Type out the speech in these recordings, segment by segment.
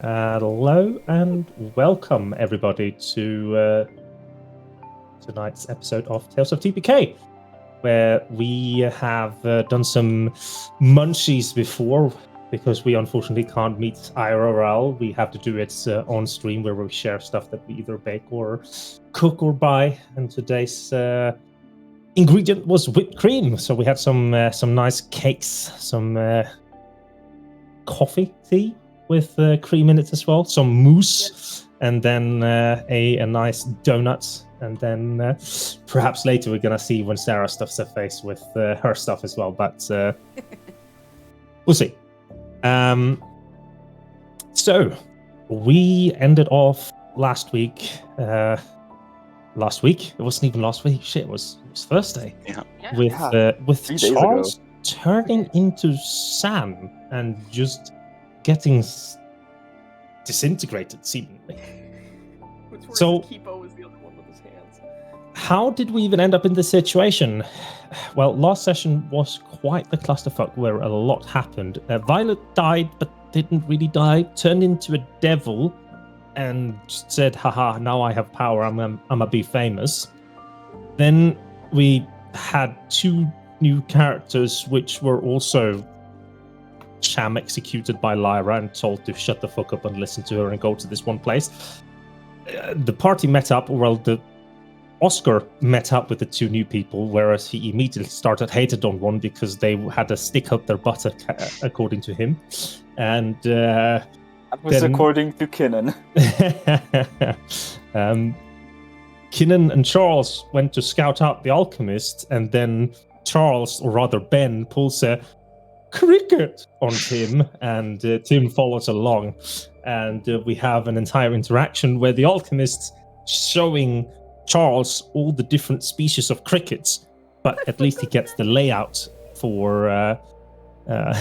Hello and welcome everybody to tonight's episode of Tales of TPK, where we have done some munchies before because we unfortunately can't meet IRL. We have to do it on stream where we share stuff that we either bake or cook or buy. And today's ingredient was whipped cream, so we had some nice cakes, some coffee tea with cream in it as well, some mousse, and then a nice donut. And then perhaps later we're gonna see when Sarah stuffs her face with her stuff as well, but we'll see. So we ended off last week. Last week? It wasn't even last week. Shit, it was Thursday. Yeah. With 3 days Charles turning into sand and just getting disintegrated, seemingly. So, Kipo was the other one with his hands. How did we even end up in this situation? Well, last session was quite the clusterfuck where a lot happened. Violet died, but didn't really die. Turned into a devil and said, haha, now I have power, I'm gonna be famous. Then we had two new characters which were also sham executed by Lyra and told to shut the fuck up and listen to her and go to this one place. The party met up, the Oscar met up with the two new people, whereas he immediately started hated on one because they had a stick up their butt, according to him. And that was according to Kinnan. Kinnan and Charles went to scout out the alchemist, and then Charles, or rather Ben, pulls a cricket on Tim, and Tim follows along. And we have an entire interaction where the alchemist showing Charles all the different species of crickets, but at least he gets the layout for the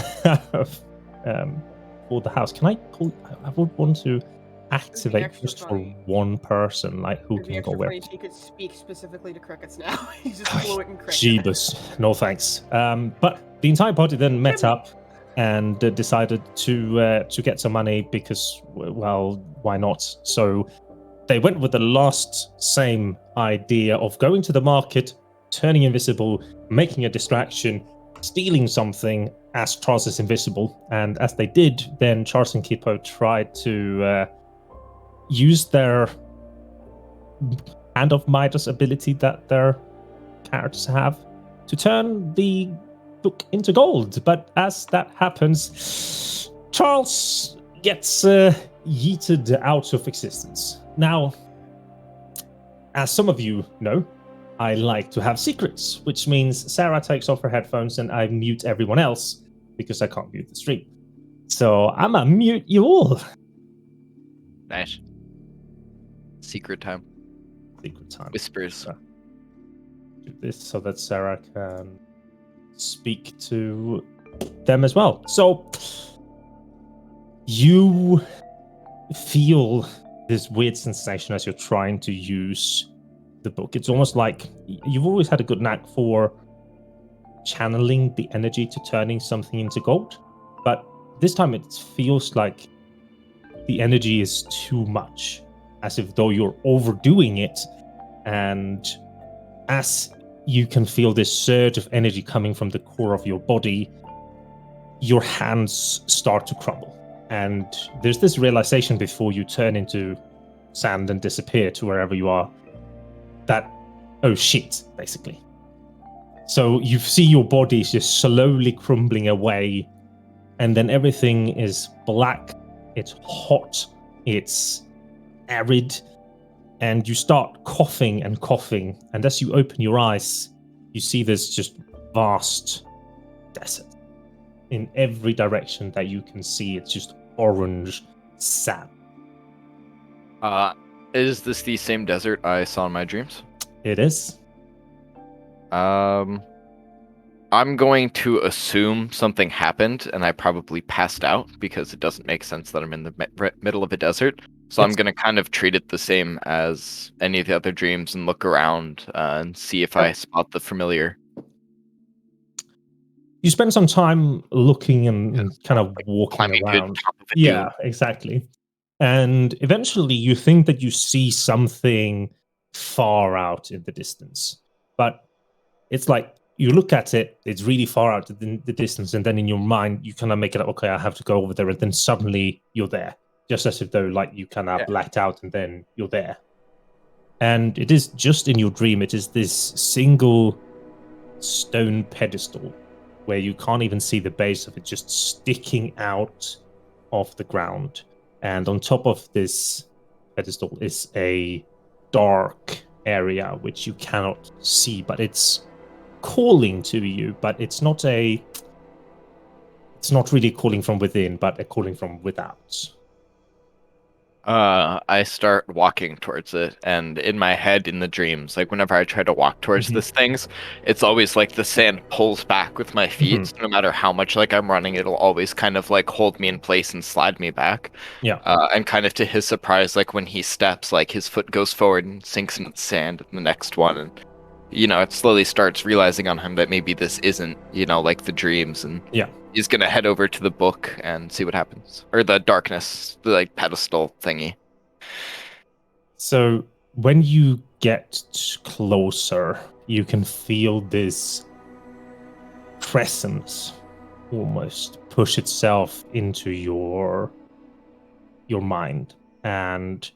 house. Can I pull? I would want to activate just for one person, like who can go where. He could speak specifically to crickets now. He's just fluent in cricket. Jeebus, no thanks. But the entire party then met up and decided to get some money because, well, why not? So they went with the last same idea of going to the market, turning invisible, making a distraction, stealing something as Charles is invisible. And as they did, then Charles and Kipo tried to use their Hand of Midas ability that their characters have to turn the book into gold. But as that happens, Charles gets yeeted out of existence. Now, as some of you know, I like to have secrets, which means Sarah takes off her headphones and I mute everyone else because I can't mute the stream. So I'm gonna mute you all. Nice. Secret time. Secret time. Whispers. Do this so that Sarah can speak to them as well. So you feel this weird sensation as you're trying to use the book. It's almost like you've always had a good knack for channeling the energy to turning something into gold, but this time it feels like the energy is too much, as if though you're overdoing it. And as you can feel this surge of energy coming from the core of your body, your hands start to crumble. And there's this realization before you turn into sand and disappear to wherever you are that, oh shit, basically. So you see your body is just slowly crumbling away, and then everything is black, it's hot, it's arid, and you start coughing and coughing, and as you open your eyes, you see this just vast desert. In every direction that you can see, it's just orange sand. Is this the same desert I saw in my dreams? It is. I'm going to assume something happened and I probably passed out because it doesn't make sense that I'm in the middle of a desert. So I'm going to kind of treat it the same as any of the other dreams and look around and see if I spot the familiar. You spend some time looking and kind of walking climbing around. to the top of a Yeah, dune. exactly. And eventually you think that you see something far out in the distance. But it's like you look at it, it's really far out in the distance, and then in your mind you kind of make it up, okay, I have to go over there, and then suddenly you're there. Just as if though like you kind of blacked out and then you're there. And it is just in your dream, it is this single stone pedestal where you can't even see the base of it, just sticking out of the ground. And on top of this pedestal is a dark area which you cannot see, but it's calling to you, but it's not really calling from within, but a calling from without. I start walking towards it, and in my head, in the dreams, like whenever I try to walk towards this things, it's always like the sand pulls back with my feet. So no matter how much like I'm running, it'll always kind of like hold me in place and slide me back. Yeah. And kind of to his surprise, like when he steps, like his foot goes forward and sinks into the sand in the next one, and it slowly starts realizing on him that maybe this isn't, like the dreams, and he's gonna head over to the book and see what happens, or the darkness, the like pedestal thingy. So when you get closer, you can feel this presence almost push itself into your mind, and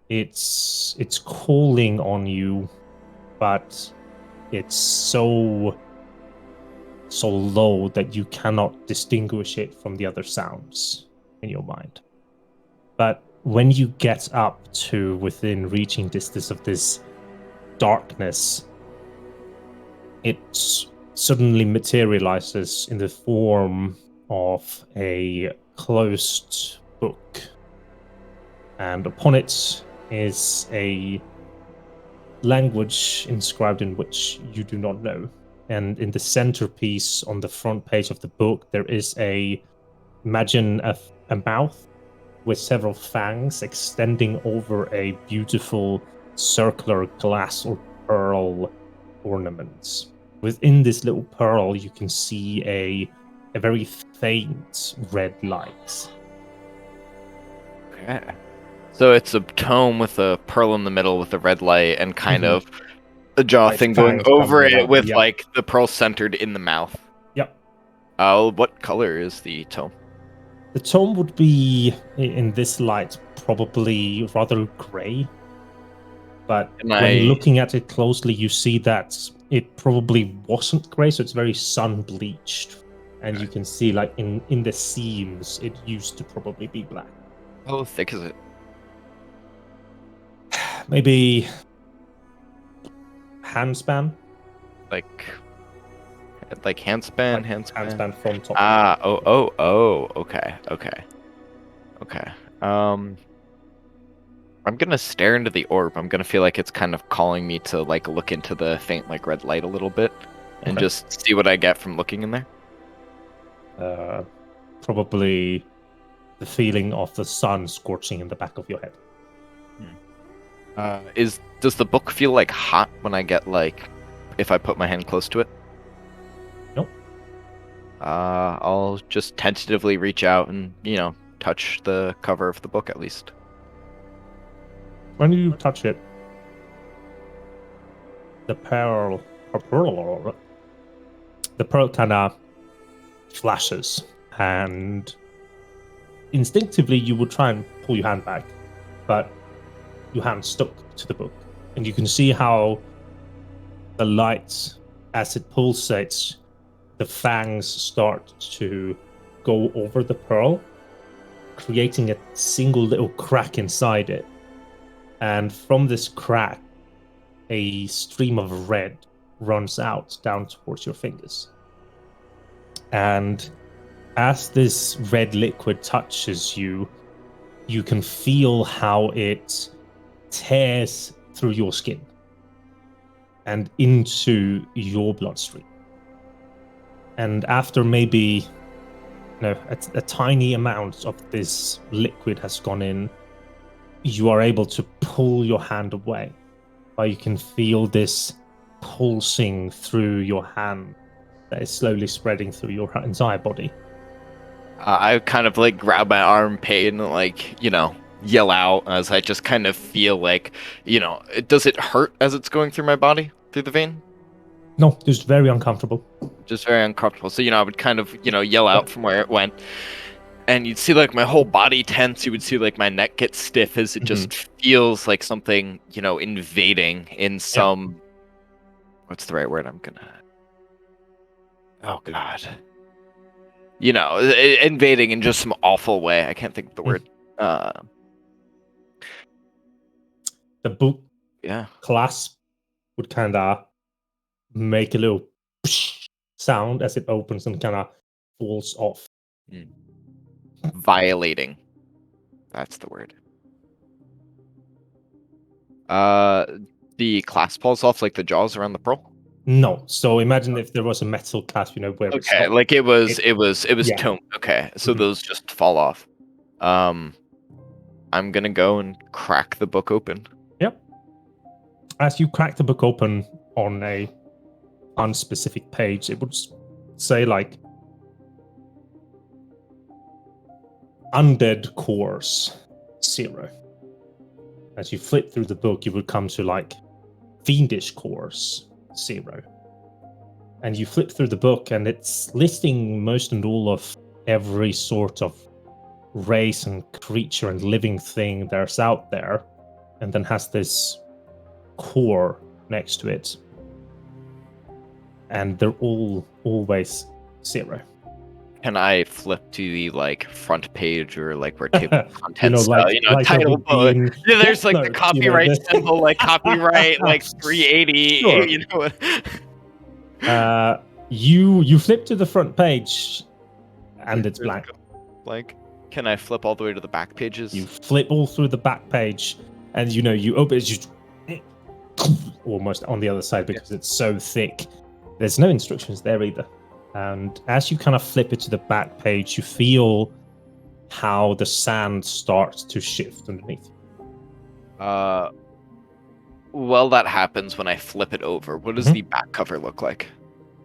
it's calling on you, but it's so low that you cannot distinguish it from the other sounds in your mind. But when you get up to within reaching distance of this darkness, it suddenly materializes in the form of a closed book. And upon it is a language inscribed in which you do not know. And in the centerpiece on the front page of the book, there is imagine a mouth with several fangs extending over a beautiful circular glass or pearl ornament. Within this little pearl, you can see a very faint red light. Okay. So it's a tome with a pearl in the middle with a red light and kind of a jaw thing going over it with like the pearl centered in the mouth. Yep. What color is the tome? The tome would be, in this light, probably rather grey. But when looking at it closely, you see that it probably wasn't grey, so it's very sun-bleached. And you can see, like, in the seams, it used to probably be black. How thick is it? Maybe handspan. Like handspan, handspan from top. Okay. I'm gonna stare into the orb. I'm gonna feel like it's kind of calling me to like look into the faint like red light a little bit, and just see what I get from looking in there. Probably the feeling of the sun scorching in the back of your head. Does the book feel like hot when I get like, if I put my hand close to it? Nope. I'll just tentatively reach out and, touch the cover of the book at least. When you touch it, the pearl kind of flashes, and instinctively you would try and pull your hand back, but your hand stuck to the book, and you can see how the light, as it pulsates, the fangs start to go over the pearl, creating a single little crack inside it. And from this crack, a stream of red runs out down towards your fingers. And as this red liquid touches you, you can feel how it tears through your skin and into your bloodstream. And after maybe a tiny amount of this liquid has gone in, you are able to pull your hand away, but you can feel this pulsing through your hand that is slowly spreading through your entire body. I kind of like grab my arm pain and like, yell out as I just kind of feel like, does it hurt as it's going through my body, through the vein? No, just very uncomfortable. Just very uncomfortable. So, I would kind of, yell out from where it went. And you'd see like my whole body tense. You would see like my neck get stiff as it just feels like something, invading in some. What's the right word? Oh God. Invading in just some awful way. I can't think of the word. The book Yeah. clasp would kind of make a little sound as it opens and kind of falls off. Violating. That's the word. The clasp falls off like the jaws around the pearl. No, so imagine if there was a metal clasp, where it stopped. Like it was toned. Okay, so those just fall off. I'm gonna go and crack the book open. Yep. As you crack the book open on a unspecific page, it would say like undead cores 0. As you flip through the book, you would come to like fiendish cores 0. And you flip through the book, and it's listing most and all of every sort of race and creature and living thing there's out there, and then has this core next to it. And they're all always 0. Can I flip to the like front page or like where table contents, like title book? There's like the copyright symbol, like copyright, like 380. Sure. You know what? You flip to the front page, and it's blank. Blank. Can I flip all the way to the back pages? You flip all through the back page, and you open it, you almost on the other side because it's so thick. There's no instructions there either. And as you kind of flip it to the back page, you feel how the sand starts to shift underneath you. Well, that happens when I flip it over. What does the back cover look like?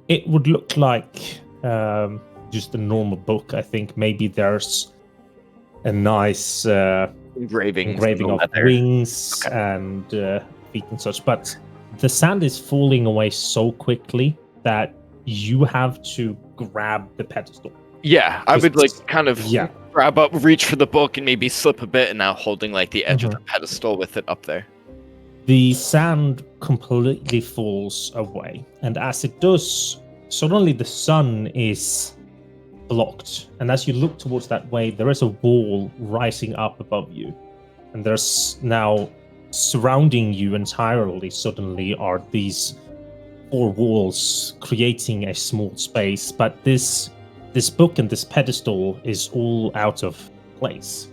It would look like just a normal book. I think maybe there's a nice engraving of wings and feet and such. But the sand is falling away so quickly that you have to grab the pedestal. Yeah, I would like kind of grab up, reach for the book, and maybe slip a bit, and now holding like the edge of the pedestal with it up there. The sand completely falls away, and as it does, suddenly the sun is blocked. And as you look towards that way, there is a wall rising up above you, and there's now surrounding you entirely. Suddenly, are these 4 walls creating a small space, but this book and this pedestal is all out of place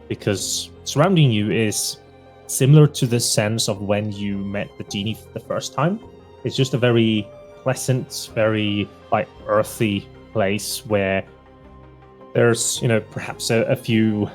because surrounding you is similar to the sense of when you met the genie the first time. It's just a very pleasant, very like earthy place where there's perhaps a few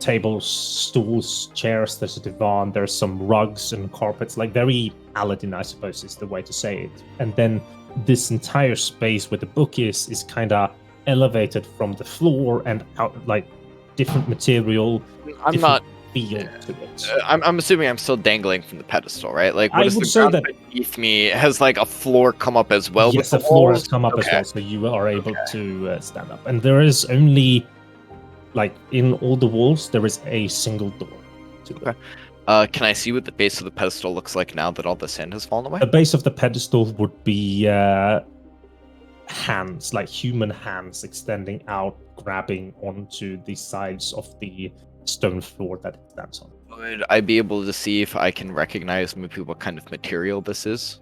tables, stools, chairs, there's a divan, there's some rugs and carpets, like very Aladdin, I suppose is the way to say it. And then this entire space where the book is kind of elevated from the floor and out, like different material. I'm not feel to it. I'm assuming I'm still dangling from the pedestal, right? Like, I would say that beneath me has like a floor come up as well. Yes, the floor has come up as well, so you are able to stand up. And there is only, like, in all the walls, there is a single door to it. Can I see what the base of the pedestal looks like now that all the sand has fallen away? The base of the pedestal would be hands, like human hands extending out, grabbing onto the sides of the stone floor that it stands on. Would I be able to see if I can recognize maybe what kind of material this is?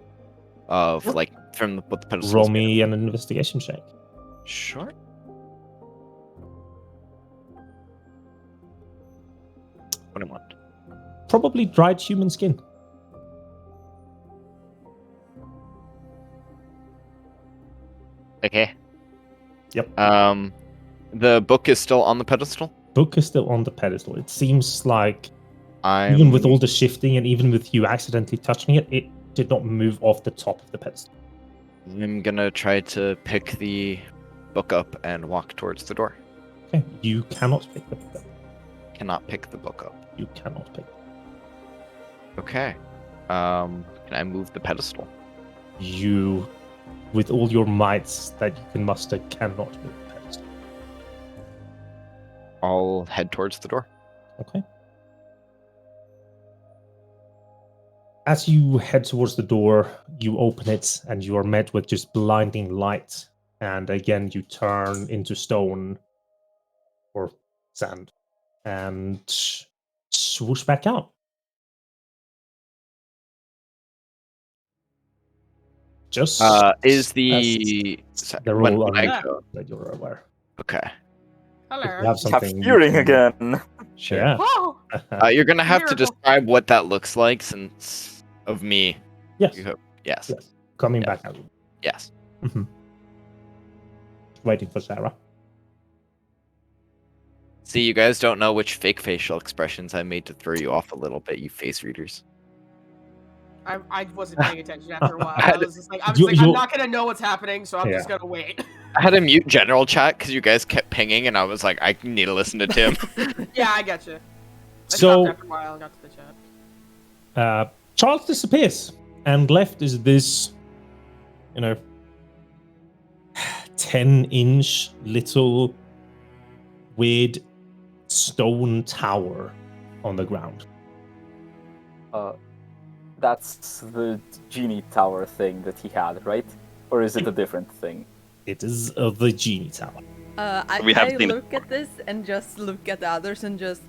Like, from what the pedestal Roll me an investigation check. Sure. What do I want? Probably dried human skin. Okay. Yep. The book is still on the pedestal? Book is still on the pedestal. It seems like even with all the shifting and even with you accidentally touching it, it did not move off the top of the pedestal. I'm gonna try to pick the book up and walk towards the door. Okay, you cannot pick the book up. Cannot pick the book up. You cannot pick. Okay. Can I move the pedestal? You, with all your mights that you can muster, cannot move the pedestal. I'll head towards the door. Okay. As you head towards the door, you open it and you are met with just blinding light. And again, you turn into stone or sand and swoosh back out. Just is the they're when, all when I on go? that you're aware. Okay. If you Hello. have something you Hearing can- again. Sure. Yeah. Oh, You're gonna have to Miracle. describe what that looks like since of me. Yes. You hope. Yes. Yes. Coming Yeah. back out. Yes. Mm-hmm. Waiting for Sarah. See, you guys don't know which fake facial expressions I made to throw you off a little bit, you face readers. I wasn't paying attention after a while. I was just like, I'm not gonna know what's happening, so I'm just gonna wait. I had to mute general chat because you guys kept pinging, and I was like, I need to listen to Tim. Yeah, I get you. I So- stopped after a while. Got to the chat. Charles disappears, and left is this, 10-inch little weird stone tower on the ground. That's the genie tower thing that he had, right? Or is it a different thing? It is the genie tower. I look at this and just look at the others and just...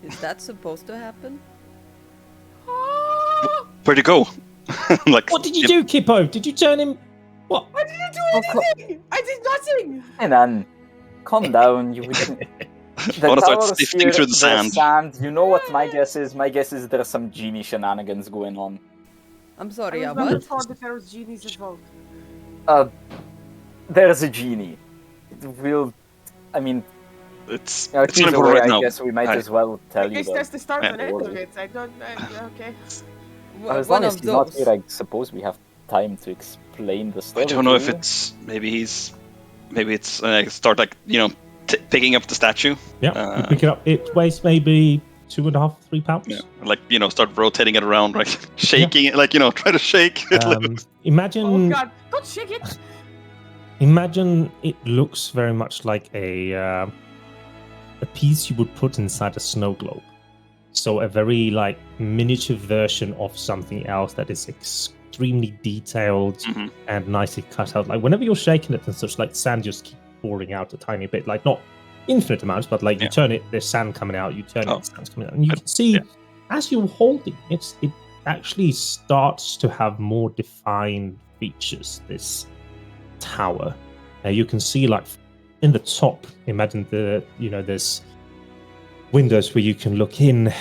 Is that supposed to happen? Where'd you go? Like, What did you do, Kippo? Did you turn him? What? I didn't do anything. I did nothing. Hey man, calm down. You didn't. I wanna start towers sifting here, through the there's sand. You know what my guess is? My guess is there's some genie shenanigans going on. I'm sorry, I what? was never told that there was genies involved. There's a genie. I mean, it's if not he's important away, right I now. guess we might Right. as well I tell you guess that. that's the start and Yeah. end of it. I don't. Okay. As One long as of he's not those. here, I suppose we have time to explain the I story. don't know if to you. it's maybe it's start like picking up the statue. Yeah, you pick it up. It weighs maybe 2.5, 3 pounds. Yeah, like start rotating it around, right? Shaking it, like try to shake it. Imagine. Oh god! Don't shake it. Imagine it looks very much like a piece you would put inside a snow globe. So a very miniature version of something else that is extremely detailed Mhm. and nicely cut out. Like whenever you're shaking it and such, sand just keeps pouring out a tiny bit. Like not infinite amounts, but you turn it, there's sand coming out. You turn it, sand's coming out, and you can see as you're holding it, it actually starts to have more defined features. This tower, you can see in the top. Imagine there's windows where you can look in.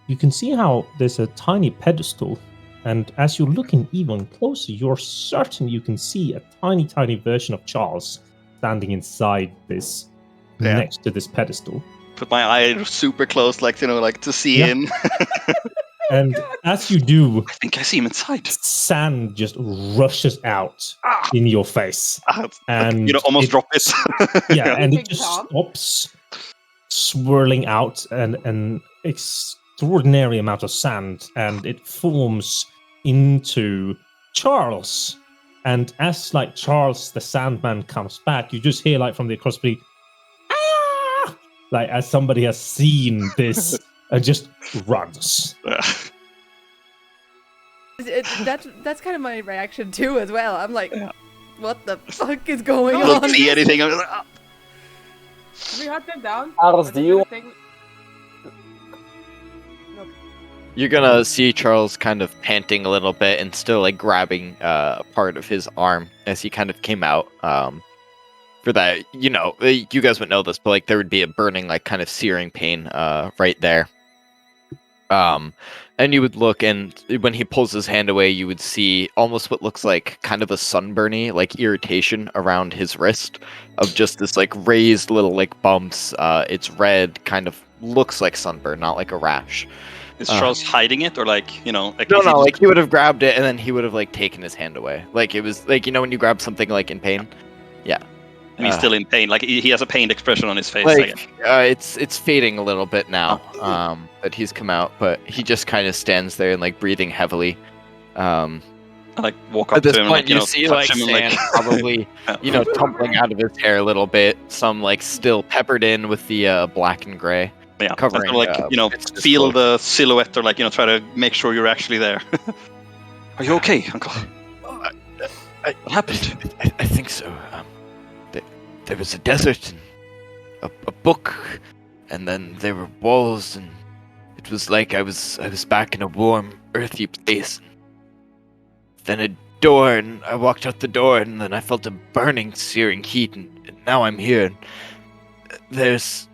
You can see how there's a tiny pedestal, and as you're looking even closer, you're certain you can see a tiny version of Charles standing inside this, next to this pedestal. Put my eye super close, to see Yeah. in. And as you do, I think I see him inside. sand just rushes out in your face, and almost drop it. yeah, and it Big just Tom. stops swirling out an extraordinary amount of sand, and it forms into Charles. And as Charles the Sandman comes back, you just hear from the across the ah! As somebody has seen this and just runs. That's kind of my reaction too as well. I'm like, what the fuck is going I on? don't see anything. I'm like, ah. Can we hunt them down? Charles, do you- You're gonna see Charles kind of panting a little bit and still grabbing a part of his arm as he kind of came out. For that, you guys would know this, but there would be a burning, kind of searing pain right there. And you would look, and when he pulls his hand away, you would see almost what looks like kind of a sunburny, irritation around his wrist of just this raised little bumps. It's red, kind of looks like sunburn, not like a rash. Is Charles hiding it, or No, he would have grabbed it and then he would have taken his hand away. It was when you grab something in pain. Yeah. And he's still in pain. Like he has a pained expression on his face. I guess. It's fading a little bit now. That he's come out, but he just kind of stands there and like breathing heavily. I like walk up At this to him point, and you see like touch him sand probably tumbling out of his hair a little bit. Some like still peppered in with the black and gray. Yeah, covering, feel the silhouette or like try to make sure you're actually there. Are you okay, Uncle? What happened? I think so. There was a desert and a book, and then there were walls, and it was like I was back in a warm, earthy place. Then a door, and I walked out the door, and then I felt a burning, searing heat, and now I'm here. And there's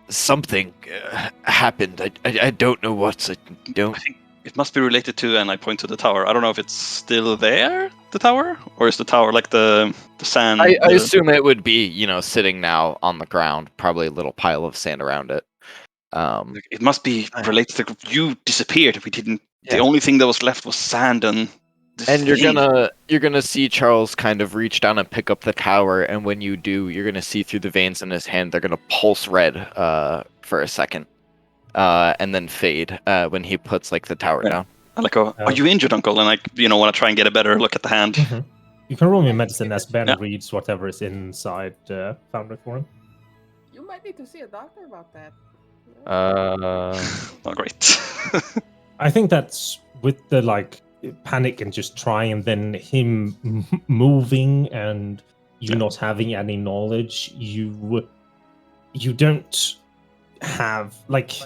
something happened. I don't know what. I think it must be related to, and I point to the tower. I don't know if it's still there, the tower, or is the tower like the sand? I assume it would be, sitting now on the ground, probably a little pile of sand around it. It must be related to you disappeared. We didn't. Yeah. The only thing that was left was sand and. You're gonna see Charles kind of reach down and pick up the tower, and when you do, you're gonna see through the veins in his hand. They're gonna pulse red for a second, and then fade when he puts like the tower down. I like, are you injured, Uncle? And want to try and get a better look at the hand. Mm-hmm. You can roll me medicine as Ben reads whatever is inside the foundry for him. You might need to see a doctor about that. Oh, great. I think that's with the panic and just try, and then him moving and you not having any knowledge. You don't have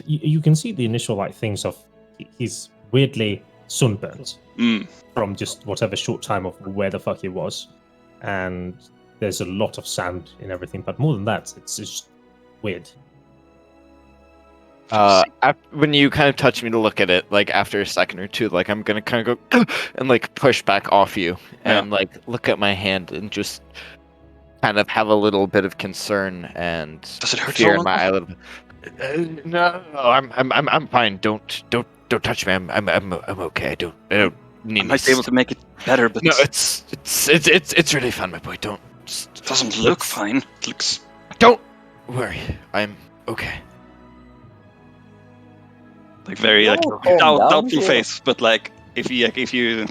you can see the initial things of he's weirdly sunburnt from just whatever short time of where the fuck he was, and there's a lot of sand in everything. But more than that, it's just weird. When you kind of touch me to look at it, after a second or two, I'm gonna kind of go and push back off you and look at my hand and just kind of have a little bit of concern and does it hurt fear in my eye a little bit. No, I'm fine. Don't touch me. I'm okay. I don't need. I might be able to make it better, but no, it's really fun, my boy. Don't. It doesn't look fine. It looks. Don't worry. I'm okay. Very doubtful face, but if you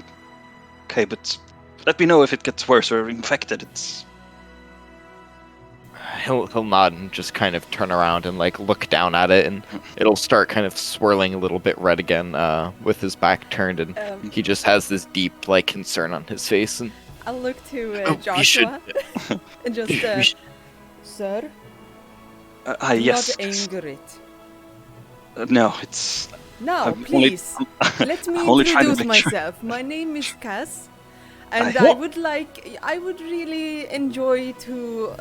okay, but let me know if it gets worse or infected. It's he'll nod and just kind of turn around and look down at it, and it'll start kind of swirling a little bit red again with his back turned, and he just has this deep concern on his face. And I'll look to Joshua and just sir. Yes. Not anger it. No, it's. No, please. Let me introduce myself. My name is Cass, and I would really enjoy to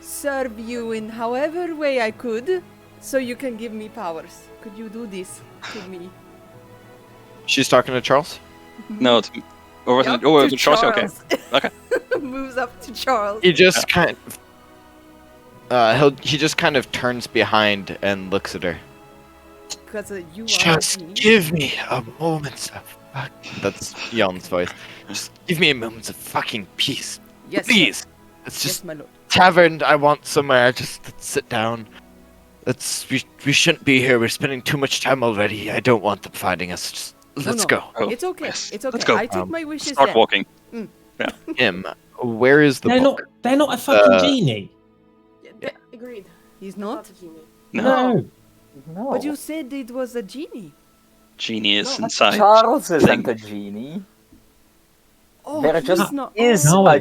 serve you in however way I could, so you can give me powers. Could you do this to me? She's talking to Charles? No, to Charles. Okay. Moves up to Charles. He just kind of. He just kind of turns behind and looks at her. Because you just give me a moment of that's Yon's voice. Just give me a moment of fucking peace. Yes, please. Sir. It's just my lord. Tavern. I want somewhere. Just let's sit down. We shouldn't be here. We're spending too much time already. I don't want them finding us. Just let's go. Oh, it's okay. Yes. It's okay. Let's go. I took my wishes. Start walking. Yeah. Where is the book? They're not a fucking genie. Agreed. He's not? a genie. No. But you said it was a genie. Genie is inside. Charles isn't a genie. Oh, there just not. is now a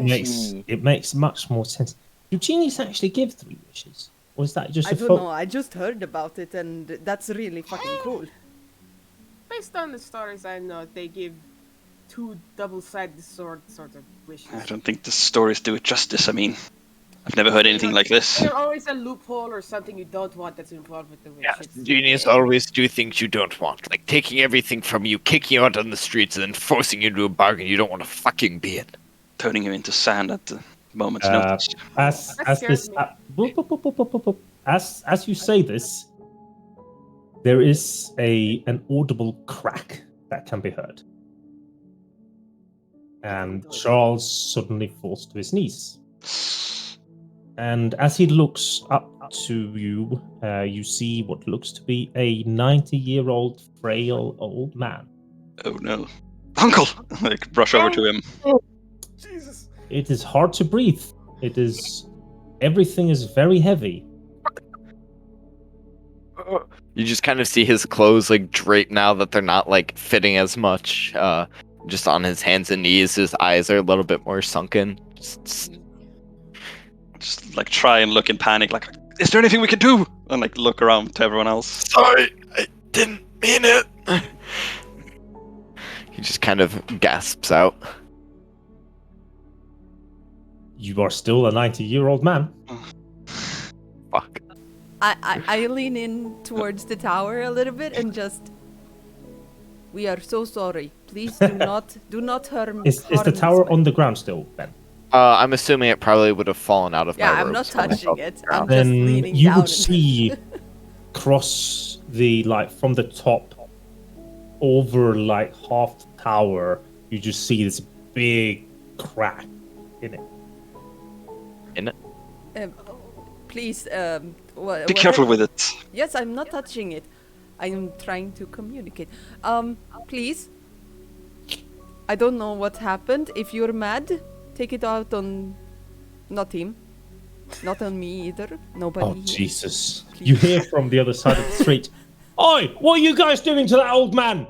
it makes much more sense. Do genies actually give 3 wishes? Or is that just I don't know. I just heard about it, and that's really fucking cool. Based on the stories I know, they give 2 double-sided sword sort of wishes. I don't think the stories do it justice. I mean, I've never heard anything like this. There's always a loophole or something you don't want that's involved with the wish. Yeah, genies always do things you don't want, like taking everything from you, kicking you out on the streets, and then forcing you into a bargain you don't want to fucking be in. Turning you into sand at the moment's notice. As you say this, there is an audible crack that can be heard. And Charles suddenly falls to his knees. And as he looks up to you, you see what looks to be a 90-year-old, frail old man. Oh no. Uncle! Like, brush over to him. Jesus. It is hard to breathe. Everything is very heavy. You just kind of see his clothes like drape now that they're not like fitting as much. Just on his hands and knees, his eyes are a little bit more sunken. Just like try and look in panic, like, is there anything we can do? And like look around to everyone else. Sorry, I didn't mean it. He just kind of gasps out. You are still a 90-year-old man. Fuck. I lean in towards the tower a little bit and just. We are so sorry. Please do not harm. Is the tower on the ground still, Ben? I'm assuming it probably would have fallen out of my I'm ropes not when I touching fell it. to the ground. I'm just leaning you down. would see cross the from the top over like half the tower. You just see this big crack in it. In it? Please, Be careful with it. Yes, I'm not touching it. I am trying to communicate. Please. I don't know what happened. If you're mad, take it out on... Not him. Not on me either. Nobody Oh, here. Jesus. Please. You hear from the other side of the street, Oi, what are you guys doing to that old man?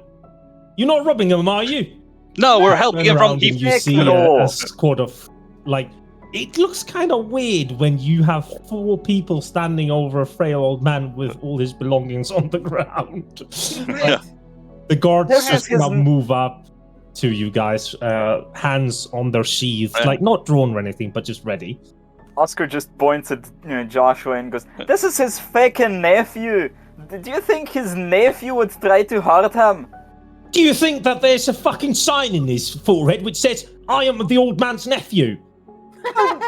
You're not robbing him, are you? No, we're helping Turn him from around the and you see a squad of, like, it looks kind of weird when you have 4 people standing over a frail old man with all his belongings on the ground. Yeah. The guards There just has now move up to you guys, hands on their sheaths, like not drawn or anything, but just ready. Oscar just points at Joshua and goes, "This is his fucking nephew. Do you think his nephew would try to hurt him?" Do you think that there's a fucking sign in his forehead which says, I am the old man's nephew?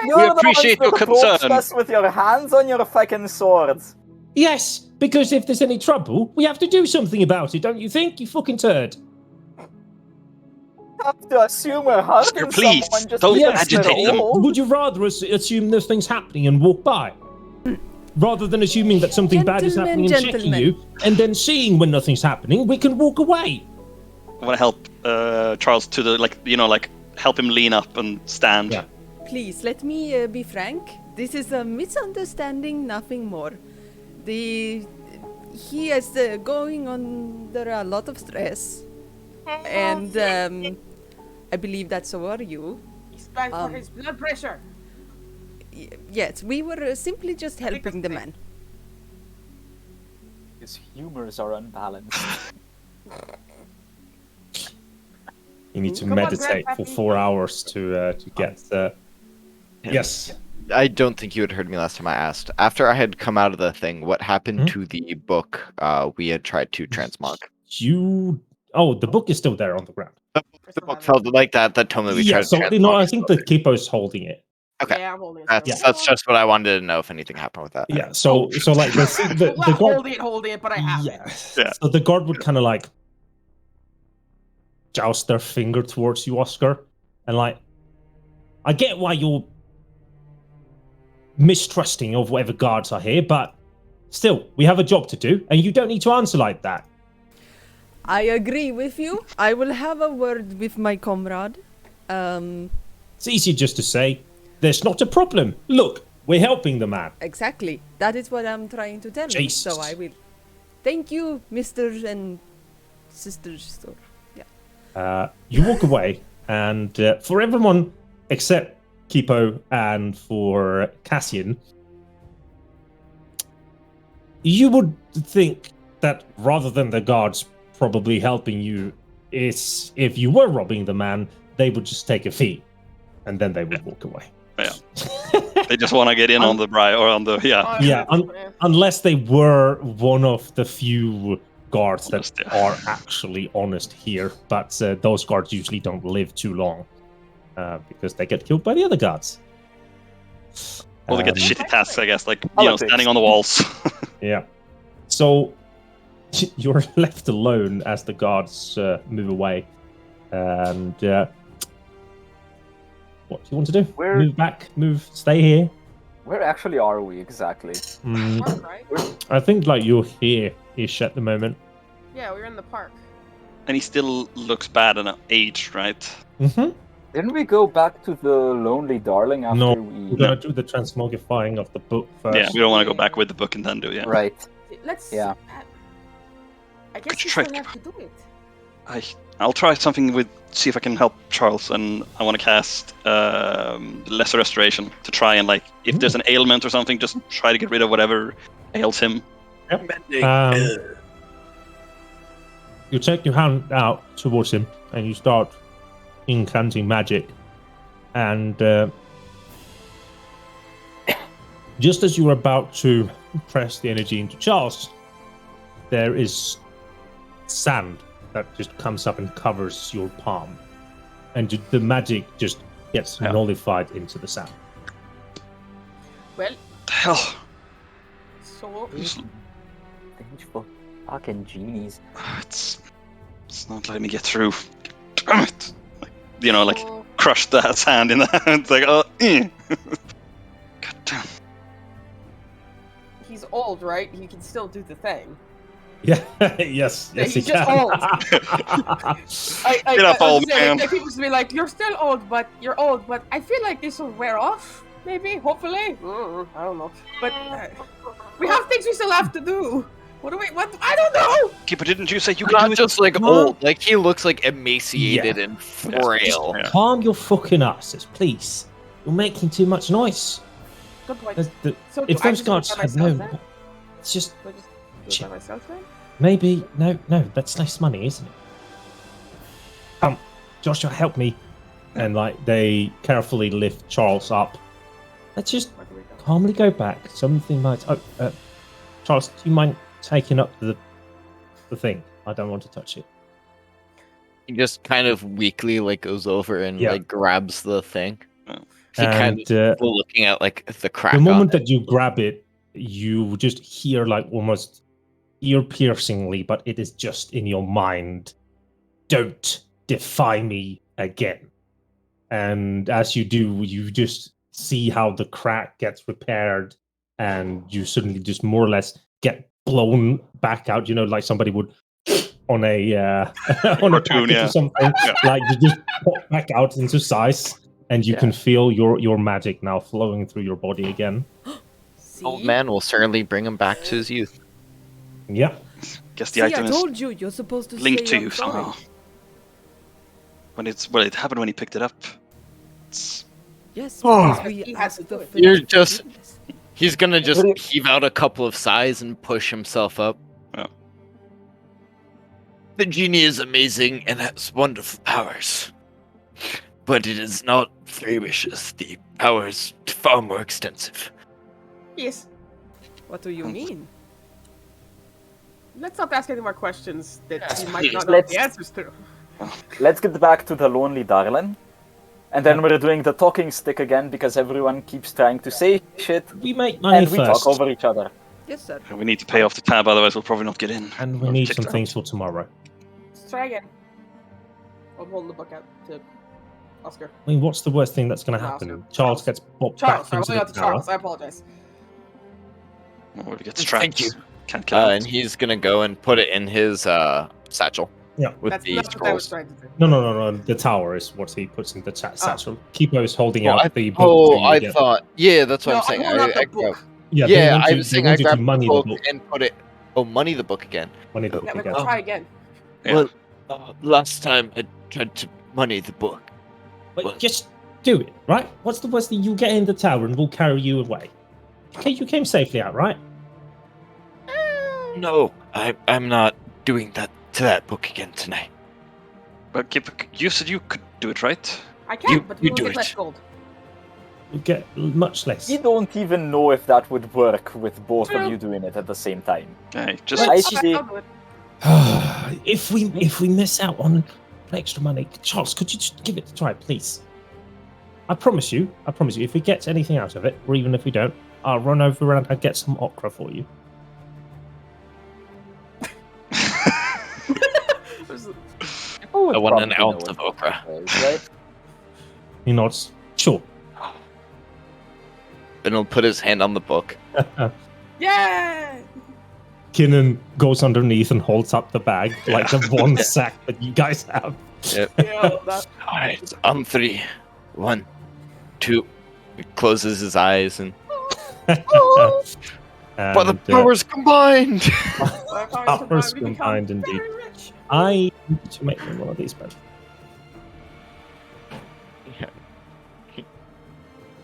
You're appreciate the your ones that approached concern. us with your hands on your fucking swords. Yes, because if there's any trouble, we have to do something about it, don't you think, you fucking turd? Have to assume we're hurting please, someone just don't because agitate they're them. old. Would you rather assume nothing's happening and walk by? Rather than assuming that something bad is happening and checking you, and then seeing when nothing's happening, we can walk away. I want to help Charles to the help him lean up and stand. Yeah. Please, let me be frank. This is a misunderstanding, nothing more. He is going under a lot of stress. And I believe that so are you. He's back for his blood pressure. Yes, we were simply just helping the man. His humors are unbalanced. You need to Come on, meditate for Grandpappy. 4 hours to get... Yes. I don't think you had heard me last time I asked. After I had come out of the thing, what happened to the book we had tried to transmog? Oh, the book is still there on the ground. The book felt like that tome that we tried to transmog. No, I think the Kippo's holding it. Okay. Yeah, I'm holding it. That's just what I wanted to know if anything happened with that. Yeah, so like the Well, guard... hold it, but I have it. Yeah. So the guard would kind of like joust their finger towards you, Oscar, and like, I get why you're mistrusting of whatever guards are here, but still, we have a job to do, and you don't need to answer like that. I agree with you. I will have a word with my comrade. It's easier just to say, there's not a problem. Look, we're helping the man. Exactly. That is what I'm trying to tell him. So I will. Thank you, Mr. and Sisters. Yeah. You walk away, and for everyone except Kippo and for Cassian, you would think that rather than the guards probably helping you, is if you were robbing the man, they would just take a fee, and then they would walk away. Yeah. They just want to get in on the bribe or on the unless they were one of the few guards that Honest, yeah. are actually honest here, but those guards usually don't live too long because they get killed by the other guards. Well, they get the shitty tasks, I guess, like Politics. standing on the walls. Yeah. So you're left alone as the guards move away, and What do you want to do? Where- Move back? Move? Stay here? Where actually are we exactly? Park, right? I think like you're here-ish at the moment. Yeah, we're in the park. And he still looks bad and aged, right? Mm-hmm. Didn't we go back to the Lonely Darling after No, we... we're gonna do the transmogrifying of the book first. Yeah, we don't want to go back with the book and then do it. Right. Let's. Yeah. I guess Good you trick. still have to do it. I'll try something with see if I can help Charles, and I want to cast Lesser Restoration to try and like if there's an ailment or something, just try to get rid of whatever ails him. Yep. You take your hand out towards him and you start incanting magic, and just as you are about to press the energy into Charles, there is sand that just comes up and covers your palm, and the magic just gets nullified into the sand. Well, The hell. so Vengeful fucking genies. It's not letting me get through. Damn it! Like so- crush that hand in the hand. It's like God damn. he's old, right? He can still do the thing. Yeah, yes, Yeah, he he's just can. old. Get up, old man. People just be like, "You're still old, but you're old." But I feel like this will wear off. Maybe, hopefully. I don't know. But we have things we still have to do. What do we? What? I don't know. Okay, but didn't you say you could Not do it? just like old, like he looks like emaciated and frail. Yeah. Calm your fucking asses, please. You're making too much noise. Good point. So If do I those just guards do it by had myself known, then? it's just Do I just do it by myself then? maybe no, that's less money, isn't it? Joshua, help me. And like they carefully lift Charles up. Let's just Where do we go? calmly go back. Something might. Charles, do you mind taking up the thing? I don't want to touch it. He just kind of weakly like goes over and Yeah. like grabs the thing. He And kind of looking at like the crack. the on moment it. that you grab it, you just hear like almost ear-piercingly, but it is just in your mind. Don't defy me again. And as you do, you just see how the crack gets repaired, and you suddenly just more or less get blown back out. Like somebody would on a on a Cartoon, package yeah. or something. Like you just pop back out into size, and you can feel your magic now flowing through your body again. See? Old man will certainly bring him back to his youth. Yeah. Guess the See, I item is told you, you're supposed to linked say to you I'm sorry. somehow. But it happened when he picked it up. It's Yes, Oh. because we He has asked to the do it. You're finished just- business. He's gonna just heave out a couple of sighs and push himself up. Yeah. The genie is amazing and has wonderful powers. But it is not three wishes. The power is far more extensive. Yes. What do you mean? Let's not ask any more questions that you might not know Let's- the answers to. Let's get back to the Lonely Darling. And then we're doing the talking stick again because everyone keeps trying to say shit We make money and we first, talk over each other. Yes, sir. we need to pay off the tab, otherwise we'll probably not get in. and we Or need kicked some out. things for tomorrow. Let's try again. I'm holding the book out to Oscar. I mean, what's the worst thing that's going to No, happen? Oscar. Charles gets popped Charles, back I'm into holding the out to tower. Charles. I apologize. Or we get strapped. Thank you. Can't kill And he's gonna go and put it in his satchel. Yeah. With That's the not what I was scrolls. trying to do. No. The tower is what he puts in the satchel. Kipo is holding out the book. Oh, to I get- thought. Yeah, that's what No, I'm saying. holding out the I book. Yeah, they yeah, want I to- was they saying I want you to grabbed the money book the book. and put it. Oh, money the book again. Money the Yeah, book but again. we'll try again. Yeah. Well, last time I tried to money the book. But just do it, right? What's the worst thing? You get in the tower and we'll carry you away. Okay, you came safely out, right? No, I'm not doing that to that book again tonight. But you said you could do it, right? I can, You- but we you will do get it. less gold. You get much less. We don't even know if that would work with both True. of you doing it at the same time. Okay, just I Okay, see. I'll do it. if we miss out on extra money, Charles, could you just give it a try, please? I promise you, if we get anything out of it, or even if we don't, I'll run over and I'll get some okra for you. Oh, I want an ounce of okra. Right? He nods. Sure. And he'll put his hand on the book. Yeah. Kinnan goes underneath and holds up the bag, like the one sack that you guys have. Yep. Yeah, that. All right, on 3, 1, 2. He closes his eyes and. But the powers combined. Powers combined, indeed. I need to make one of these better. Yeah.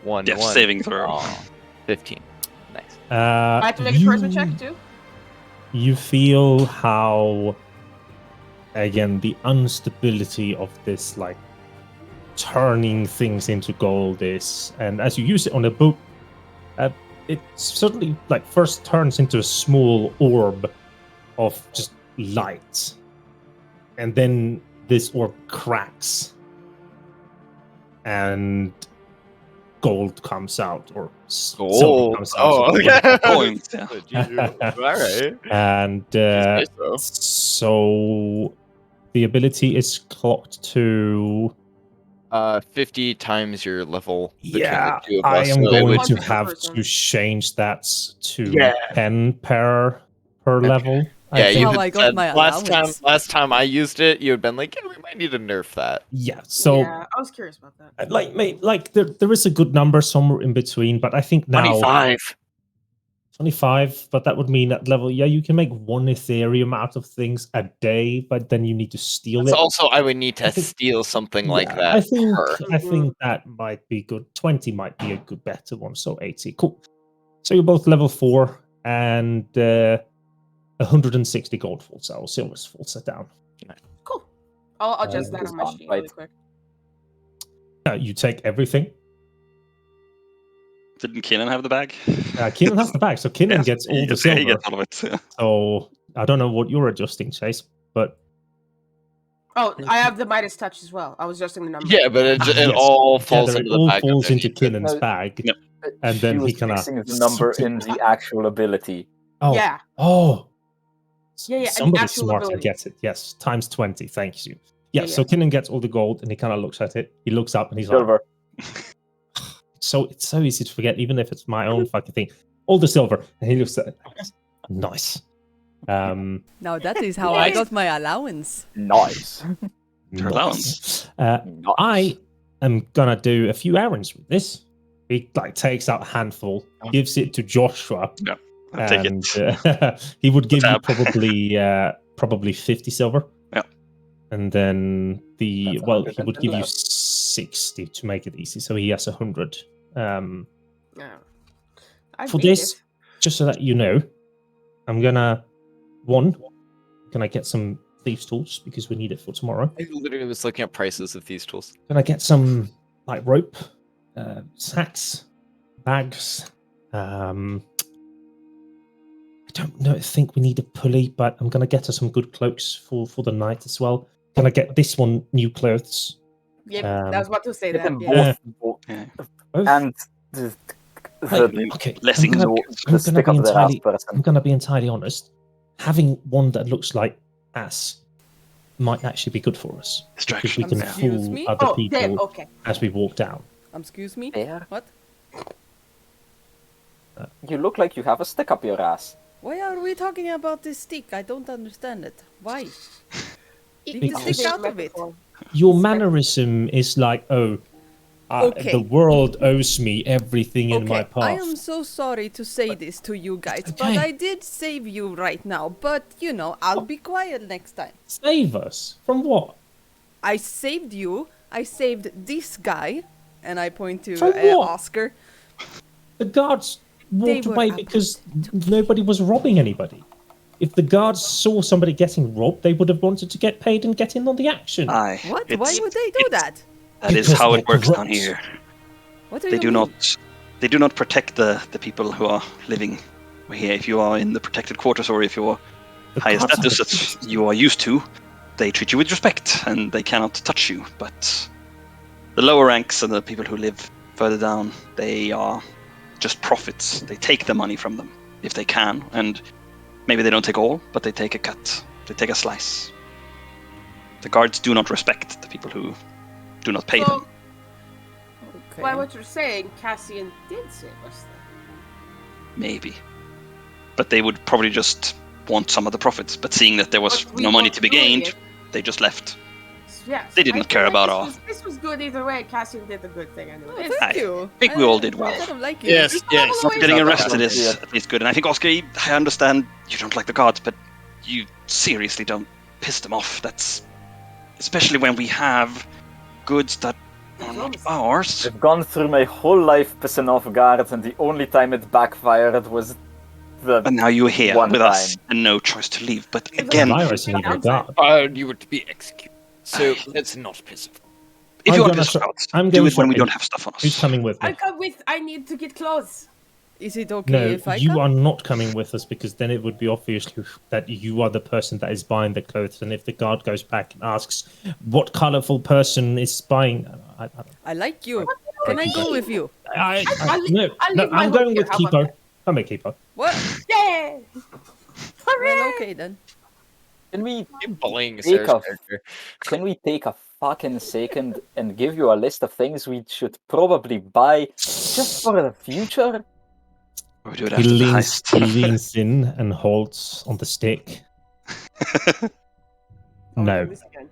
1. Death saving throw. Aw, 15. Nice. I have to make a charisma check too. You feel how, again, the instability of this, like, turning things into gold is, and as you use it on a book, it suddenly, like, first turns into a small orb of just light, and then this orb cracks, and gold comes out, or silver comes out. Oh, okay. Points. Yeah. All right. And so the ability is clocked to 50 times your level. Yeah, between the two of I us, am so it going would- to 100 have person. to change that to Yeah. 10 per level. I Yeah, think. you how had I got said my last allowance. time I used it, you had been like, yeah, we might need to nerf that. Yeah, so Yeah, I was curious about that. like there is a good number somewhere in between, but I think now 25, but that would mean at level, you can make 1 Ethereum out of things a day, but then you need to steal That's it. also, I would need I to think- steal something like Yeah, that. I think per. that might be good. 20 might be a good better one, so 80. Cool. So you're both level 4 and 160 gold full cell, silver's full set down. Cool. I'll adjust that it's on my gone, sheet right? really quick. You take everything. Didn't Keenan have the bag? Kinnan has the bag, so Kinnan gets all the silver. He gets all of it. Yeah. So I don't know what you're adjusting, Chase, but Oh, I have the Midas touch as well. I was adjusting the number. Yeah, but it Yes. all falls it into the all bag. falls into underneath it. Kinnan's bag, Yep. and She then was he kind of fixing the number in the actual ability. Oh, Yeah. oh, Yeah, an somebody actual smart ability. gets it. Yes, times 20. Thank you. Yeah, Yeah, so Kinnan gets all the gold, and he kind of looks at it. He looks up, and he's like, Silver. "So it's so easy to forget, even if it's my own fucking thing." All the silver, and he looks at it. Nice. Now that is how I got my allowance. Nice. Your allowance. Uh, Nice. I am gonna do a few errands with this. He like takes out a handful, gives it to Joshua, I'll take and it. he would give you Tab. probably 50 silver. Yeah. And then he That's would give you 110 60 to make it easy, so he has 100. Yeah. I For beat this, it. just so that you know, I'm gonna get some thieves tools because we need it for tomorrow. I literally was looking at prices of these tools. Gonna get some like rope, sacks, bags. I don't think we need a pulley, but I'm gonna get us some good cloaks for the night as well. Gonna get this one new clothes. Yeah, I was about to say Get that. them Yeah. both, Yeah. Both. and the Okay, less I'm gonna, exhaust. I'm the gonna stick be of the entirely, last person. I'm gonna be entirely honest. Having one that looks like ass might actually be good for us because we Distraction. can Yeah. Excuse fool me? other Oh, people damn. Okay. as we walk down. Excuse me? There. What? You look like you have a stick up your ass. Why are we talking about this stick? I don't understand it. Why? Take the Because- stick out of it. Your mannerism is like, Okay. the world owes me everything in my Okay, past. I am so sorry to say this to you guys, but okay. I did save you right now. But, you know, I'll be quiet next time. Save us from what? I saved you. I saved this guy. And I point to From what? Oscar. The guards walked were away up because nobody was robbing anybody. If the guards saw somebody getting robbed, they would have wanted to get paid and get in on the action. Aye. What? Why It's- would they do that? That is Because how they're it works down corrupt. here. What do They you do mean? not. They do not protect the people who are living here. If you are in the protected quarters or if you are The higher guards are status the that you are used to, they treat you with respect and they cannot touch you. But the lower ranks and the people who live further down, they are just profits. They take the money from them if they can, and maybe they don't take all, but they take a cut. They take a slice. The guards do not respect the people who do not pay them. Okay. By what you're saying, Cassian did save us then. Maybe. But they would probably just want some of the profits. But seeing that there was But we no money weren't to be doing gained, it. they just left. Yes. They didn't I feel care like about this was good either way. Cassian did a good thing anyway. Oh, thank you. I think we all did well. I kind of like you. Yes, yes. Away Getting from arrested that. is at least good. And I think, Oscar, I understand you don't like the gods, but you seriously don't piss them off. That's... Especially when we have goods that are not ours. I've gone through my whole life pissing off guards, and the only time it backfired was the And now you're here one with us time. and no choice to leave. But It's again, Virus and even guard. You were to be executed. So let's not piss off. if I'm you want gonna to sho- out, I'm do going it when we shopping. don't have stuff on us. Who's coming with me? I come with. I need to get clothes. Is it okay No, if I you come? are not coming with us because then it would be obvious that you are the person that is buying the clothes. And if the guard goes back and asks, what colorful person is buying? I like you. Can I go with you? I'll No, leave my I'm hook going here. with How about Keeper. that? Come here, Keeper. What? Yeah. Well, okay then. Can we You're bullying Take Sarah's off. character. Can we take a fucking second and give you a list of things we should probably buy just for the future? Or do it He after the leans, heist. he leans in and holds on the stick. Oh, No. this again.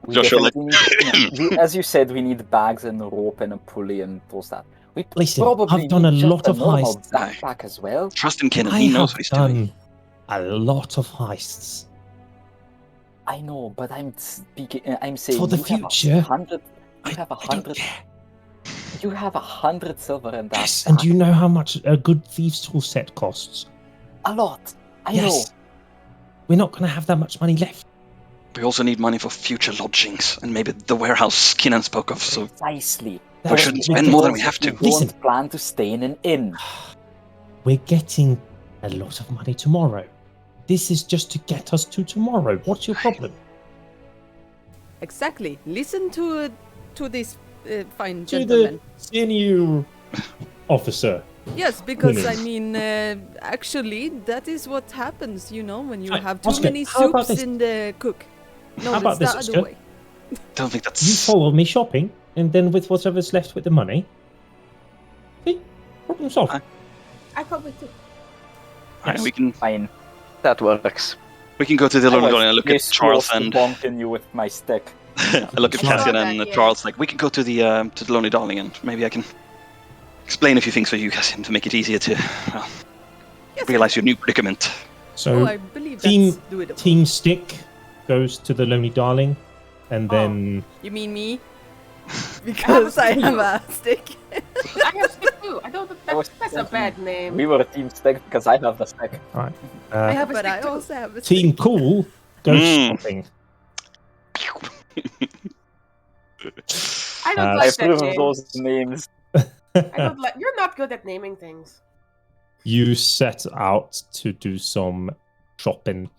We Joshua, definitely need, as you said, we need bags and rope and a pulley and all that. We Listen, probably I've done a need just lot of normal heists. backpack as well. Trust in Kenan, I he knows have what he's doing. done a lot of heists. I know, but I'm speaking. I'm saying For the you future, have 100. You have I don't 100. care. You have 100 silver in that. Yes, and pack. you know how much a good thieves' tool set costs. A lot. I Yes. We're not going to have that much money left. We also need money for future lodgings and maybe the warehouse Kenan spoke of. know. So Precisely. We shouldn't spend more than we have to. We don't Listen. plan to stay in an inn. We're getting a lot of money tomorrow. This is just to get us to tomorrow. What's your problem? Exactly. Listen to this fine To gentleman. the senior officer. Yes, because I Women. mean, actually, that is what happens, you know, when you Hi, have too Oscar, many how about soups this? in the cook. No, How that's about the this, other Oscar? way. don't think You that's... follow me shopping, and then with whatever's left with the money. See? Problem solved. I come with you. Alright, we can Fine. That works. go to the I Lonely was Dolly and look at this Charles close to and bonking you with my stick. I look at I saw Cassian that, and yeah. Charles like we can go to the Lonely Darling and maybe I can explain a few things for you, Cassian, to make it easier to Yes, realize your new predicament. So Oh, I believe team- that's doable. Team Stick goes to the Lonely Darling, and Oh. then You mean me? Because I have a stick. I have stick too. I don't. I was That's a thinking bad name. We were a team stick because I have the stick. right. I have a But stick I too. also have a Team stick. Cool goes shopping. I don't I I like that approve of name. those names. I don't like. You're not good at naming things. You set out to do some shopping.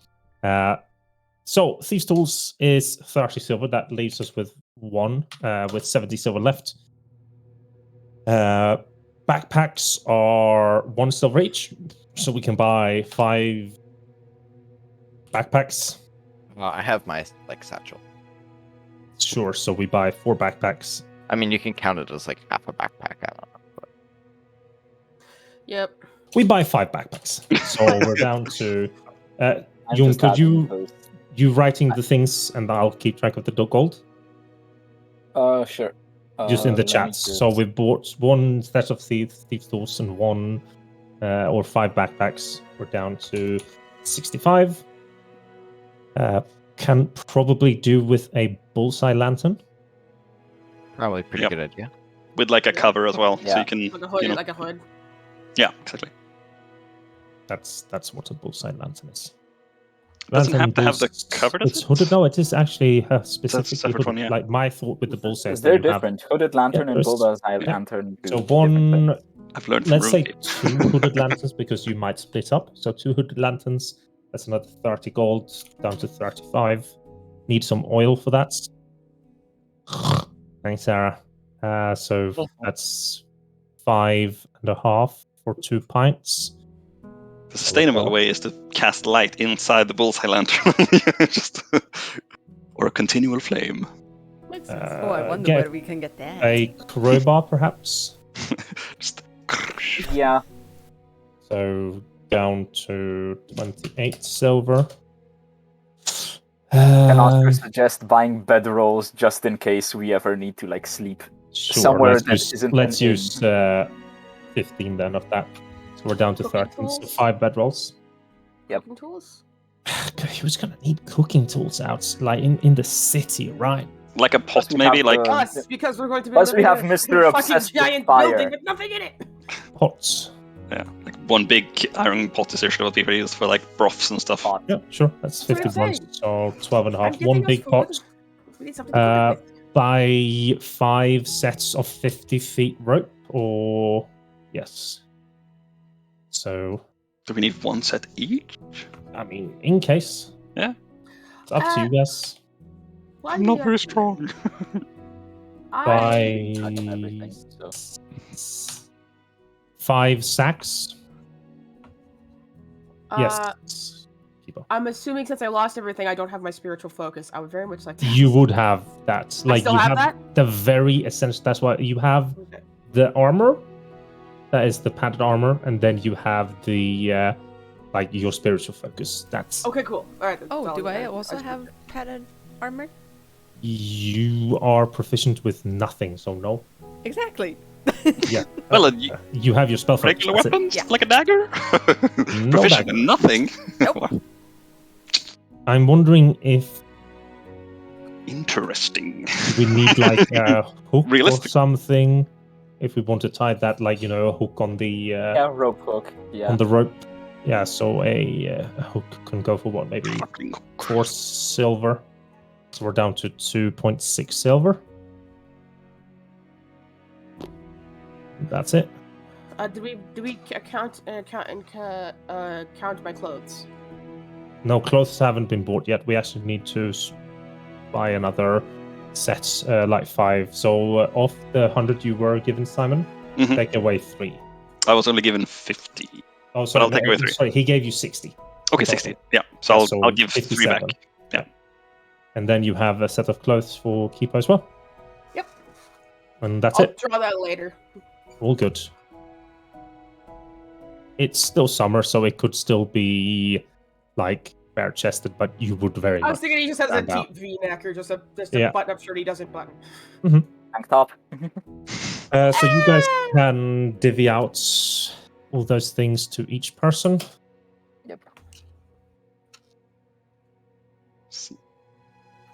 So Thieves' Tools is 30 silver. That leaves us with one, with 70 silver left. Backpacks are 1 silver each, so we can buy 5 backpacks. I have my satchel. Sure, so we buy 4 backpacks. I mean, you can count it as half a backpack. I don't know. But... Yep. We buy 5 backpacks. So we're down to I'm Jon, just could adding those. you writing the things and I'll keep track of the gold? Sure. Just in the let me chat. just- So we bought 1 set of Thieves' Tools and 1 or 5 backpacks. We're down to 65. Can probably do with a bullseye lantern. Probably a pretty Yep. good idea. With a cover as well, so Yeah. you can Like a hood. you know, Like a hood. yeah, exactly. That's what a bullseye lantern is. It doesn't have to have the bull's- cover, does It's it? hooded. No, it is actually specifically separate one, hooded. yeah. Like my thought with the bullseye is that They're you have- different. Hooded lantern Yeah, and there's- bullseye yeah. lantern. do So different things. one, I've learned from let's say RuneScape. 2 hooded lanterns because you might split up. So 2 hooded lanterns. That's another 30 gold down to 35. Need some oil for that. Thanks, Sarah. So that's 5.5 for 2 pints. The sustainable way is to cast light inside the bullseye lantern, just or a continual flame. Makes sense. I wonder get where we can get that. a crowbar, perhaps. Just Yeah. So down to 28 silver. Can Oscar suggest buying bedrolls just in case we ever need to like sleep Sure, somewhere let's that use, isn't let's an inn? use 15 then of that. So we're down to Cooking 13, so tools? 5 bedrolls. Yep. Cooking tools? Who's gonna need cooking tools out like in the city, right? like a pot, we maybe. have Like the- Us, because we're going to be Plus we living have in a Mr. fucking Obsessed with giant fire. building with nothing in it. Pots. yeah, like one big iron pot is usually what people use for like broths and stuff. Pot. Yeah, sure. That's That's what 50 I'm ones. saying. So 12 and a I'm half. giving One us big food. pot. We need something to cook it with. Buy 5 sets of 50 feet rope, or yes. So, Do we need one set each? I mean, in case. Yeah. It's up to you guys. Why I'm do not you very have- strong. Buy Touch everything. So. 5 sacks. Yes. Keep on. I'm assuming since I lost everything, I don't have my spiritual focus. I would very much like to. You would have that. Like still you have have that? the very essential. That's why you have Okay. the armor. That is the padded armor, and then you have the like your spiritual focus. That's Okay, cool. All right. that's Oh, all do I I also just- have padded armor? you are proficient with nothing, so no. Exactly. Yeah. Well, You have your spell focus. regular that's it. weapons, Yeah. like a dagger. No Proficient dagger. in nothing. I'm wondering if Interesting. we need like a hook or Realistic. something. If we want to tie that, like a hook on the Yeah, rope hook. Yeah. on the rope. Yeah, so a hook can go for what, maybe 4 silver. So we're down to 2.6 silver. That's it. Do we count my clothes? No, clothes haven't been bought yet. We actually need to buy another set, like 5. So off the 100 you were given, Simon, Mhm. take away 3. I was only given 50. Oh, sorry, I'll take away 3. sorry, he gave you 60. Okay, 60. Yeah, so Yeah, I'll give 3 57. back. Yeah. And then you have a set of clothes for Keeper as well. Yep. And that's I'll it. draw that later. All good. It's still summer, so it could still be like bare chested, but you would very I was much thinking he just has a stand out. deep V-neck or just a Yeah. button-up shirt he doesn't button. Tank top. So you guys can divvy out all those things to each person. Yep.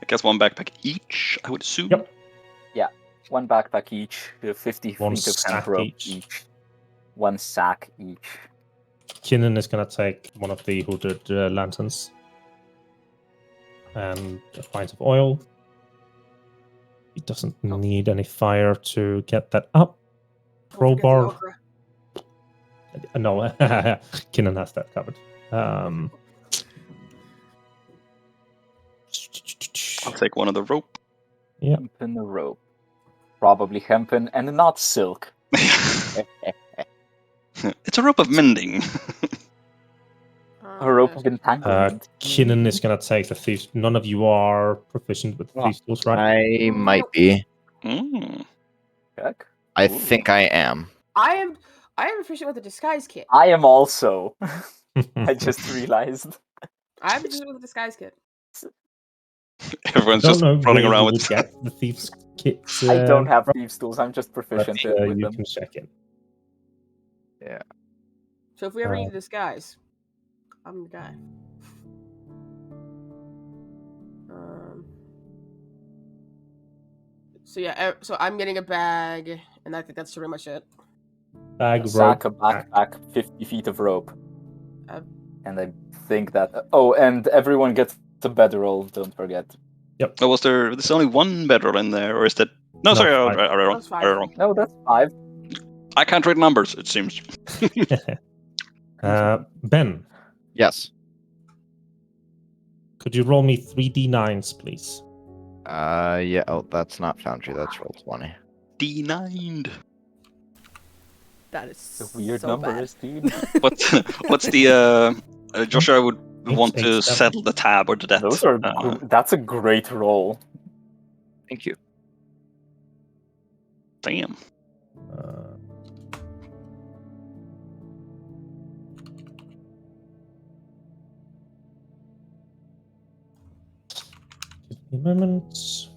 I guess one backpack each, I would assume. Yep. One backpack each. 50 One feet of sack hemp rope each. each. One sack each. Kinnan is going to take one of the hooded lanterns and a pint of oil. He doesn't need any fire to get that up. Don't forget the Crowbar. okra. No, Kinnan has that covered. I'll take one of the rope. Hempen rope. Probably hempen and not silk. It's a rope of mending. A rope of entanglement. Kinnan is going to take the thieves. None of you are proficient with thieves tools, right? I might be. Mm. Check. I Ooh. think I am. I am efficient with the disguise kit. I am also. I just realized. I'm efficient with the disguise kit. Everyone's I just don't know running where around you with. would get the thieves kits. I don't have thieves tools. I'm just but, proficient with you them. can check it. So if we ever Uh, need a disguise, I'm the guy. So yeah, so I'm getting a bag, and I think that's pretty much it. Bag, A rope, sack, a back. backpack, 50 feet of rope. Uh, And I think that. Oh, and everyone gets a bedroll. Don't forget. Oh, was there's only one bedroll in there, or is that? No, sorry, I 5. read wrong. That's 5. I read wrong. No, that's 5. I can't read numbers. It seems. Ben, Yes. could you roll me 3d9s, please? Yeah. Oh, that's not Foundry. That's roll 20. D9'd. That is The weird so number bad. is, dude. What's the? Joshua would want to 887. settle the tab or the debt. Those are. Uh, That's a great roll. Thank you. Damn. Give me a moment.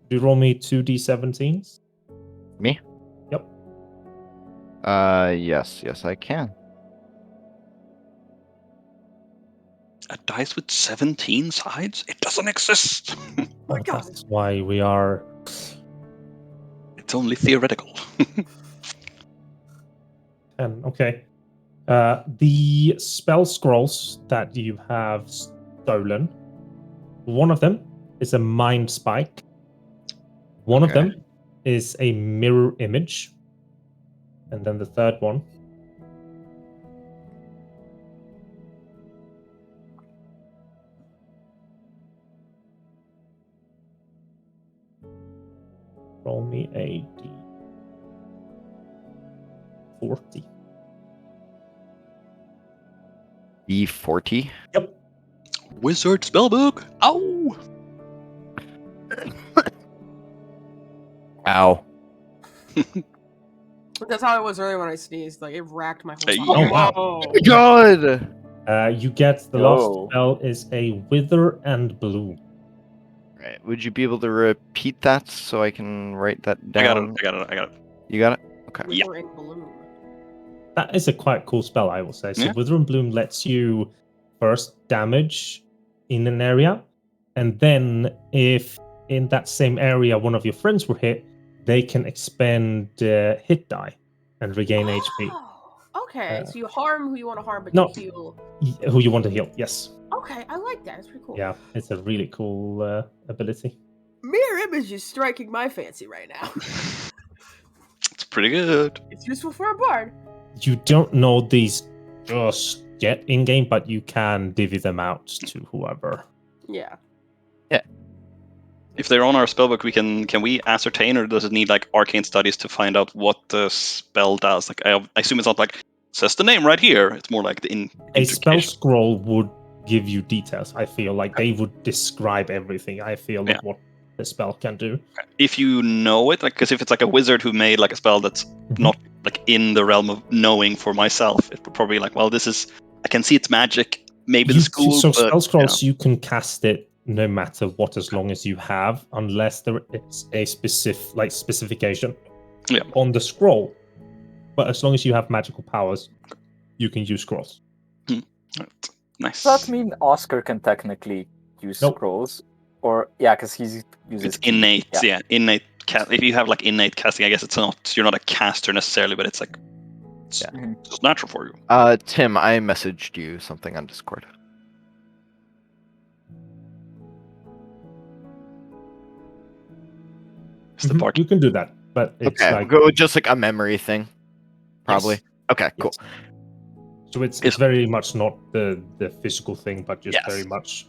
Do you roll me 2d17s? Me? Yep. Yes, I can. A dice with 17 sides? It doesn't exist. My God. That's why we are. It's only theoretical. Okay. The spell scrolls that you have stolen, one of them is a mind spike. One of Okay. them is a mirror image. And then the third one. Roll me a d40. D40. Yep. Wizard spellbook. Ow! Ow. That's how it was earlier when I sneezed. Like, it racked my whole Hey. body. Oh, wow. Whoa. God! You get the Yo. last spell is a wither and bloom. Right. Would you be able to repeat that so I can write that I down? got it. You got it? Okay. Yeah. Wither and bloom. That is a quite cool spell, I will say. So Yeah. Wither and Bloom lets you first damage in an area, and then if in that same area one of your friends were hit, they can expend hit die and regain HP. Oh, okay. So you harm who you want to harm, but No. you heal. Who you want to heal? Yes. Okay, I like that. It's pretty cool. Yeah, it's a really cool ability. Mirror image is striking my fancy right now. It's pretty good. It's useful for a bard. You don't know these just yet in game, but you can divvy them out to whoever. Yeah. If they're on our spellbook, can we ascertain, or does it need like arcane studies to find out what the spell does? Like I assume it's not like it says the name right here. It's more like the A spell implication. scroll would give you details. I feel like they would describe everything. I feel like what the spell can do. If you know it, like, because if it's like a wizard who made like a spell that's not like in the realm of knowing for myself, it would probably like, well, this is, I can see it's magic. Maybe the school. So but, spell scrolls, you can cast it no matter what, as long as you have, unless there is a specification on the scroll. But as long as you have magical powers, you can use scrolls. Nice. Does that mean Oscar can technically use scrolls? Or because he uses it's innate, innate. If you have like innate casting, I guess it's not. You're not a caster necessarily, but it's like it's just natural for you. Tim, I messaged you something on Discord. The bar. You can do that, but it's okay, like go with just like a memory thing, probably. Yes. Okay, cool. Yes. So it's very much not the physical thing, but just very much.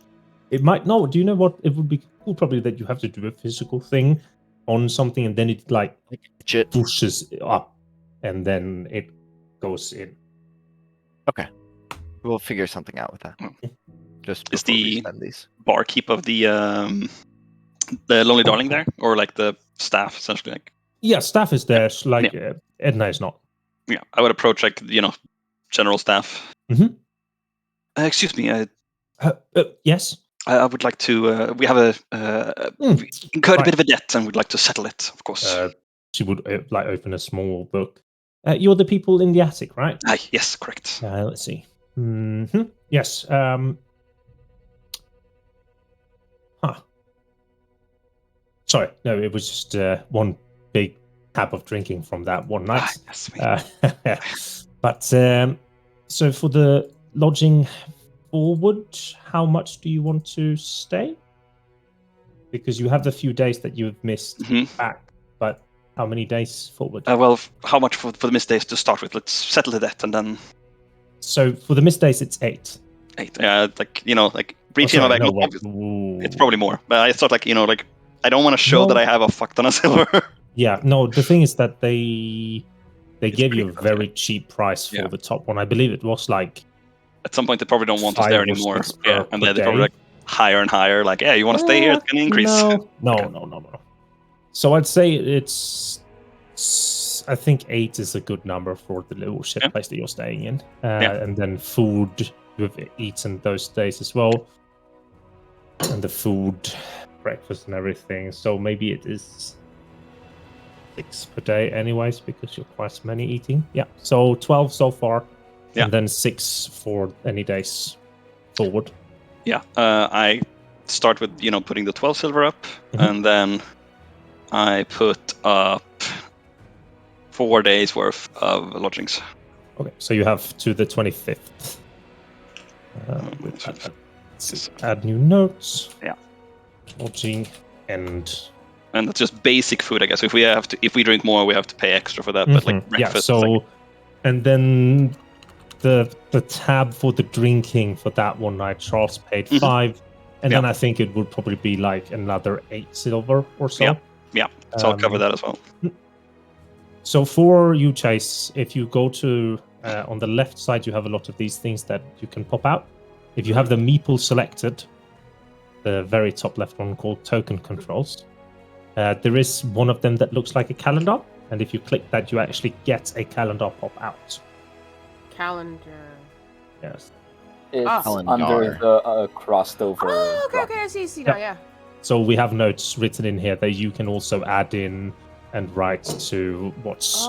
It might no. Do you know what? It would be cool probably that you have to do a physical thing on something, and then it like pushes up, and then it goes in. Okay, we'll figure something out with that. Just is before we the spend these. barkeep of the Lonely Darling there, or like the staff essentially? Like Yeah, staff is there. Like Edna is not. Yeah, I would approach like general staff. Mm-hmm. Excuse me. Yes. I would like to. We have we incurred a bit of a debt, and we'd like to settle it. Of course. She would like open a small book. You're the people in the attic, right? Yes, correct. Let's see. Mm-hmm. Yes. Sorry, no, it was just one big tab of drinking from that one night. But so for the lodging forward, how much do you want to stay? Because you have the few days that you've missed back, but how many days forward? Well, how much for the missed days to start with? Let's settle the debt and then. So for the missed days, it's 8. 8. Like briefly in my bag. It's probably more, but I thought like I don't want to show that I have a fuck ton of silver. Yeah, no. The thing is that they gave you a very cheap price for the top one. I believe it was like at some point they probably don't want us 5 there or anymore. 6 Yeah, per and then they probably day. like higher and higher. Like, yeah, you want to stay here? It's gonna increase. No. So I'd say I think 8 is a good number for the little ship place that you're staying in. And then food, you've eaten those days as well. And the food, breakfast and everything. So maybe it is 6 per day anyways, because you're quite many eating. Yeah, so 12 so far. Yeah. And then 6 for any days forward. Yeah, I start with, putting the 12 silver up, and then I put up 4 days worth of lodgings. Okay, so you have to the 25th. Add new notes. Yeah. Lodging and that's just basic food, I guess. If we drink more, we have to pay extra for that. But like breakfast. Yeah. So, and then the tab for the drinking for that one night, Charles paid 5, and then I think it would probably be like another 8 silver or so. Yeah. So I'll cover that as well. So for you, Chase, if you go to on the left side, you have a lot of these things that you can pop out. If you have the meeple selected, the very top left one called token controls, there is one of them that looks like a calendar, and if you click that, you actually get a calendar pop out. Calendar. Yes. It's under the crossed over. Oh, okay, I see now, yeah. So we have notes written in here that you can also add in and write to what's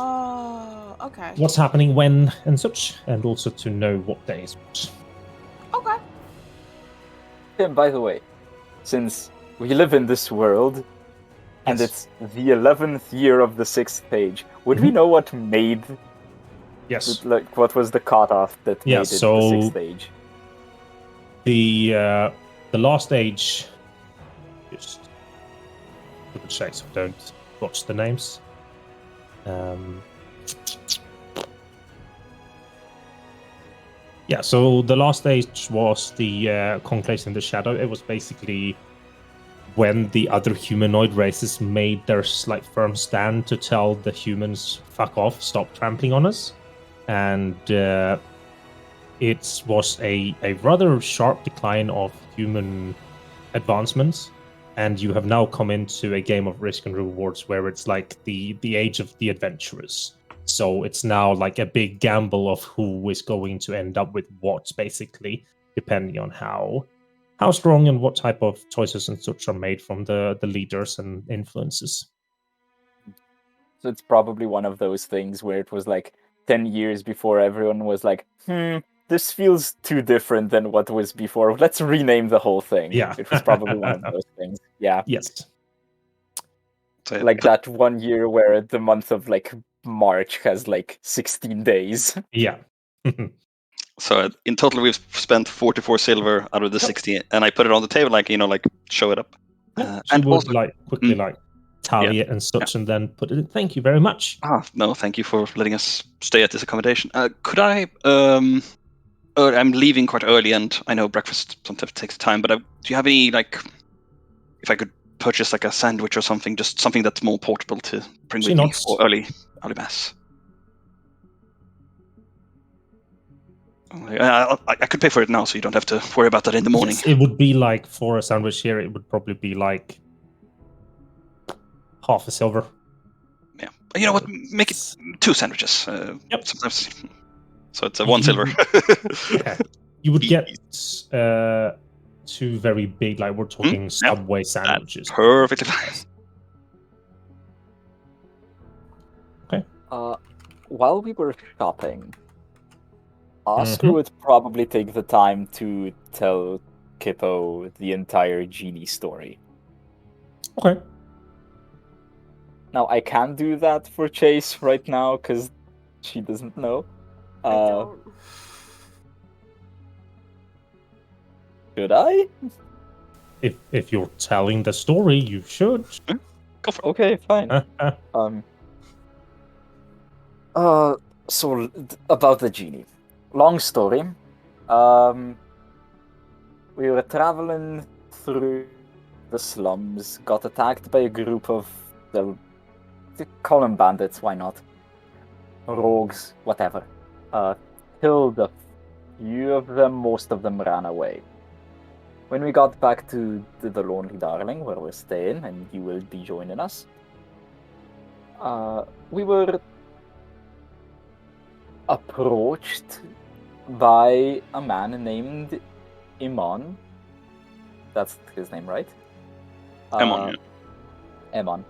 happening when and such, and also to know what day is what. Okay. And by the way, since we live in this world, and it's the 11th year of the 6th page, would we know what made? Yes. Like, what was the cutoff that made it the 6th age? The last age. Just double check so I don't watch the names. Yeah, so the last stage was the Conclave in the Shadow. It was basically when the other humanoid races made their firm stand to tell the humans, fuck off, stop trampling on us. And it was a rather sharp decline of human advancements. And you have now come into a game of risk and rewards where it's like the age of the adventurers. So it's now like a big gamble of who is going to end up with what, basically, depending on how strong and what type of choices and such are made from the leaders and influences. So it's probably one of those things where it was like 10 years before everyone was like, this feels too different than what was before. Let's rename the whole thing. Yeah. It was probably one of those things. Yeah. Yes. Like that one year where the month of March has 16 days. Yeah. So in total, we've spent 44 silver out of the 60, and I put it on the table, show it up. And would also, quickly tally it and such, and then put it in. Thank you very much. No, thank you for letting us stay at this accommodation. Could I? I'm leaving quite early, and I know breakfast sometimes takes time. But do you have any if I could purchase a sandwich or something, just something that's more portable to bring with me for early mass? I could pay for it now, so you don't have to worry about that in the morning. Yes, it would be for a sandwich here, it would probably be half a silver. Yeah. You know what? Make it 2 sandwiches. Yep. Sometimes. So it's 1 silver. Yeah. You would get 2 very big, we're talking Subway sandwiches. That's perfectly fine. Okay. While we were shopping, Oscar would probably take the time to tell Kippo the entire genie story. Okay. Now, I can't do that for Chase right now, because she doesn't know. I don't. Should I? If you're telling the story, you should. Go for it. Okay, fine. So about the genie. Long story. We were traveling through the slums, got attacked by a group of call them bandits, why not? Rogues, whatever. Killed a Most of them ran away. When we got back to the Lonely Darling, where we're staying, and you will be joining us, we were approached by a man named Iman. That's his name, right? Emon, yeah. Emon.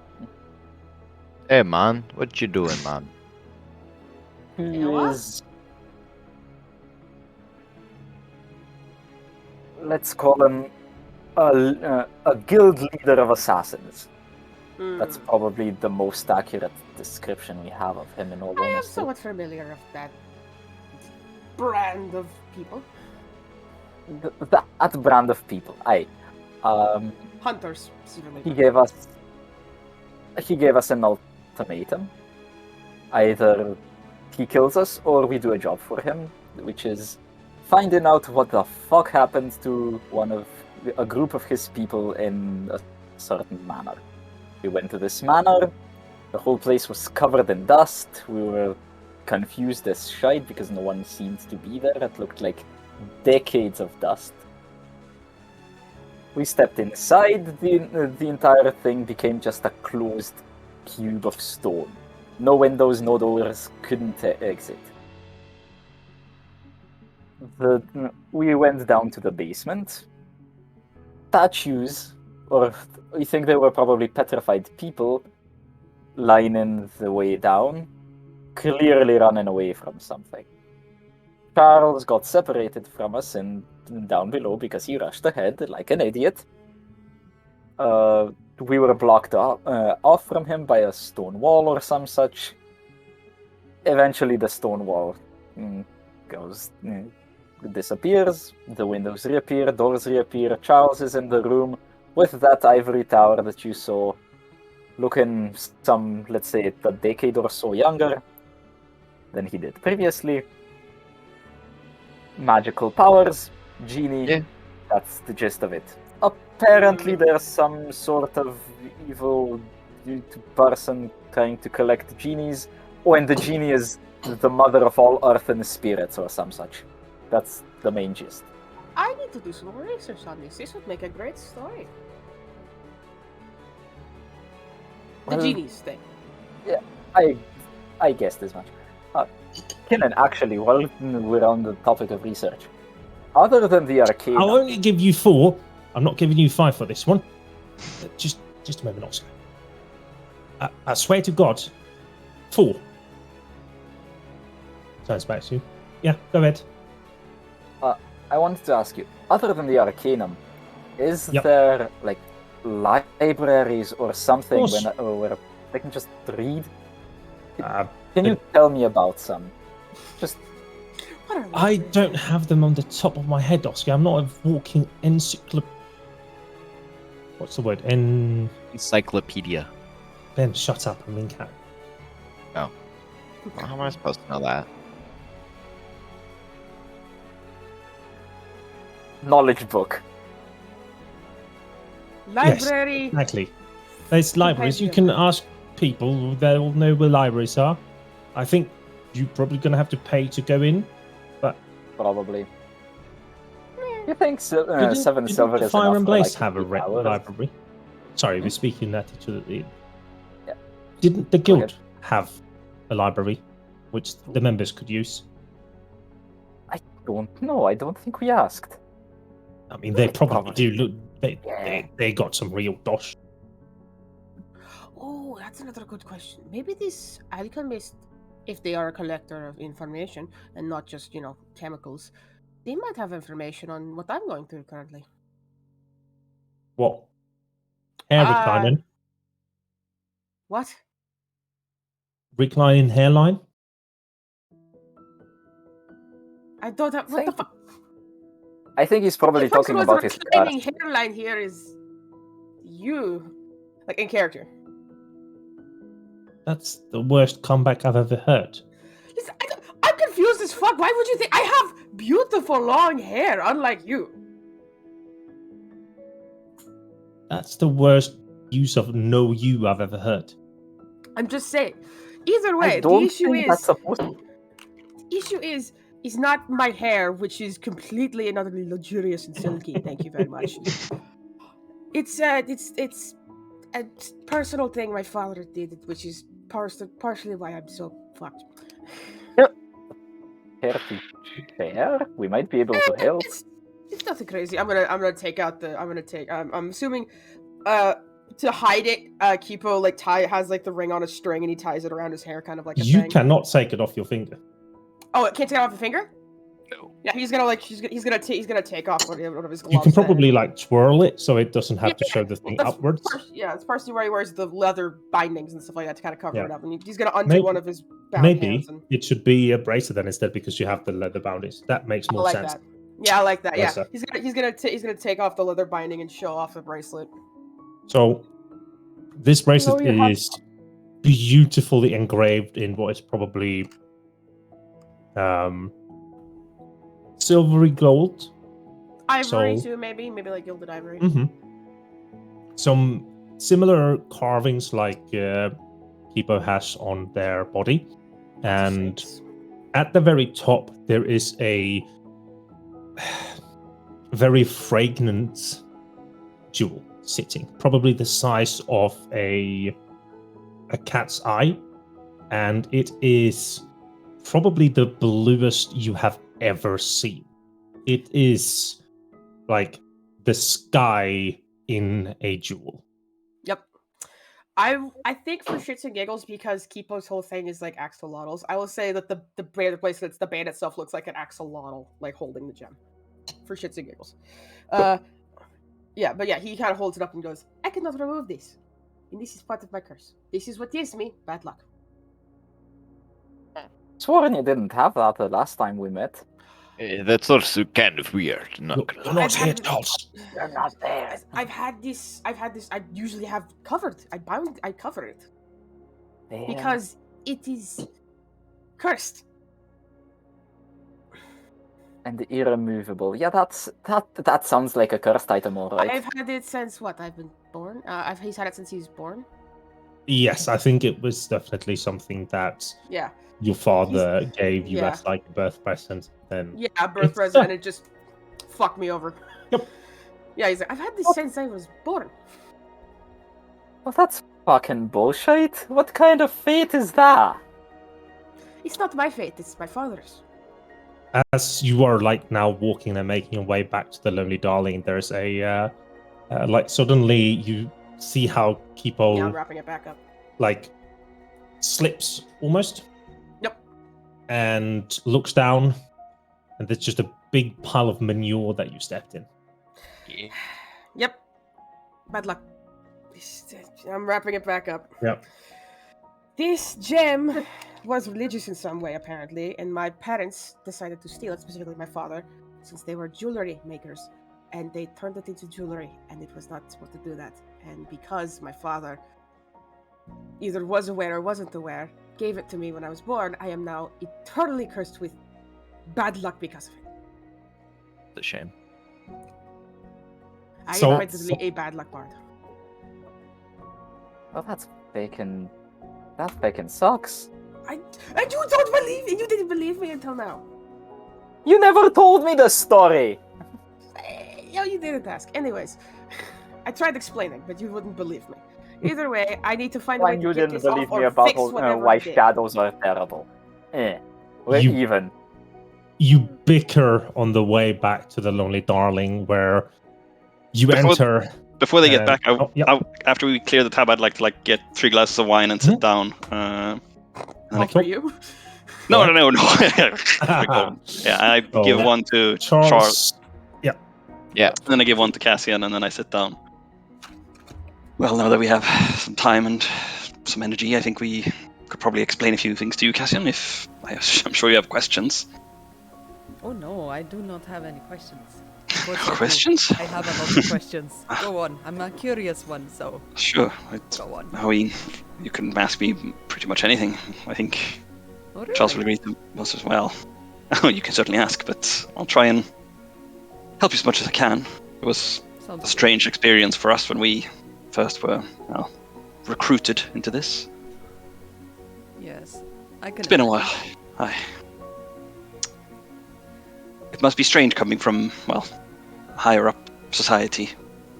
Hey man, what you doing, man? Who is, let's call him a guild leader of assassins. That's probably the most accurate description we have of him in all honesty. I am somewhat familiar with that brand of people. That brand of people. Hunters. He gave us an ultimatum. Either he kills us or we do a job for him, which is finding out what the fuck happened to a group of his people in a certain manor. We went to this manor, the whole place was covered in dust, we were confused as shite because no one seemed to be there, it looked like decades of dust. We stepped inside, the entire thing became just a closed cube of stone. No windows, no doors, couldn't exit. We went down to the basement. Statues, or we think they were probably petrified people, lining the way down, clearly running away from something. Charles got separated from us and down below because he rushed ahead like an idiot. We were blocked off from him by a stone wall or some such. Eventually the stone wall disappears, the windows reappear, doors reappear, Charles is in the room with that ivory tower that you saw, looking some, let's say, a decade or so younger than he did previously. Magical powers, genie, Yeah. That's the gist of it. Apparently there's some sort of evil person trying to collect genies, and the genie is the mother of all earth and spirits or some such. That's the main gist. I need to do some more research on this. This would make a great story. The genies thing. Yeah, I guessed as much. Kinnan, actually, while we're on the topic of research, other than the arcane... I'll only give you 4. I'm not giving you 5 for this one. Just a moment, Oscar. I swear to God, 4. Sounds back to you. Yeah, go ahead. I wanted to ask you, other than the Arcanum, is there like libraries or something where they can just read? Can you tell me about some? Just. I don't have them on the top of my head, Oscar. I'm not a walking What's the word? Encyclopedia. Ben, shut up. I'm in cat. Oh. Well, how am I supposed to know that? Knowledge book. Library. Yes, exactly. There's libraries. You can ask people. They'll know where libraries are. I think you're probably going to have to pay to go in, but probably. You think 7 silver is Fire enough and for, Blaze like, have a 8 hours? library? Sorry, we're speaking that to the. Yeah. Didn't the guild have a library which the members could use? I don't know. I don't think we asked. I mean, they probably do. Look, they got some real dosh. Oh, that's another good question. Maybe these alchemists, if they are a collector of information and not just, chemicals, they might have information on what I'm going through currently. What? Hair reclining? What? Reclining hairline? I don't have. What the fuck? I think he's probably talking about his reclining hairline here is you, like in character. That's the worst comeback I've ever heard. Listen, I'm confused as fuck. Why would you think I have beautiful long hair, unlike you? That's the worst use of "know you" I've ever heard. I'm just saying. Either way, the issue is is not my hair, which is completely and utterly luxurious and silky. Thank you very much. It's a personal thing my father did, which is partially why I'm so fucked. Care to share? We might be able to help. It's nothing crazy. I'm gonna take out the. I'm assuming, to hide it, Kipo has the ring on a string and he ties it around his hair, kind of like a You thing. cannot take it off your finger. Oh, it can't take it off the finger? No. Yeah, he's gonna take off one of his gloves. You can then. probably twirl it so it doesn't have to show the thing upwards. It's partially where he wears the leather bindings and stuff like that to kind of cover it up, and he's gonna undo Maybe- one of his bound Maybe hands. And it should be a bracelet then instead because you have the leather boundaries. That makes I more like sense. that. Yeah, I like that. Yeah, Bracelet. he's gonna take off the leather binding and show off the bracelet. So this bracelet you have- is beautifully engraved in what is probably silvery gold. Ivory So- too, maybe like gilded ivory. Mm-hmm. Some similar carvings like Kipo has on their body, and Shapes. at the very top there is a very fragrant jewel sitting, probably the size of a cat's eye, and it is probably the bluest you have ever seen. It is like the sky in a jewel. Yep. I think for shits and giggles, because Kipo's whole thing is like axolotls, I will say that the bracelets, the band itself looks like an axolotl, like holding the gem. For shits and giggles. Yeah, he kind of holds it up and goes, I cannot remove this. And this is part of my curse. This is what gives me bad luck. Sworn you didn't have that the last time we met. That's also kind of weird. Not gonna You're lie. not here, Charles. You're not there. I've had this, I usually have covered. I cover it. There. Because it is cursed. And irremovable. Yeah, that sounds like a cursed item, alright. I've had it since what? I've been born? He's had it since he was born? Yes, I think it was definitely something that Yeah. your father gave you yeah. as like a birth present. Then Yeah, a birth present, and it just fucked me over. Yep. Yeah, he's like, I've had this since I was born. Well, that's fucking bullshit. What kind of fate is that? It's not my fate, it's my father's. as you are now walking and making your way back to the Lonely Darling, there's a suddenly you see how Kipo Yeah, I'm wrapping it back up. slips almost. Yep. And looks down, and there's just a big pile of manure that you stepped in. Yeah. Yep. Bad luck. I'm wrapping it back up. Yep. This gem was religious in some way, apparently, and my parents decided to steal it, specifically my father, since they were jewelry makers, and they turned it into jewelry, and it was not supposed to do that. And because my father either was aware or wasn't aware, gave it to me when I was born, I am now eternally cursed with bad luck because of it. It's a shame. I So- am admittedly a bad luck bard. Well, that's bacon. That bacon sucks. And you don't believe me. You didn't believe me until now. You never told me the story. Yeah, you didn't ask. Anyways, I tried explaining, but you wouldn't believe me. Either way, I need to find a way When to you get didn't this believe off me or about fix whatever why I did. shadows are terrible. We're You- even. You bicker on the way back to the Lonely Darling, where you enter. Before they get back, Yep. after we clear the tab, I'd like to get 3 glasses of wine and sit down. All for you. No. Yeah, I give one to Charles. Yeah. And then I give one to Cassian, and then I sit down. Well, now that we have some time and some energy, I think we could probably explain a few things to you, Cassian, I'm sure you have questions. Oh no, I do not have any questions. Questions? I have a lot of questions. Go on, I'm a curious one, so Sure. go on. I mean, you can ask me pretty much anything. I think Oh, really? Charles will agree to us as well. You can certainly ask, but I'll try and help you as much as I can. It was Sounds a strange experience for us when we first were recruited into this. good. Yes, I can. It's been a while. it must be strange coming from, well, higher up society.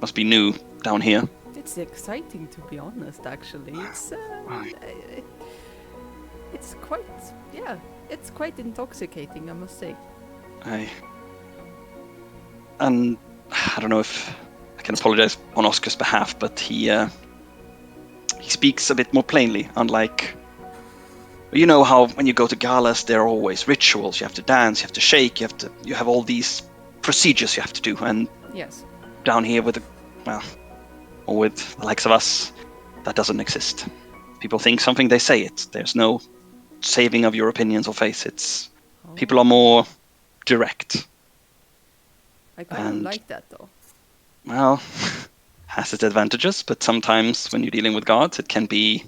Must be new down here. It's exciting, to be honest. Actually, it's quite, yeah, it's quite intoxicating, I must say. And I don't know if I can apologize on Oscar's behalf, but he speaks a bit more plainly. Unlike, you know how when you go to galas, there are always rituals. You have to dance, you have to shake, you have all these procedures you have to do. And yes, down here with with the likes of us, that doesn't exist. People think something, they say it. There's no saving of your opinions or face. People are more direct. I kind of like that, though. Well, has its advantages, but sometimes when you're dealing with gods, it can be,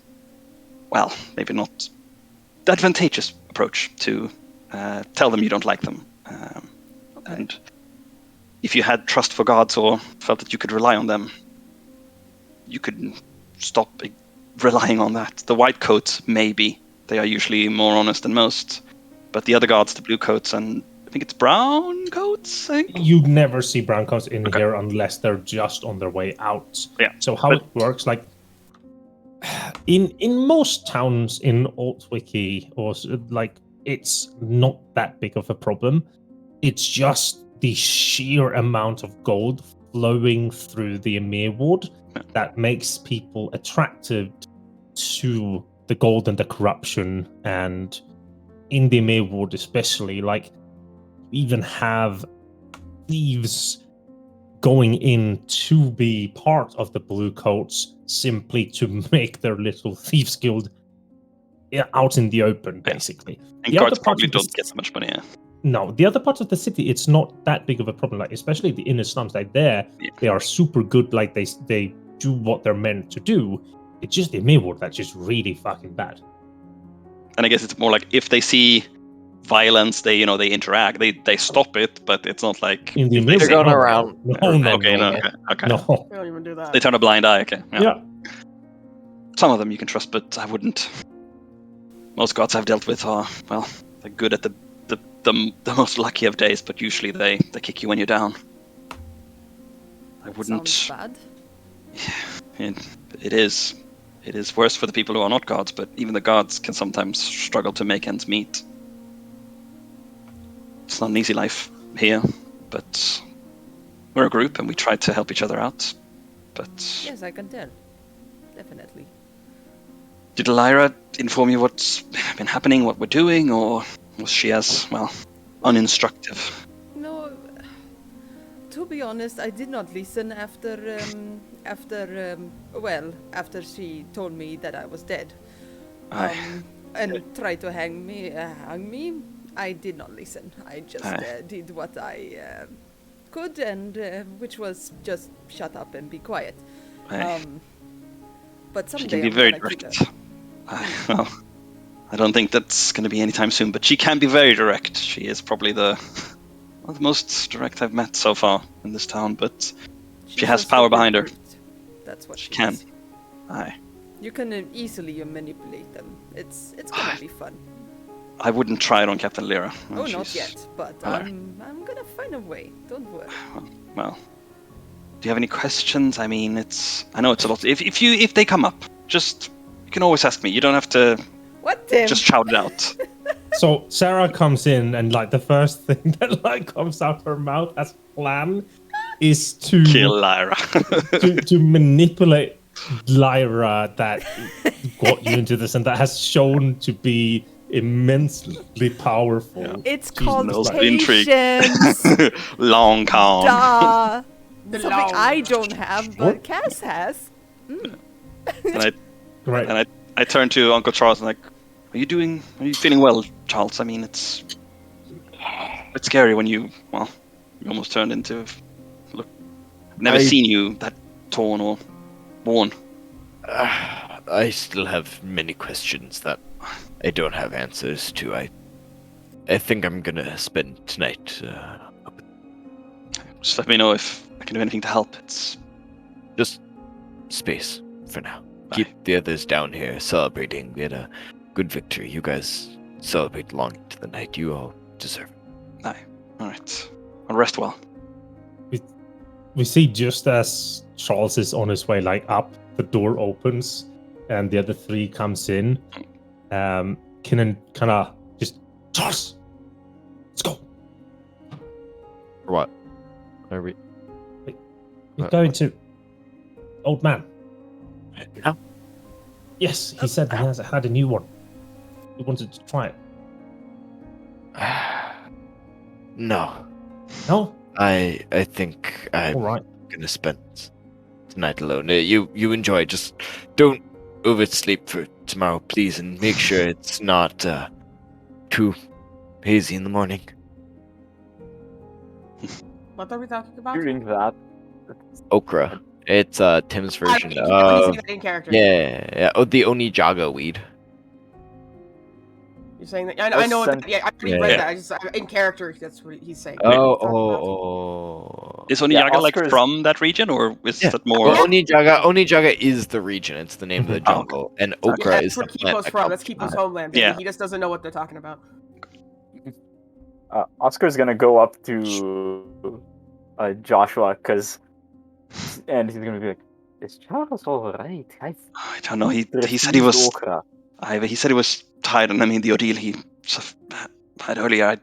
well, maybe not the advantageous approach to tell them you don't like them. And if you had trust for gods or felt that you could rely on them, you could stop relying on that. The white coats, maybe. They are usually more honest than most. But the other gods, the blue coats, and I think it's brown coats, I think? You never see brown coats in here unless they're just on their way out. Yeah. So how it works, like, in most towns in Altwiki, or like, it's not that big of a problem. It's just the sheer amount of gold flowing through the Emir Ward that makes people attracted to the gold and the corruption. And in the Emir Ward especially, like, even have thieves going in to be part of the blue coats simply to make their little thieves guild out in the open, basically. And guards probably don't get so much money, No, the other parts of the city, it's not that big of a problem. Like, especially the inner slums, like they are super good. Like they do what they're meant to do. It's just the Mirror that's just really fucking bad. And I guess it's more like if they see violence, they interact. They stop it, but it's not like in the they're going around. No. Okay. We don't even do that. They turn a blind eye. Okay. Yeah. Some of them you can trust, but I wouldn't. Most gods I've dealt with are, well, they're good at the most lucky of days, but usually they kick you when you're down. I wouldn't. Sounds bad. Yeah, it is. It is worse for the people who are not gods, but even the gods can sometimes struggle to make ends meet. It's not an easy life here, but we're a group and we try to help each other out. But yes, I can tell. Definitely. Did Lyra inform you what's been happening, what we're doing, or was she as, well, uninstructive? No, to be honest, I did not listen after she told me that I was dead. And tried to hang me. I did not listen. I just did what I could, and which was just shut up and be quiet. But someday she can be very direct. Well, I don't think that's going to be anytime soon, but she can be very direct. She is probably the most direct I've met so far in this town, but she has power behind her. That's what she can. Is. You can easily manipulate them. It's gonna be fun. I wouldn't try it on Captain Lyra. Not yet, but I'm gonna find a way. Don't worry. Well, do you have any questions? I mean, I know it's a lot. If they come up, you can always ask me. You don't have to. What, Tim? Just shout it out. So Sarah comes in, and like the first thing that like comes out her mouth as plan is to kill Lyra, to manipulate Lyra that got you into this, and that has shown to be immensely powerful. Yeah. It's called patience. Long con. Duh. Something I don't have, but Cass has. And I turn to Uncle Charles and like, are you feeling well, Charles? I mean, it's scary when you almost turned into. Look, I've never seen you that torn or worn. I still have many questions that I don't have answers to. I think I'm gonna spend tonight. Just let me know if I can do anything to help. It's just space for now. Keep the others down here celebrating. We had a good victory. You guys celebrate long into the night. You all deserve it. Aye. All right. I'll rest well. We see just as Charles is on his way up, the door opens and the other three comes in. Kinnan kind of just, Charles, let's go. For what? Are we? We're going to old man. No. Yes, he said he has had a new one. He wanted to try it. No. No? I think I'm All right. gonna spend tonight alone. You enjoy. Just don't oversleep for tomorrow, please, and make sure it's not too hazy in the morning. What are we talking about? During that, Okra. It's Tim's version He's of saying that in character. yeah. Oh, the Onijaga weed. You're saying that? I know. Yeah, I already read that. In character, that's what he's saying. Oh. Is Onijaga Oscar's- from that region, or is that more? Well, Onijaga is the region. It's the name of the jungle, and Okra is where the plant. Kipo's from. That's Kipo's homeland. Yeah. He just doesn't know what they're talking about. Oscar's gonna go up to Joshua and he's gonna be like, "Is Charles all right? I don't know. He said he was. He said he was tired, and I mean the ordeal he had earlier.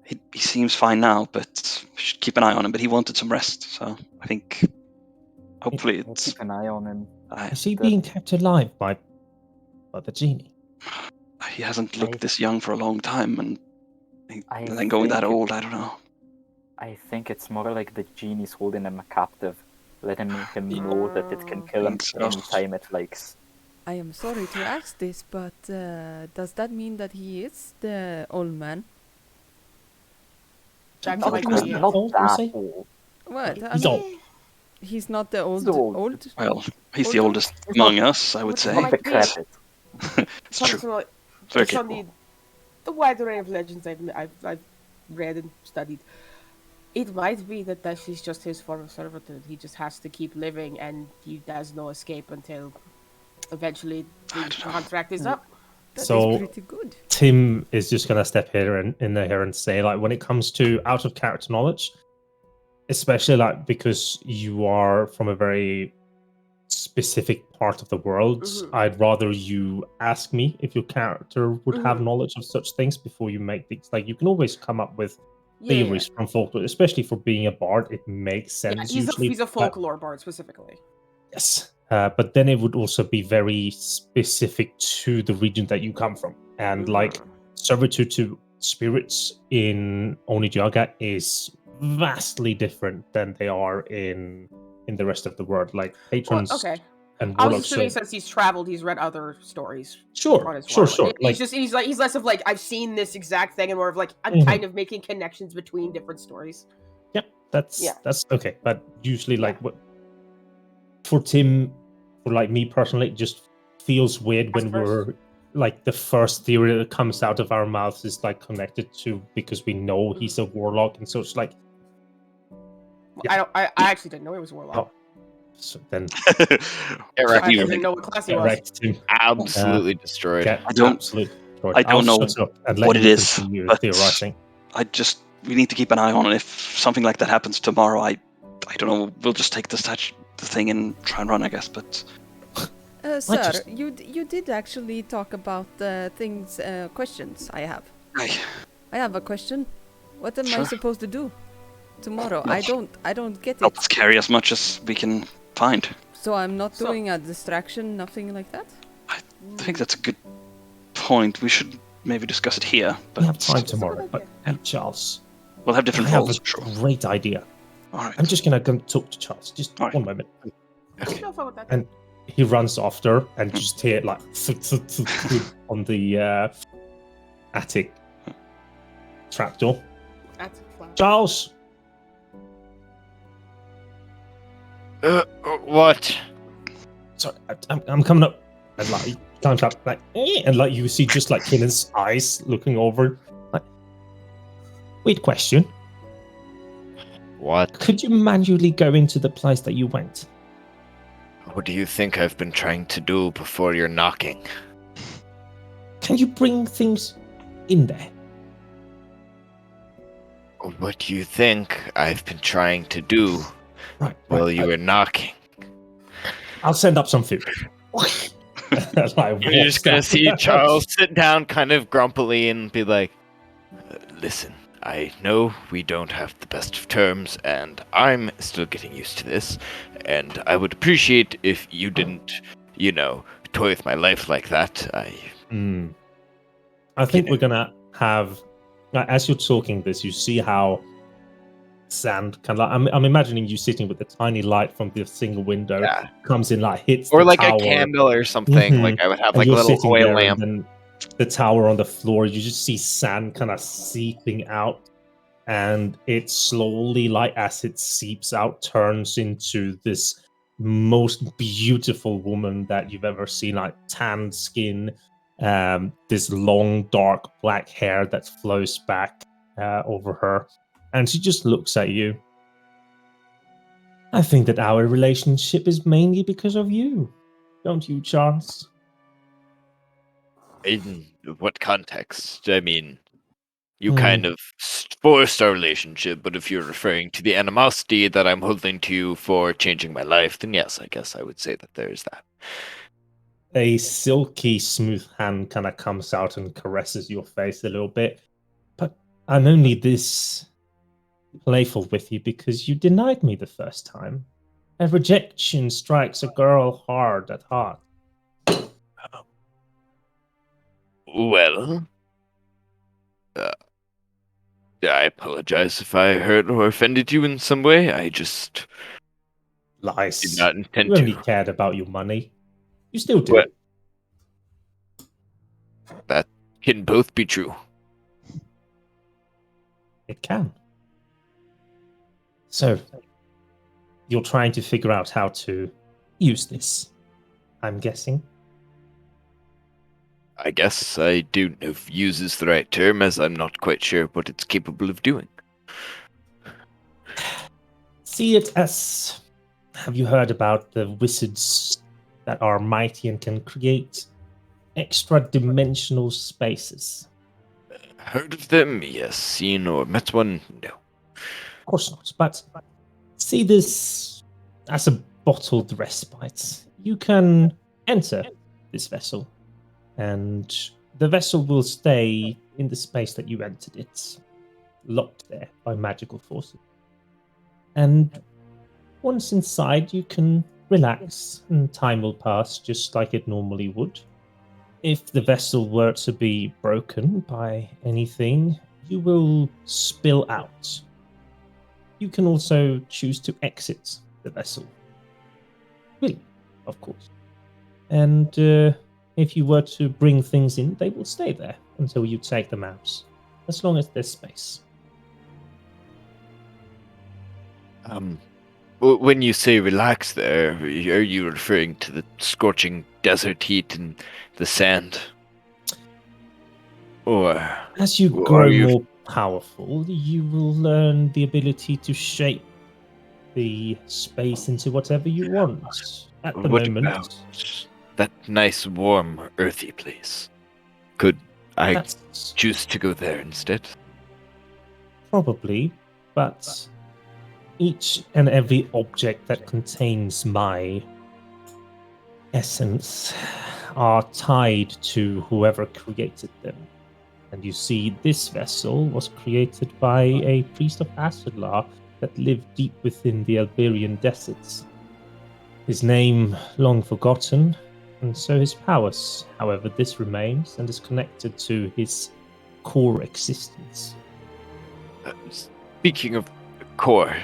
He seems fine now, but we should keep an eye on him. But he wanted some rest, so I think hopefully We'll it's. keep an eye on him. Is he being kept alive by the genie? He hasn't looked this young for a long time, and then going that think- old, I don't know. I think it's more like the genie's holding him captive, letting him know that it can kill him anytime it likes. I am sorry to ask this, but does that mean that he is the old man? Jack Not might that be. old, you say? old. What? I He's mean, old. he's not the old. old. Well, he's the Older? oldest among us, I would What say. the fuck? Decrepit. It's true. Personally, Very based on capable. the wide array of legends I've read and studied, it might be that this is just his form of servitude. He just has to keep living, and he has no escape until eventually the contract is up. That So- is pretty good. Tim is just going to step here and in there and say, when it comes to out of character knowledge, especially because you are from a very specific part of the world, I'd rather you ask me if your character would have knowledge of such things before you make things. You can always come up with theories from folklore, especially for being a bard. It makes sense. Yeah, usually, he's a folklore bard specifically. yes. But then it would also be very specific to the region that you come from. And servitude to spirits in Onijaga is vastly different than they are in the rest of the world. Patrons okay. and I was warlocks. assuming since he's traveled, he's read other stories. Sure. He's less of I've seen this exact thing, and more of I'm kind of making connections between different stories. Yeah, that's okay. But usually, for Tim, for me personally, it just feels weird when we're the first theory that comes out of our mouths is connected to, because we know he's a warlock, and so it's I actually didn't know he was a warlock. Oh, so then I didn't know what class he was. Tim. Absolutely destroyed. I don't know what it is, but theorizing. We need to keep an eye on it. If something like that happens tomorrow, I don't know. We'll just take the thing and try and run, I guess. But sir, you did actually talk about things, questions. I have a question. What am I supposed to do tomorrow? I don't get it. Let's carry as much as we can find. So I'm not doing a distraction, nothing like that? I think that's a good point. We should maybe discuss it here. But we have time tomorrow. But Charles, we'll have different I roles. have a great idea. All right. I'm just gonna go talk to Charles. Just one moment. Okay. And he runs after and just hear on the attic trapdoor. Charles. What? Sorry, I'm coming up. And he climbs up and you see just Kinnan's eyes looking over. Weird question. What? Could you manually go into the place that you went? What do you think I've been trying to do before you're knocking? Can you bring things in there? what do you think I've been trying to do while you were knocking? I'll send up some food. You're just gonna see Charles sit down kind of grumpily and be like, listen, I know we don't have the best of terms, and I'm still getting used to this, and I would appreciate if you didn't, toy with my life like that. I think we're gonna have, as you're talking this, you see how sand kind of like, I'm imagining you sitting with the tiny light from the single window comes in, like hits or the like tower. a candle or something. Mhm. Like I would have And like a you're little sitting oil there, lamp. and then the tower on the floor, you just see sand kind of seeping out, and it slowly, like as it seeps out, turns into this most beautiful woman that you've ever seen, like tanned skin, this long dark black hair that flows back over her, and she just looks at you. I think that our relationship is mainly because of you, don't you, Charles? In what context? I mean, you kind of forced our relationship, but if you're referring to the animosity that I'm holding to you for changing my life, then yes, I guess I would say that there's that. A silky, smooth hand kind of comes out and caresses your face a little bit. But I'm only this playful with you because you denied me the first time. A rejection strikes a girl hard at heart. Well, I apologize if I hurt or offended you in some way. I just Lies. did not intend You only to. cared about your money. You still do. Well, that can both be true. It can. So, you're trying to figure out how to use this, I'm guessing? I guess I don't know if use is the right term, as I'm not quite sure what it's capable of doing. See it as... Have you heard about the wizards that are mighty and can create extra-dimensional spaces? Heard of them? Yes. Seen or met one? No. Of course not, but see this as a bottled respite. You can enter this vessel, and the vessel will stay in the space that you entered it, locked there by magical forces. And once inside, you can relax, and time will pass just like it normally would. If the vessel were to be broken by anything, you will spill out. You can also choose to exit the vessel. Will, of course. And if you were to bring things in, they will stay there until you take them out, as long as there's space. When you say relax there, are you referring to the scorching desert heat and the sand? Or as you grow more powerful, you will learn the ability to shape the space into whatever you want. At the moment, about that nice, warm, earthy place? Could I choose to go there instead? Probably, but each and every object that contains my essence are tied to whoever created them. And you see, this vessel was created by a priest of Asadlar that lived deep within the Iberian deserts. His name long forgotten, and so his powers. However, this remains and is connected to his core existence. Speaking of core,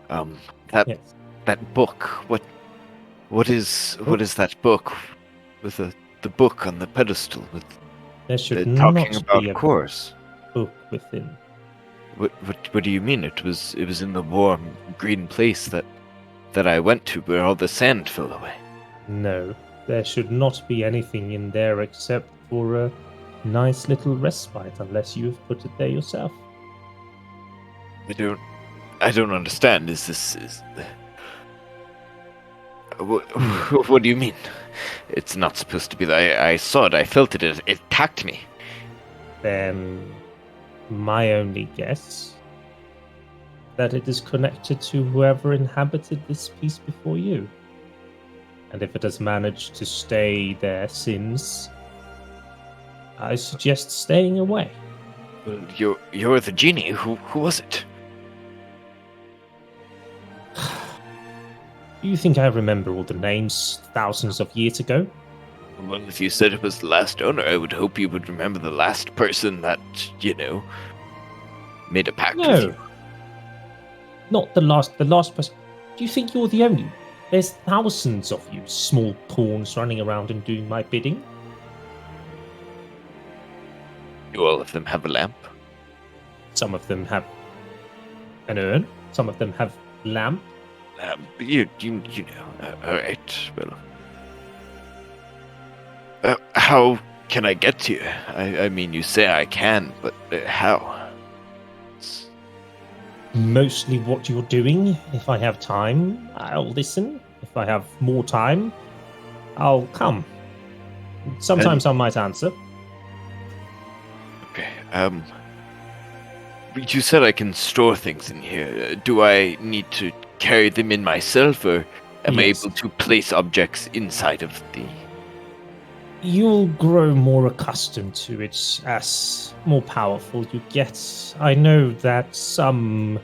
that book. What is that book with the book on the pedestal with there should talking not about be a cores? Book within. What do you mean? It was in the warm green place that I went to where all the sand fell away. No, there should not be anything in there except for a nice little respite, unless you've put it there yourself. I don't understand. What do you mean? It's not supposed to be that. I saw it. I felt it. It attacked me. Then my only guess that it is connected to whoever inhabited this piece before you. And if it has managed to stay there since, I suggest staying away. Well, you're the genie. Who was it? Do you think I remember all the names thousands of years ago? Well, if you said it was the last owner, I would hope you would remember the last person that, made a pact with No. you. Not the last person. Do you think you're the only? There's thousands of you small pawns running around and doing my bidding. Do all of them have a lamp? Some of them have an urn. Some of them have lamp. You know. All right. Well, how can I get to you? I mean, you say I can, but how? Mostly what you're doing. If I have time, I'll listen. If I have more time, I'll come. Sometimes I might answer. Okay. You said I can store things in here. Do I need to carry them in myself, or am I Yes. able to place objects inside of the... You'll grow more accustomed to it as more powerful you get. I know that some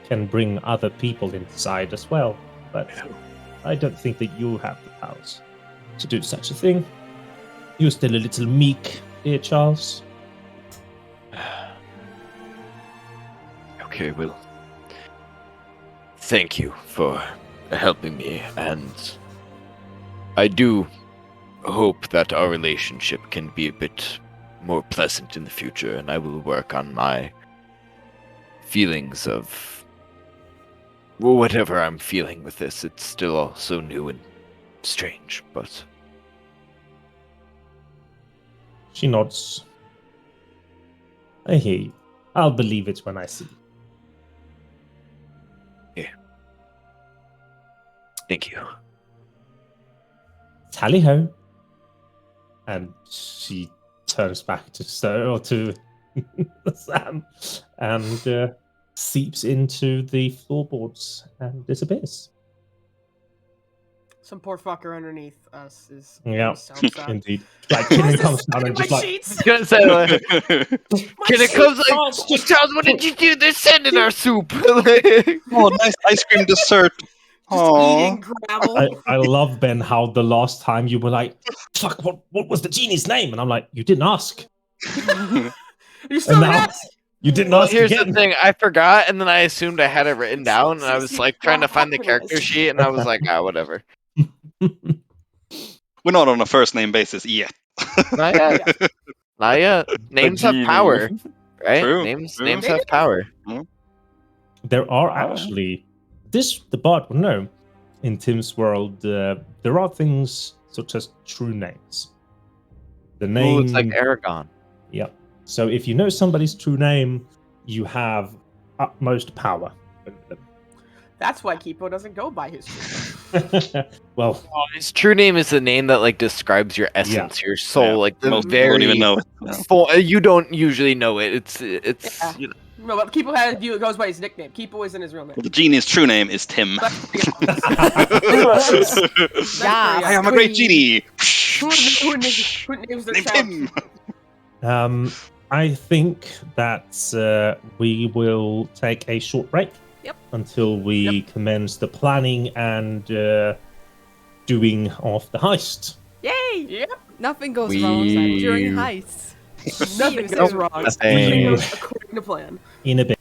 can bring other people inside as well, but I don't think that you have the powers to do such a thing. You're still a little meek, dear Charles. Okay, well, thank you for helping me, and I do hope that our relationship can be a bit more pleasant in the future, and I will work on my feelings of whatever I'm feeling with this. It's still all so new and strange, but... She nods. I hear you. I'll believe it when I see it. Thank you. Tally ho. And she turns back to to Sam and seeps into the floorboards and disappears. Some poor fucker underneath us is Yeah, so sad. indeed. Like Kinnan comes down and My just like sheets. Gonna say, My it comes like, Charles, just Charles, what did you do? There's sand in our soup. Oh, nice ice cream dessert. just Aww. eating gravel. I love, Ben, how the last time you were like, fuck, what was the genie's name? And I'm like, you didn't ask. You still now- ask? You didn't Well, ask here's again. the thing. I forgot, and then I assumed I had it written down, and I was like trying to find the character sheet, and I was like, whatever. We're not on a first name basis yet. Not yet. Not yet. Names have genie. power, right? True, Names true. have power. There are actually, the bard will know, in Tim's world, there are things such as true names. The name. Ooh, it's like Aragon. Yep. So if you know somebody's true name, you have utmost power over them. That's why Kipo doesn't go by his Well, Oh, his true name is the name that like describes your essence, your soul, Yeah. like the Most people very. don't even know it. No. You don't usually know it. It's Yeah. you know. No, but Kipo goes by his nickname. Kipo isn't his real name. Well, the genie's true name is Tim. That's pretty obvious. Yeah, I am a great genie. Who names their Name child? Tim. I think that we will take a short break. Yep. Until we commence the planning and doing of the heist. Yay! Yep. Nothing goes wrong during We- heists. Nothing goes wrong. Nothing. Everything goes according to plan. In a bit.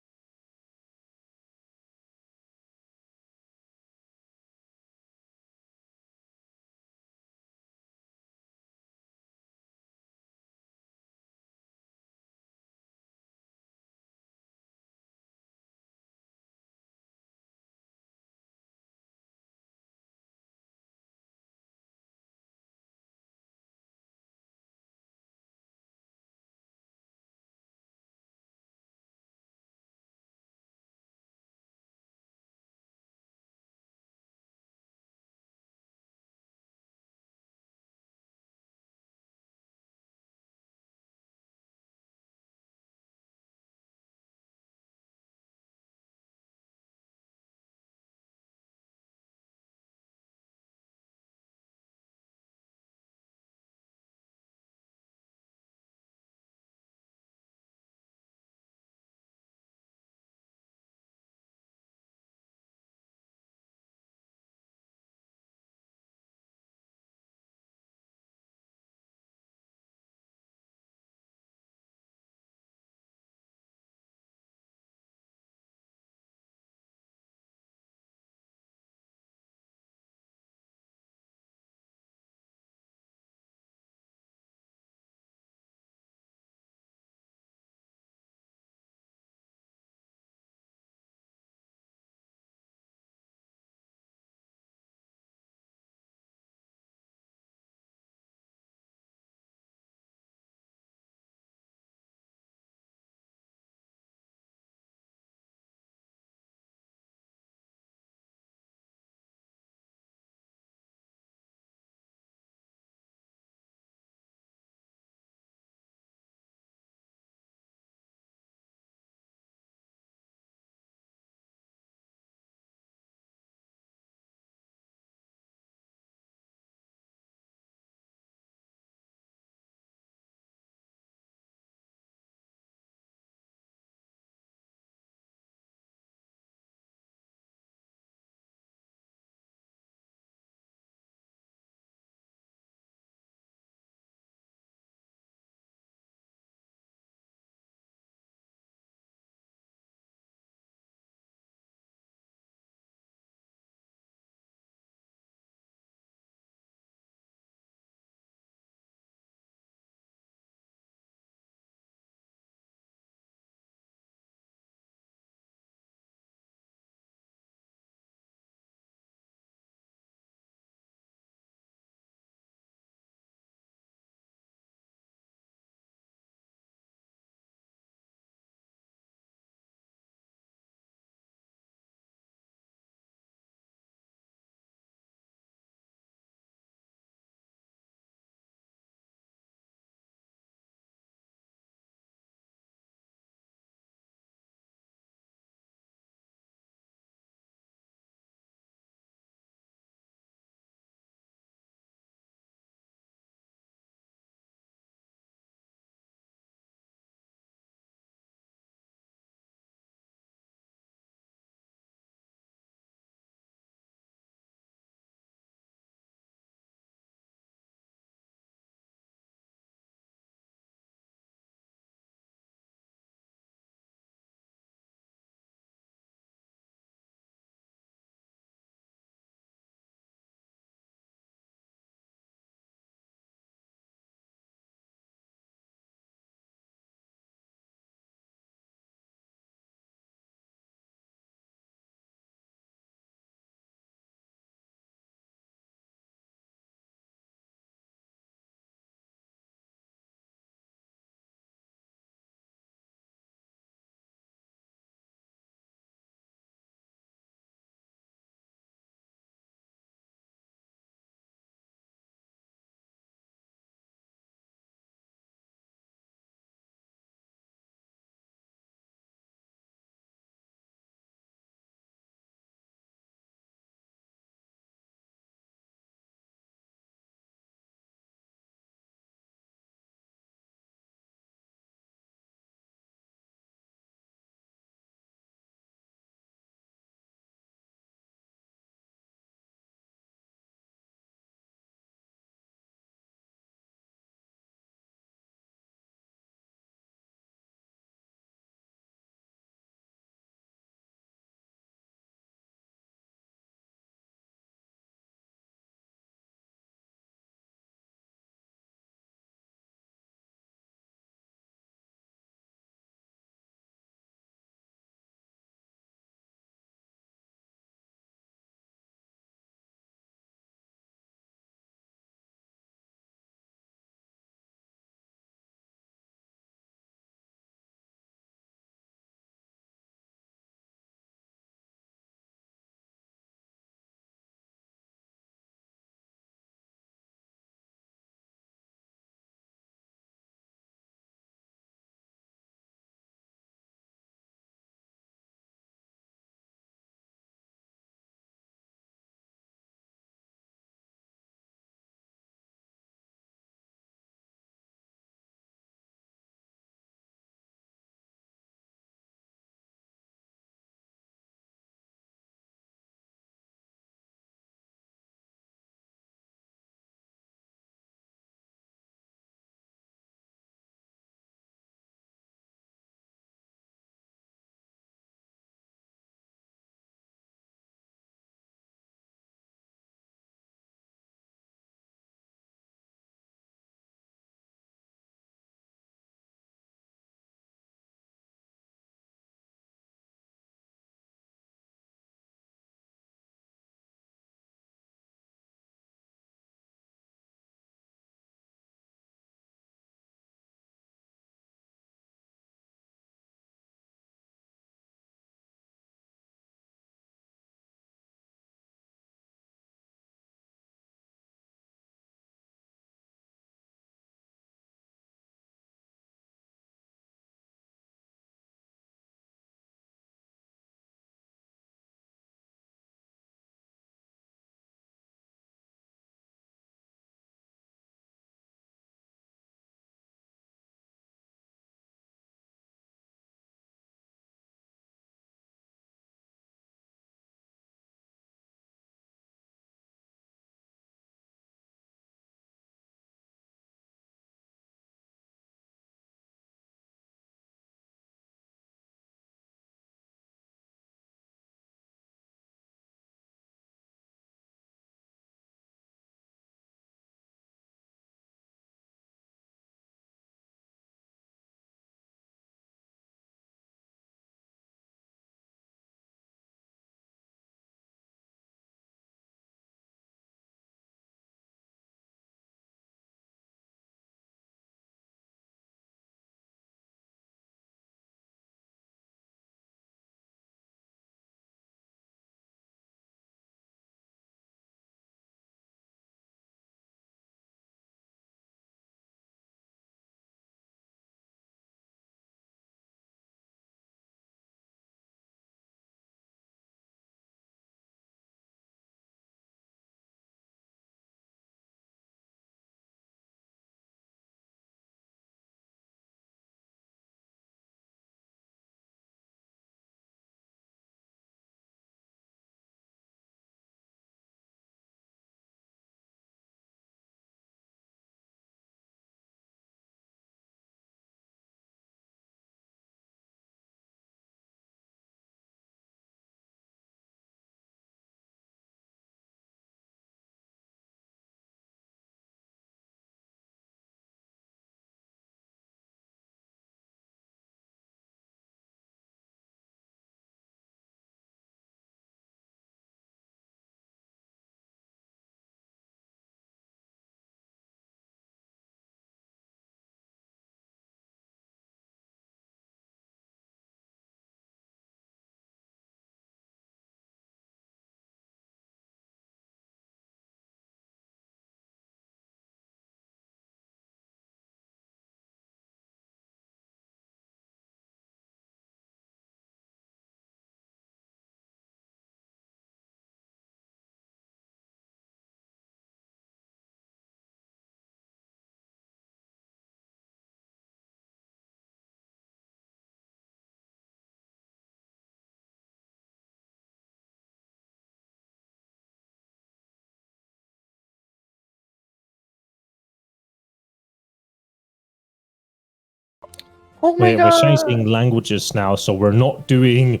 Oh my We're god! changing languages now, so we're not doing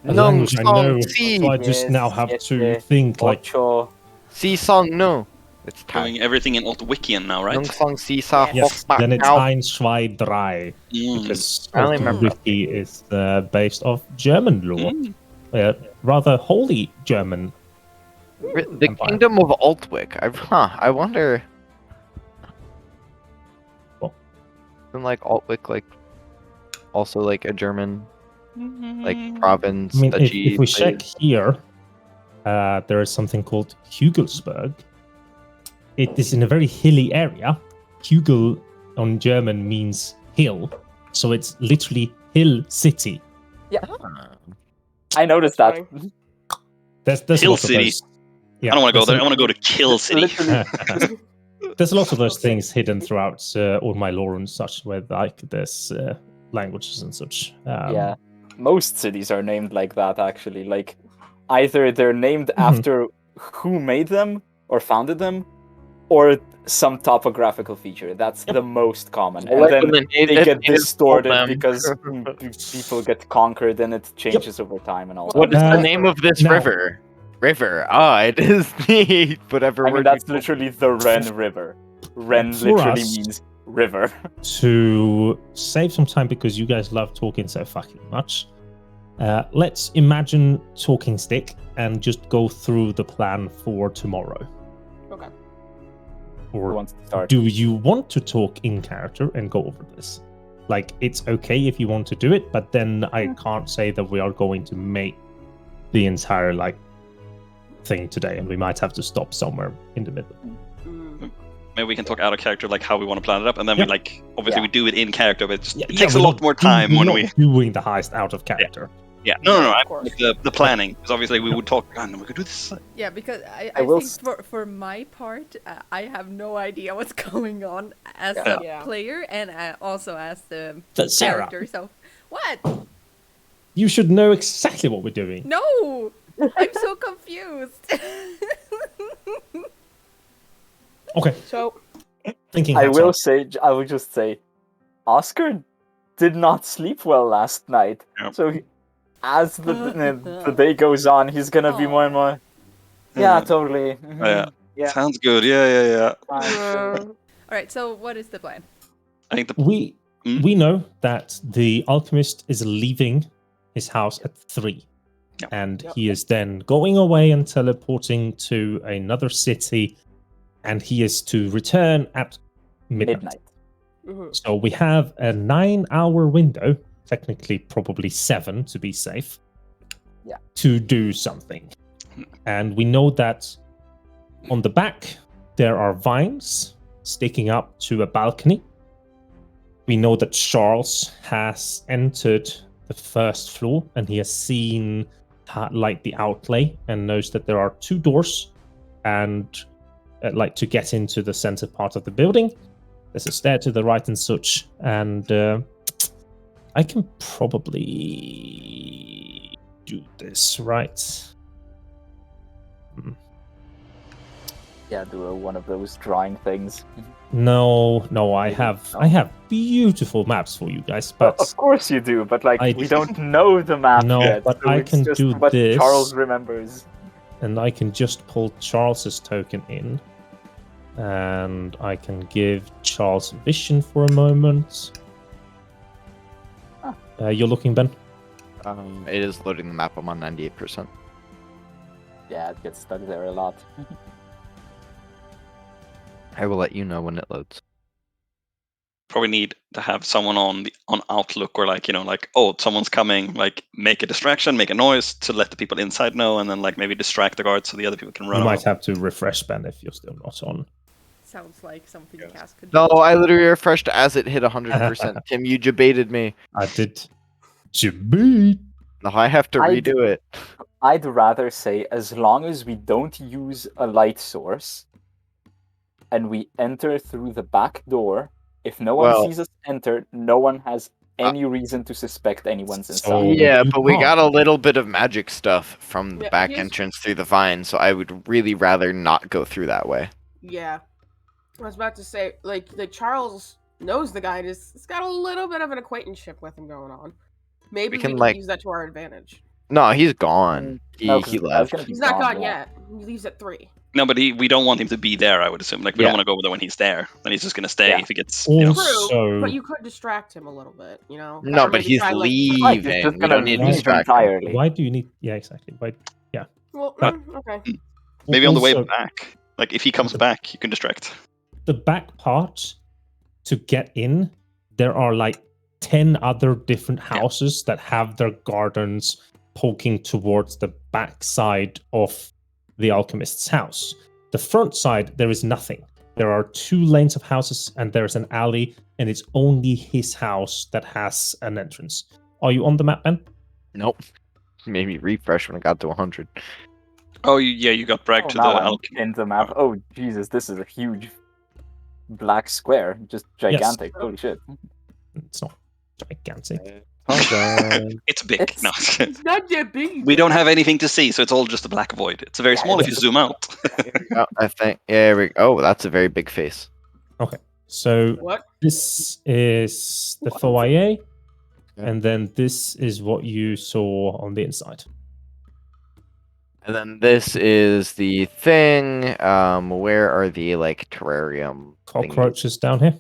a Nung language I know. song si. So I just now have to think like Ocho. Si song no. It's Doing Thai. everything in Altwickian now, right? Nung song si sa Yes. yes, hok then it's bak ein, zwei, drei. Mm. Because I only remember Wiki is based off German law. Rather holy German. The Empire. Kingdom of Altwick. I wonder. What? Isn't like Altwick like also like a German like province? I mean, duchy if we place? check here, there is something called Hugelsberg. It is in a very hilly area. Hugel on German means hill, so it's literally hill city. I noticed that. There's Hill a lot of city. those. Yeah, I don't want to go there's there. I want to go to Kill City. Literally. There's a lot of those things hidden throughout all my lore and such, where like there's languages and such. Yeah. Most cities are named like that, actually. Like, either they're named Mhm. after who made them or founded them, or some topographical feature. That's the most common. And then they get distorted because people get conquered and it changes over time and all What that. is the name of this now- river? River. Ah, it is the whatever I mean, word. that's literally the Ren River. Ren For literally us- means river. To save some time because you guys love talking so fucking much, let's imagine talking stick and just go through the plan for tomorrow. Okay. Who Or wants to start? do you want to talk in character and go over this? Like, it's okay if you want to do it, but then I can't say that we are going to make the entire like thing today, and we might have to stop somewhere in the middle. Maybe we can talk out of character, like how we want to plan it up, and then Yeah. we like obviously Yeah. we do it in character, but it, just, Yeah, it takes a we're lot not more time we're when not we. doing the heist out of character. Yeah, no, of I'm course. like the planning, because obviously we would talk. Oh, no, we could do this. Yeah, because I will think for my part, I have no idea what's going on as Yeah. a Yeah. player and also as the But Sarah, character. So what? you should know exactly what we're doing. No, I'm so confused. Okay, So, thinking. I hats will off. say, I will just say, Oscar did not sleep well last night. Yep. So as the day goes on, he's gonna be more and more. Yeah, totally. Mhm. Yeah. Yeah. Sounds good. Yeah. Fine, sure." All right. So what is the plan? I think the We Mm. we know that the alchemist is leaving his house at 3. Yep. And Yep. he is then going away and teleporting to another city, and he is to return at midnight. So we have a 9-hour window, technically probably 7 to be safe, Yeah. to do something. And we know that on the back there are vines sticking up to a balcony. We know that Charles has entered the first floor and he has seen like the outlay and knows that there are 2 doors, and like to get into the center part of the building. There's a stair to the right and such, and I can probably do this, right? Yeah, do one of those drawing things. No, I have beautiful maps for you guys, but Of course you do, but like I- we don't know the map No, yet. but so I it's can just do what this. Charles remembers. and I can just pull Charles's token in, and I can give Charles vision for a moment. You're looking, Ben? It is loading the map. I'm on 98%. Yeah, it gets stuck there a lot. I will let you know when it loads. probably need to have someone on Outlook, or like someone's coming, like make a distraction, make a noise to let the people inside know, and then like maybe distract the guards so the other people can run. You away. might have to refresh Ben if you're still not on. Sounds like something Cass could No, do. I literally refreshed as it hit 100%. Tim, you debated me. I did. Jabit. No, I have to I'd- redo it. I'd rather say, as long as we don't use a light source and we enter through the back door, if no one Well- sees us enter, no one has any reason to suspect anyone's So- inside. Yeah, you but we can't. got a little bit of magic stuff from the Yeah, back here's- entrance through the vine, so I would really rather not go through that way. Yeah. I was about to say, like Charles knows the guy. It's got a little bit of an acquaintanceship with him going on. Maybe we can, can use that to our advantage. No, he's gone. No, He 'cause the guy's left. gonna be He's not gone yeah. yet. He leaves at 3. No, but we don't want him to be there. I would assume. Like we Yeah. don't want to go over there when he's there. Then he's just gonna stay Yeah. if he gets. True, but you could distract him a little bit, you know. No, Or but maybe he's try, like- leaving. Right, he's just We gonna don't need to leave distract him. entirely. Why do you need? Yeah, exactly. Why? Yeah. Well, But- okay. Maybe on the way Also, back. Like if he comes back, you can distract. the back part to get in, there are like 10 other different houses that have their gardens poking towards the back side of the alchemist's house. The front side, there is nothing. There are 2 lanes of houses and there's an alley, and it's only his house that has an entrance. Are you on the map, Ben? Nope. Made me refresh when I got to 100. Oh yeah, you got bragged to the now I'm alchemy. in the map. Oh Jesus, this is a huge black square, just gigantic. Holy shit! It's not gigantic. It's big. It's- No, It's not that big. we don't have anything to see, so it's all just a black void. It's very small if you it's- zoom out. I think. Yeah. Oh, that's a very big face. So What? this is the foyer, and then this is what you saw on the inside. And then this is the thing. Where are the like terrarium thingies? Cockroaches down here.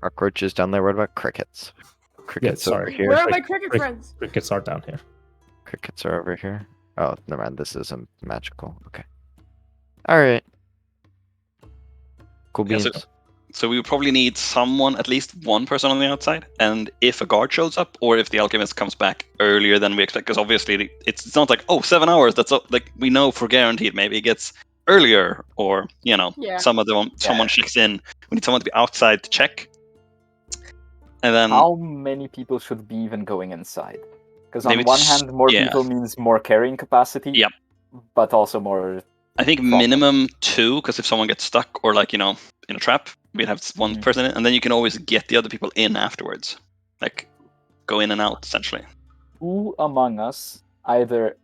Cockroaches down there. What about crickets? Crickets over sorry. here. Where are my cricket friends? Crickets are down here. Crickets are over here. Oh, never mind. This isn't magical. Okay. All right. Cool Yeah, beans. so we would probably need someone, at least one person on the outside, and if a guard shows up, or if the alchemist comes back earlier than we expect, because obviously it's not like 7 hours. That's like we know for guaranteed. Maybe it gets earlier, or Yeah. someone checks in. We need someone to be outside to check, and then How many people should be even going inside? Because on Maybe one it's- hand, more yeah. people means more carrying capacity. Yep. But also more. I think problem. minimum 2, because if someone gets stuck or like in a trap, we'd have one Mhm. person in, and then you can always get the other people in afterwards, like go in and out essentially. Who among us either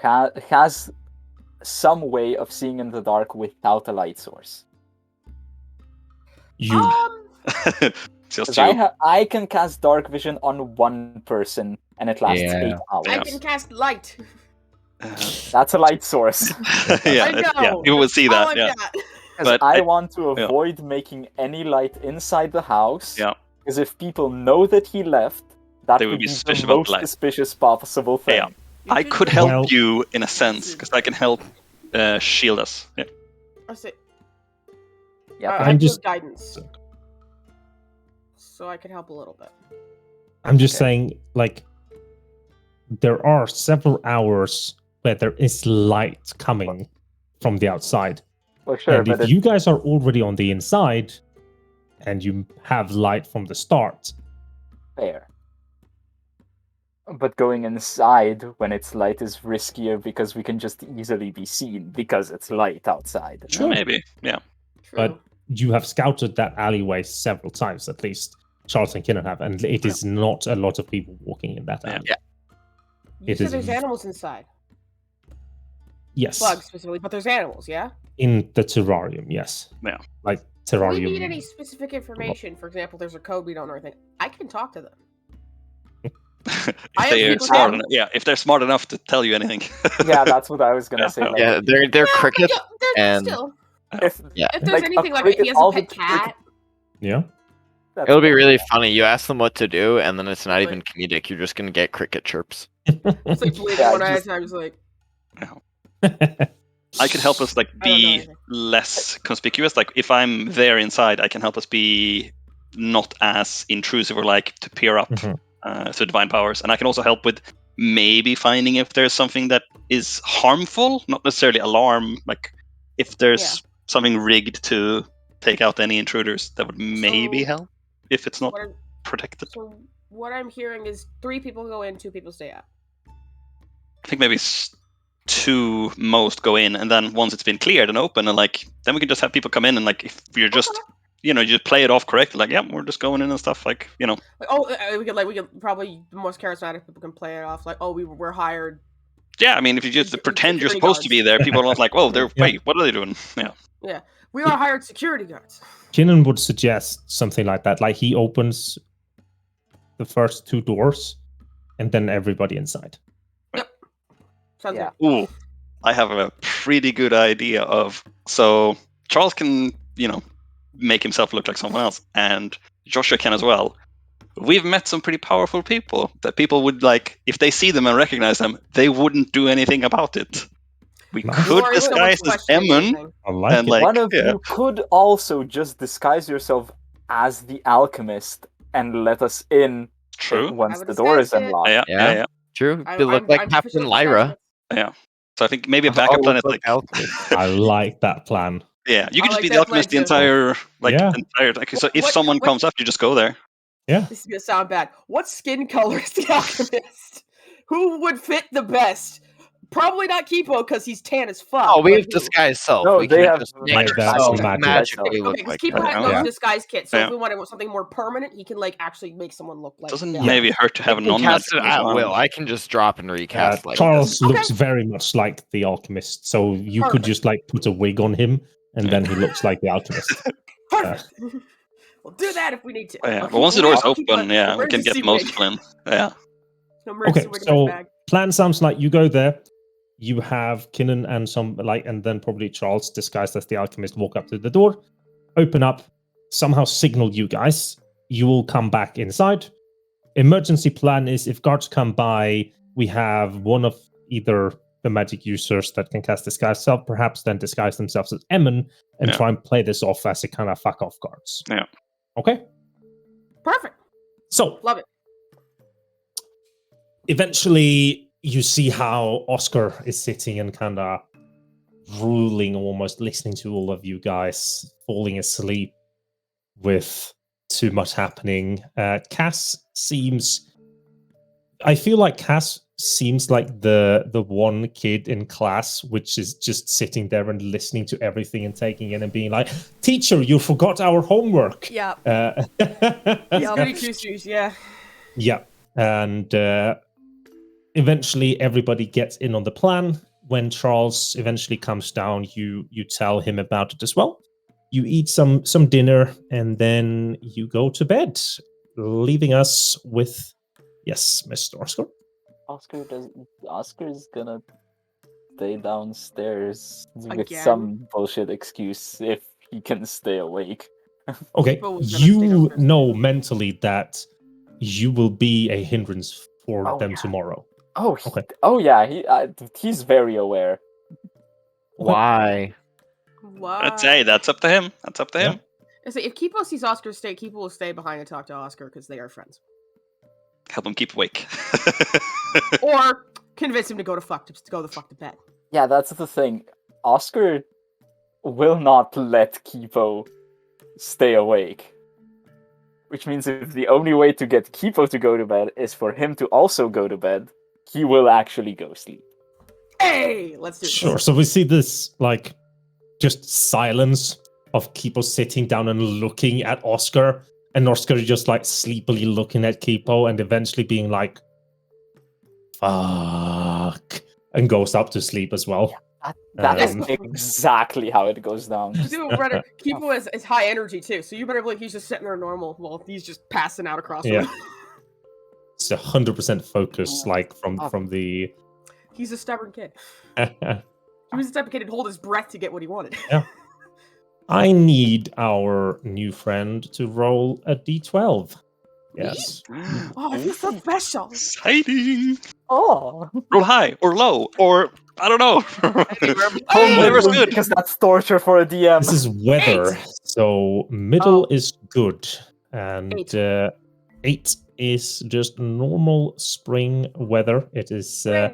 has some way of seeing in the dark without a light source? You Just 'Cause you. I can cast dark vision on one person, and it lasts Yeah. 8 hours. I can cast light. That's a light source. Yeah, I know. people will see All that. I've Yeah, got. Because But I I- want to yeah. avoid making any light inside the house. Yeah. Because if people know that he left, that They would would be be suspicious the about most light. suspicious possible thing. Yeah. You I should could do- help Well- you in a sense because I can help shield us. Yeah. I see. Yeah, I I'm do just- have guidance, so I can help a little bit. I'm just Okay. saying, like, there are several hours where there is light coming from the outside. well, sure, and but if you guys are already on the inside and you have light from the start, fair. But going inside when it's light is riskier because we can just easily be seen because it's light outside. Sure. Maybe. Yeah. True. But you have scouted that alleyway several times, at least Charles and Kinnan have, and it is not a lot of people walking in that Yeah. alley. you it said is there's v- animals inside. Yes, Bugs specifically, but there's animals, yeah? in the terrarium, yes. Yeah. Like Do terrarium. we need any specific information? For example, there's a code we don't know anything. I can talk to them. if I have they're people smart down. enough, yeah, if they're smart enough to tell you anything. Yeah, that's what I was gonna Yeah. say. Like, Yeah, they're No, crickets. but and- still, if, Yeah. if there's like, a anything like cricket he has a all pet the- cat, Yeah. that's It'll be fair. really funny. You ask them what to do, and then it's not Right. even comedic. You're just gonna get cricket chirps. it's like waving Yeah, one eye at a just- time. It's like, I could help us like I don't know be anything. less conspicuous. Like if I'm there inside, I can help us be not as intrusive or like to peer up Mhm. to divine powers. And I can also help with maybe finding if there's something that is harmful, not necessarily alarm. Like if there's something rigged to take out any intruders, that would maybe So- help if it's not what I'm, protected. so what I'm hearing is 3 people go in, 2 people stay out. I think maybe 2 most go in, and then once it's been cleared and open, and like then we can just have people come in and like if you're just Okay. you just play it off correctly, like yeah, we're just going in and stuff, like Like, oh, we could probably the most charismatic people can play it off like, oh, we're hired Yeah, I mean, if you just pretend you're security supposed to be there, people are not like, "Oh, they're Yeah. wait, what are they doing?" Yeah. Yeah, we are hired security guards. Kinnan would suggest something like that. Like he opens the first 2 doors, and then everybody inside. Sounds Yeah. good. Ooh, I have a pretty good idea of. So Charles can, make himself look like someone else, and Joshua can as well. We've met some pretty powerful people that people would like, if they see them and recognize them, they wouldn't do anything about it. We Nice. could Or if disguise someone's as questioning Emmon, anything. I like and it. like, One of yeah. you could also just disguise yourself as the alchemist and let us in True. once I would the door is disguise it. unlocked. Yeah. True. I- Be look I'm- like I'm Captain proficient Lyra. Yeah. So I think maybe a Oh, backup plan is look like, alchemist. I like that plan. yeah, you I could just like be the that plan alchemist the too. entire, Yeah. so if What- someone what- comes up, you just go there. Yeah. This is gonna sound bad. What skin color is the alchemist? Who would fit the best? Probably not Kipo because he's tan as fuck. Oh, we but have who? disguise self. No, we they can have just Yeah, make that's ourselves magic. magically Okay, look because like Kipo that. has no Yeah. disguise kit, so Yeah. if we want something more permanent, he can like actually make someone look like. Doesn't the maybe hurt to have I a can cast non-magic it at as well. will. I can just drop and recast like Charles this. looks very much like the alchemist, so you could Perfect. just like put a wig on him, and then he looks like the alchemist. Perfect. We'll do that if we need to. Yeah, I'll but once the keep- door is I'll keep open, a yeah, we can get emergency most wig. people in. Yeah. No emergency Okay, wig in my so bag. plan sounds like you go there. You have Kinnan and and then probably Charles disguised as the alchemist walk up to the door, open up, somehow signal you guys. You will come back inside. Emergency plan is if guards come by, we have one of either the magic users that can cast disguise self, perhaps then disguise themselves as Emmon and Yeah. try and play this off as a kind of fuck off guards. Yeah. Okay. Perfect. So Love it. eventually you see how Oscar is sitting and kind of drooling, almost listening to all of you guys falling asleep with too much happening. Cass seems, I feel like Cass seems like the one kid in class which is just sitting there and listening to everything and taking in and being like, teacher, you forgot our homework. Yeah. He's goody two shoes, yeah. Yeah, and eventually everybody gets in on the plan. When Charles eventually comes down, you tell him about it as well. You eat some dinner, and then you go to bed, leaving us with, yes, Mr. Oscar. Oscar's gonna stay downstairs with Again? some bullshit excuse if he can stay awake. Okay, People was gonna stay you downstairs. know mentally that you will be a hindrance for Oh, them yeah. tomorrow. Oh, Okay. he's very aware. Why? Why? That's up to him. That's up to him. I say, if Kipo sees Oscar stay, Kipo will stay behind and talk to Oscar because they are friends. Help him keep awake. Or convince him to go the fuck to bed. Yeah, that's the thing. Oscar will not let Kipo stay awake. Which means if the only way to get Kipo to go to bed is for him to also go to bed, he will actually go sleep. Hey, let's do this. Sure. So we see this like just silence of Kipo sitting down and looking at Oscar, and Oscar just like sleepily looking at Kipo and eventually being like, fuck, and goes up to sleep as well. That is Um, exactly how it goes down. You do it better. Kipo is high energy too, so you better believe he's just sitting there normal while he's just passing out across the Yeah. room. It's 100% focus, like from the. He's a stubborn kid. He was the type of kid who'd hold his breath to get what he wanted. I need our new friend to roll a d12. Yes. Oh, I feel so special. Exciting. Oh, Roll high or low or I don't know. whatever's good. because that's torture for a DM. This is weather, so middle is good, and 8 is just normal spring weather. It is a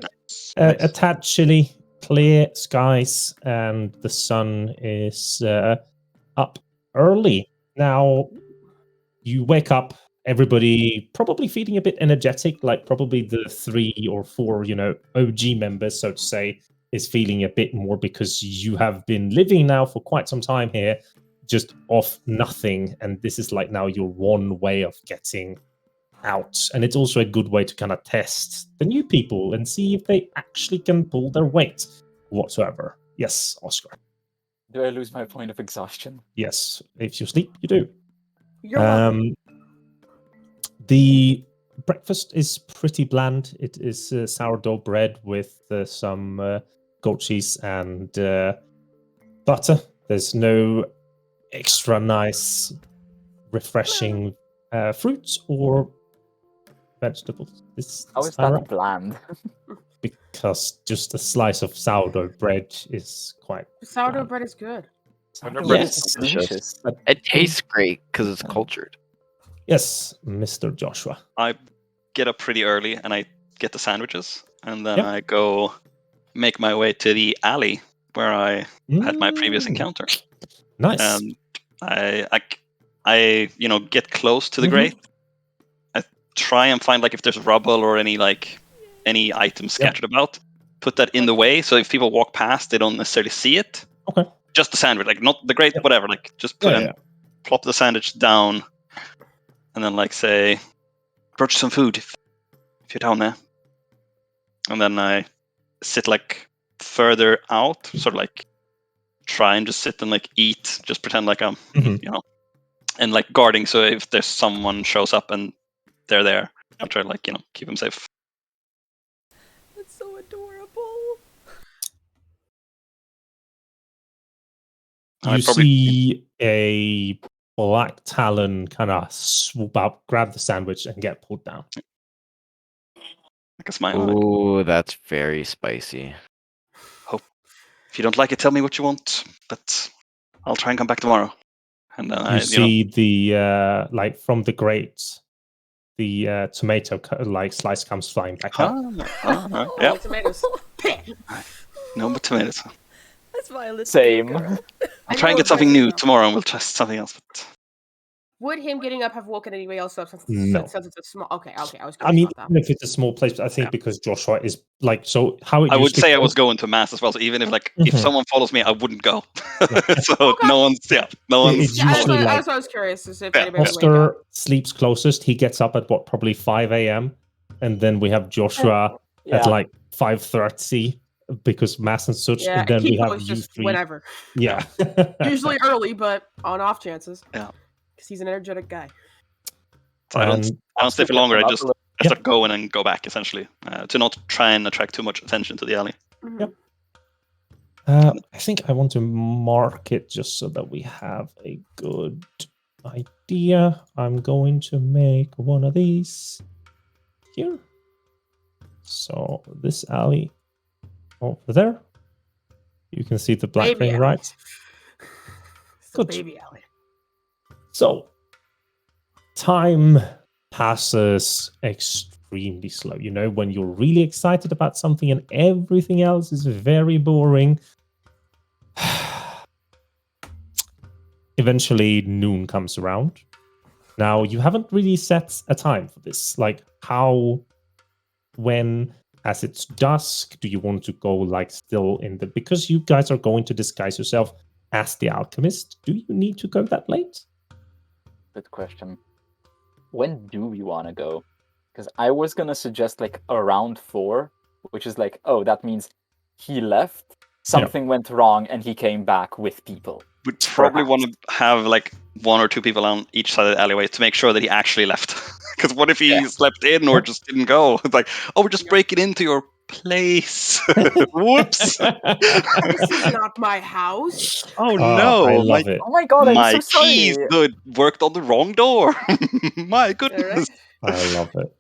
tad chilly, clear skies, and the sun is up early. Now, you wake up, everybody probably feeling a bit energetic, like probably the 3 or 4, OG members, so to say, is feeling a bit more because you have been living now for quite some time here, just off nothing, and this is like now your one way of getting out, and it's also a good way to kind of test the new people and see if they actually can pull their weight whatsoever. Yes, Oscar. Do I lose my point of exhaustion? Yes, if you sleep, you do. You're welcome. The breakfast is pretty bland. It is sourdough bread with some goat cheese and butter. There's no extra nice, refreshing fruits or vegetables. How is that bland? Because just a slice of sourdough bread is quite Sourdough bland. bread is good. Sourdough bread Yes, is delicious. It tastes great because it's cultured. Yes, Mr. Joshua. I get up pretty early and I get the sandwiches, and then I go make my way to the alley where I had my previous encounter. Nice. And I get close to the grate. I try and find if there's rubble or any items scattered about. Put that in the way, so if people walk past, they don't necessarily see it. Okay. Just the sandwich, not the grate, whatever. Just put plop the sandwich down, and then say, "Brought you some food if you're down there." And then I sit further out, sort of try and just sit and eat, just pretend I'm and guarding, so if there's someone shows up and they're there, I try to keep them safe. That's so adorable. You see a black talon kind of swoop up, grab the sandwich, and get pulled down. Like a smile. Oh, that's very spicy. Hope if you don't like it, tell me what you want, but I'll try and come back tomorrow. And then you see the from the grate, the tomato slice comes flying back up. Yeah. Tomatoes. No, but tomatoes. That's Violet. Same. I'll try and get something new tomorrow, and we'll test something else. But Would him getting up have woken anybody else up since it's a small? Okay. I mean, even if it's a small place, I think because Joshua is so how it. I would say I was going to mass as well. So even if if someone follows me, I wouldn't go. So no one's. It's usually I was curious if anybody Oscar sleeps closest. He gets up at probably 5 a.m. and then we have Joshua at 5:30 because mass and such. Yeah, and then we have just whenever. Yeah, usually early, but on off chances. Yeah. Because he's an energetic guy. So I don't stay for longer. I start going and go back, essentially, to not try and attract too much attention to the alley. Mm-hmm. Yep. I think I want to mark it just so that we have a good idea. I'm going to make one of these here. So this alley over there. You can see the black ring, right? Good. Baby alley. So, time passes extremely slow. When you're really excited about something and everything else is very boring. Eventually, noon comes around. Now, you haven't really set a time for this. When, as it's dusk, do you want to go still in the... Because you guys are going to disguise yourself as the alchemist, do you need to go that late? Good question. When do we want to go? Because I was going to suggest around 4, which is that means he left, something went wrong, and he came back with people. We'd probably want to have 1 or 2 people on each side of the alleyway to make sure that he actually left. Because what if he slept in or just didn't go? It's we're just breaking into your place. Whoops. This is not my house. Oh no! I love it. Oh my god! I'm my so sorry. keys worked on the wrong door. My goodness! Right? I love it.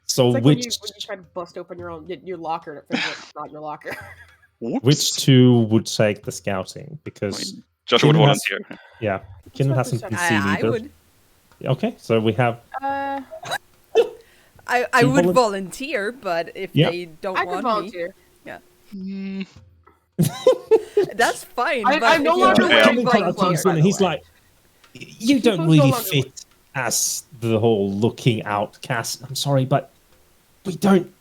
So it's which when you try to bust open your locker and it thinks it's not your locker. Which two would take the scouting? Because Joshua would volunteer. Kinnan hasn't been seen either. I would. Okay, so we have. I would volunteer, but if they don't want volunteer. Me, that's fine. I'm no longer wearing clothes. He's like, you don't really fit as the whole looking out cast. I'm sorry, but we don't.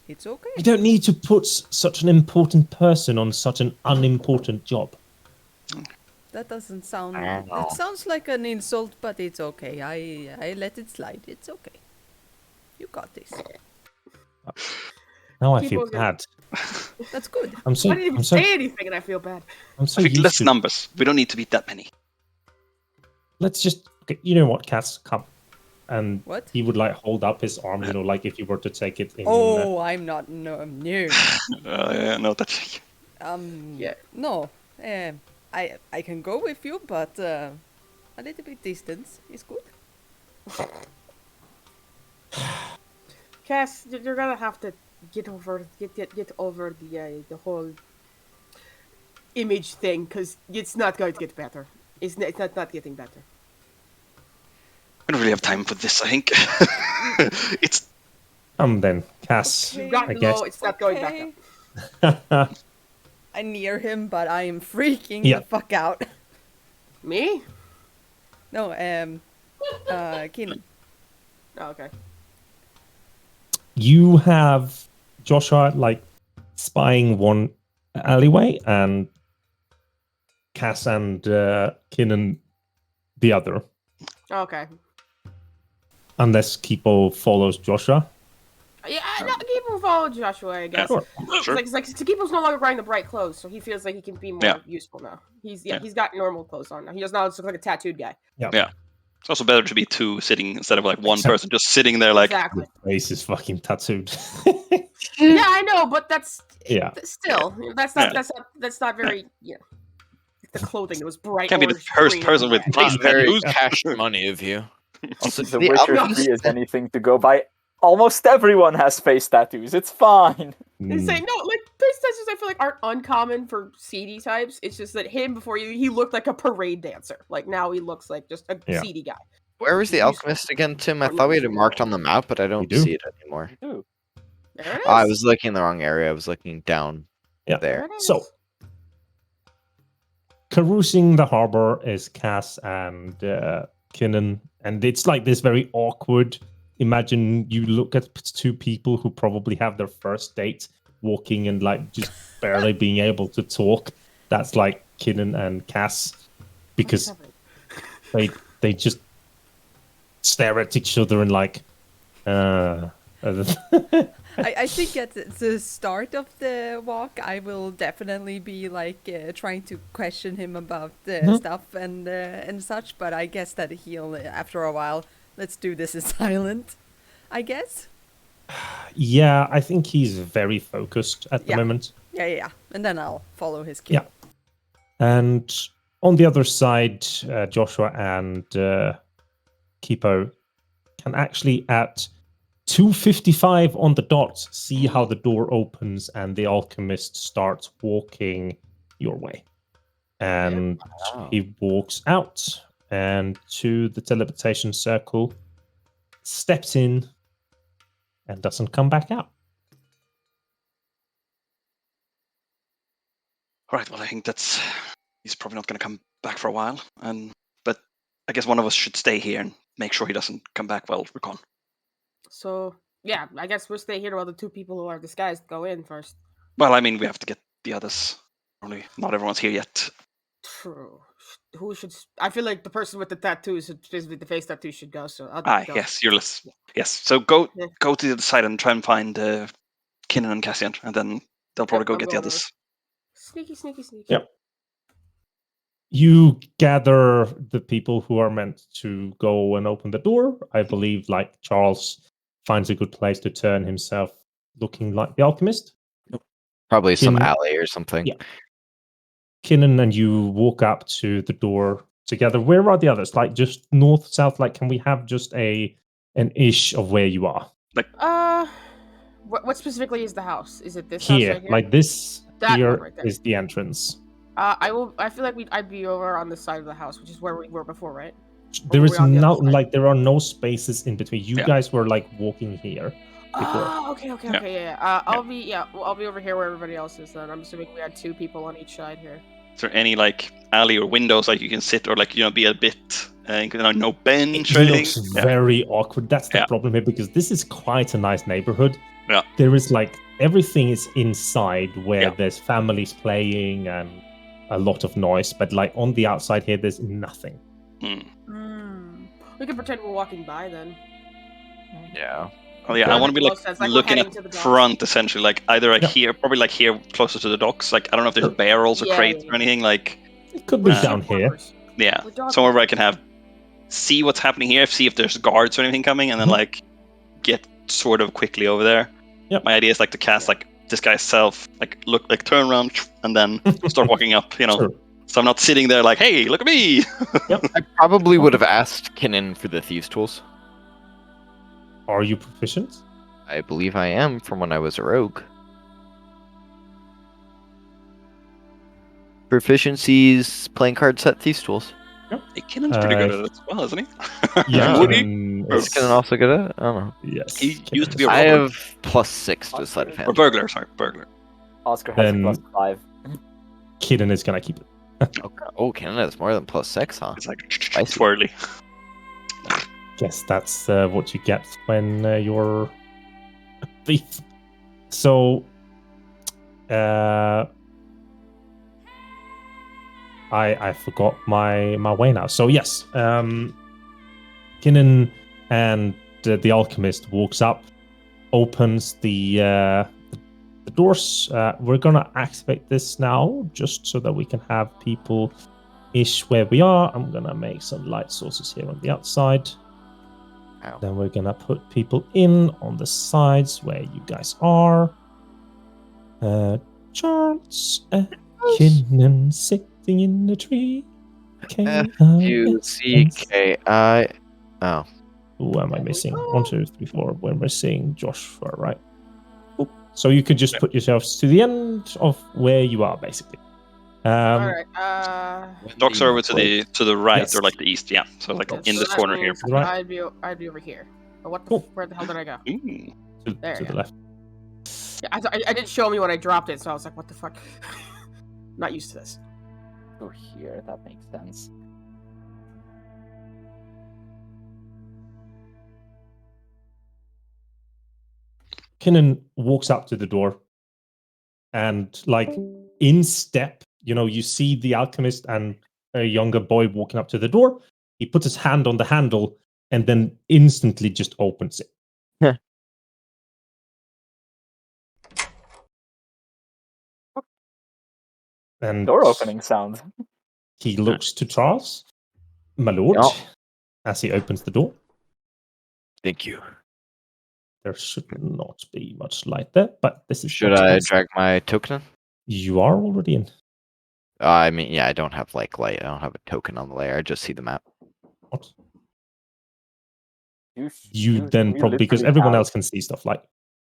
It's okay. We don't need to put such an important person on such an unimportant job. That doesn't sound. I don't know. It sounds like an insult, but it's okay. I let it slide. It's okay. You got this. Now I Keep feel on bad. That's good. I'm so I didn't even I'm so say anything, and I feel bad. I'm so I think used less to. numbers. We don't need to be that many. Let's just. Okay, you know what, Cass? Come. And What? he would like hold up his arm, like if you were to take it in. Oh, I'm not. No, no. No, that's Yeah. No. I can go with you, but a little bit distance is good. Cass, you're gonna have to get over the whole image thing, because it's not going to get better. It's not getting better. we don't really have time for this. I think it's Then, Cass. Okay. You've gotten I guess. low. It's not going back Okay. up. I near him, but I am freaking Yeah. the fuck out. Me? No, Keenan. Oh, okay. You have Joshua like spying one alleyway, and Cass and Kinnan the other. Okay. Unless Kipo follows Joshua. Yeah, no, Kipo follow Joshua, I guess. Sure. sure. It's like Kipo's no longer wearing the bright clothes, so he feels like he can be more Yeah. useful now. He's Yeah. he's got normal clothes on now. He does not look like a tattooed guy. It's also better to be two sitting instead of like one Except- person just sitting there like Exactly. The face is fucking tattooed. Yeah, I know, but that's Yeah. still that's not very the clothing that was bright. can't be the orange, first green, person with and face Not very tattoos. cash money of you. Also, The the Witcher alchemist- 3 is anything to go by. Almost everyone has face tattoos. It's fine. They say no, like face tattoos. I feel like aren't uncommon for seedy types. It's just that him before he looked like a parade dancer. Like now he looks like just a Yeah. seedy guy. Where was the Useful. alchemist again, Tim? I Or thought we had it useful. marked on the map, but I don't do. see it anymore. Ooh. There it is. I was looking in the wrong area. I was looking down Yeah. there. There it is. So, carousing the harbor is Cass and Kinnan, and it's like this very awkward. Imagine you look at two people who probably have their first date walking and like just barely being able to talk. That's like Kinnan and Cass, because they just stare at each other and like. I think at the start of the walk, I will definitely be like trying to question him about stuff and such. But I guess that he'll after a while. Let's do this in silent. I guess. Yeah, I think he's very focused at the Yeah. moment. Yeah. And then I'll follow his cue. Yeah. And on the other side, Joshua and Kipo can actually at 2:55 on the dot see how the door opens and the alchemist starts walking your way. And Wow. he walks out and to the teleportation circle, steps in, and doesn't come back out. all right, well I think he's probably not gonna come back for a while. But I guess one of us should stay here and make sure he doesn't come back while we're gone. So yeah, I guess we'll stay here while the two people who are disguised go in first. Well, I mean we have to get the others. Only not everyone's here yet. True. Who should? I feel like the person with the tattoos, with the face tattoo, should go. So I'll go. Yes, you're less. Yes, so go Yeah. go to the other side and try and find Kinnan and Cassian, and then they'll probably go I'm get the going others. Sneaky. Yep. You gather the people who are meant to go and open the door. I believe, like Charles finds a good place to turn himself, looking like the alchemist. Probably some In- alley or something. Yeah. Kinnan and you walk up to the door together. Where are the others? Like just north, south? Like, can we have just an ish of where you are? What specifically is the house? Is it this Here, house right here? like this That here one right there. is the entrance. I feel like I'd be over on the side of the house, which is where we were before, right? There were is we on the no other side? like there are no spaces in between. You Yeah. guys were like walking here before. Oh, okay, yeah. I'll be over here where everybody else is. Then I'm assuming we had two people on each side here. Is there any like alley or windows like you can sit or like be a bit no bench It or anything? looks very awkward. That's the Yeah. problem here because this is quite a nice neighborhood. Yeah. There is like everything is inside where Yeah. there's families playing and a lot of noise, but like on the outside here, there's nothing. We can pretend we're walking by then. Yeah. Oh yeah, I want to be like Like looking at front, essentially, like either like here, probably like here, closer to the docks. Like I don't know if there's barrels or crates or anything. Like it could be down here. Yeah, somewhere where I can have see what's happening here, see if there's guards or anything coming, and then like get sort of quickly over there. Yep. My idea is like to cast like disguise self, like look, like turn around and then start walking up. You know, Sure. so I'm not sitting there like, hey, look at me. Yep. I probably would have asked Kinnan for the thieves' tools. Are you proficient? I believe I am from when I was a rogue. Proficiencies, playing card set, thieves' tools. Hey, Kinnan's pretty good at it as well, isn't he? Yeah, Would he? Is Kinnan also good at it? I don't know. Yes. He Kinnan used to be is. a I robber. have +6 to sleight of Or hand. burglar, sorry, burglar. Oscar has Then- a +5. Kinnan is gonna keep it. Okay. Oh, Kinnan has more than +6, huh? It's like Spicy. twirly. Yes, that's what you get when you're a thief. So, I forgot my way now. So yes, Kinnan and the alchemist walks up, opens the doors. We're gonna activate this now, just so that we can have people ish where we are. I'm gonna make some light sources here on the outside. Ow. Then we're gonna put people in on the sides where you guys are. Charles Kinnan sitting in the tree. F-U-C-K-I... Oh. Who am I missing? 1, 2, 3, 4. We're missing Joshua, right? Oop. So you could just put yourselves to the end of where you are, basically. Alright, Docks are over to the right Yes. or like the east, yeah. So like in so this that corner here. means Right. I'd be over here. But what the Cool. where the hell did I go? Ooh. There to you the go. left. Yeah, I didn't show me when I dropped it, so I was like, what the fuck? Not used to this. Oh, here, that makes sense. Kinnan walks up to the door and, like, in step, you see the alchemist and a younger boy walking up to the door. He puts his hand on the handle and then instantly just opens it. And Door opening sound. he looks to Charles, my lord, Yeah. as he opens the door. Thank you. There should not be much light there, but this is Should what I it is. drag my token in? You are already in. I mean, yeah, I don't have like light. I don't have a token on the layer. I just see the map. What? You Then probably, because literally everyone have- else can see stuff like.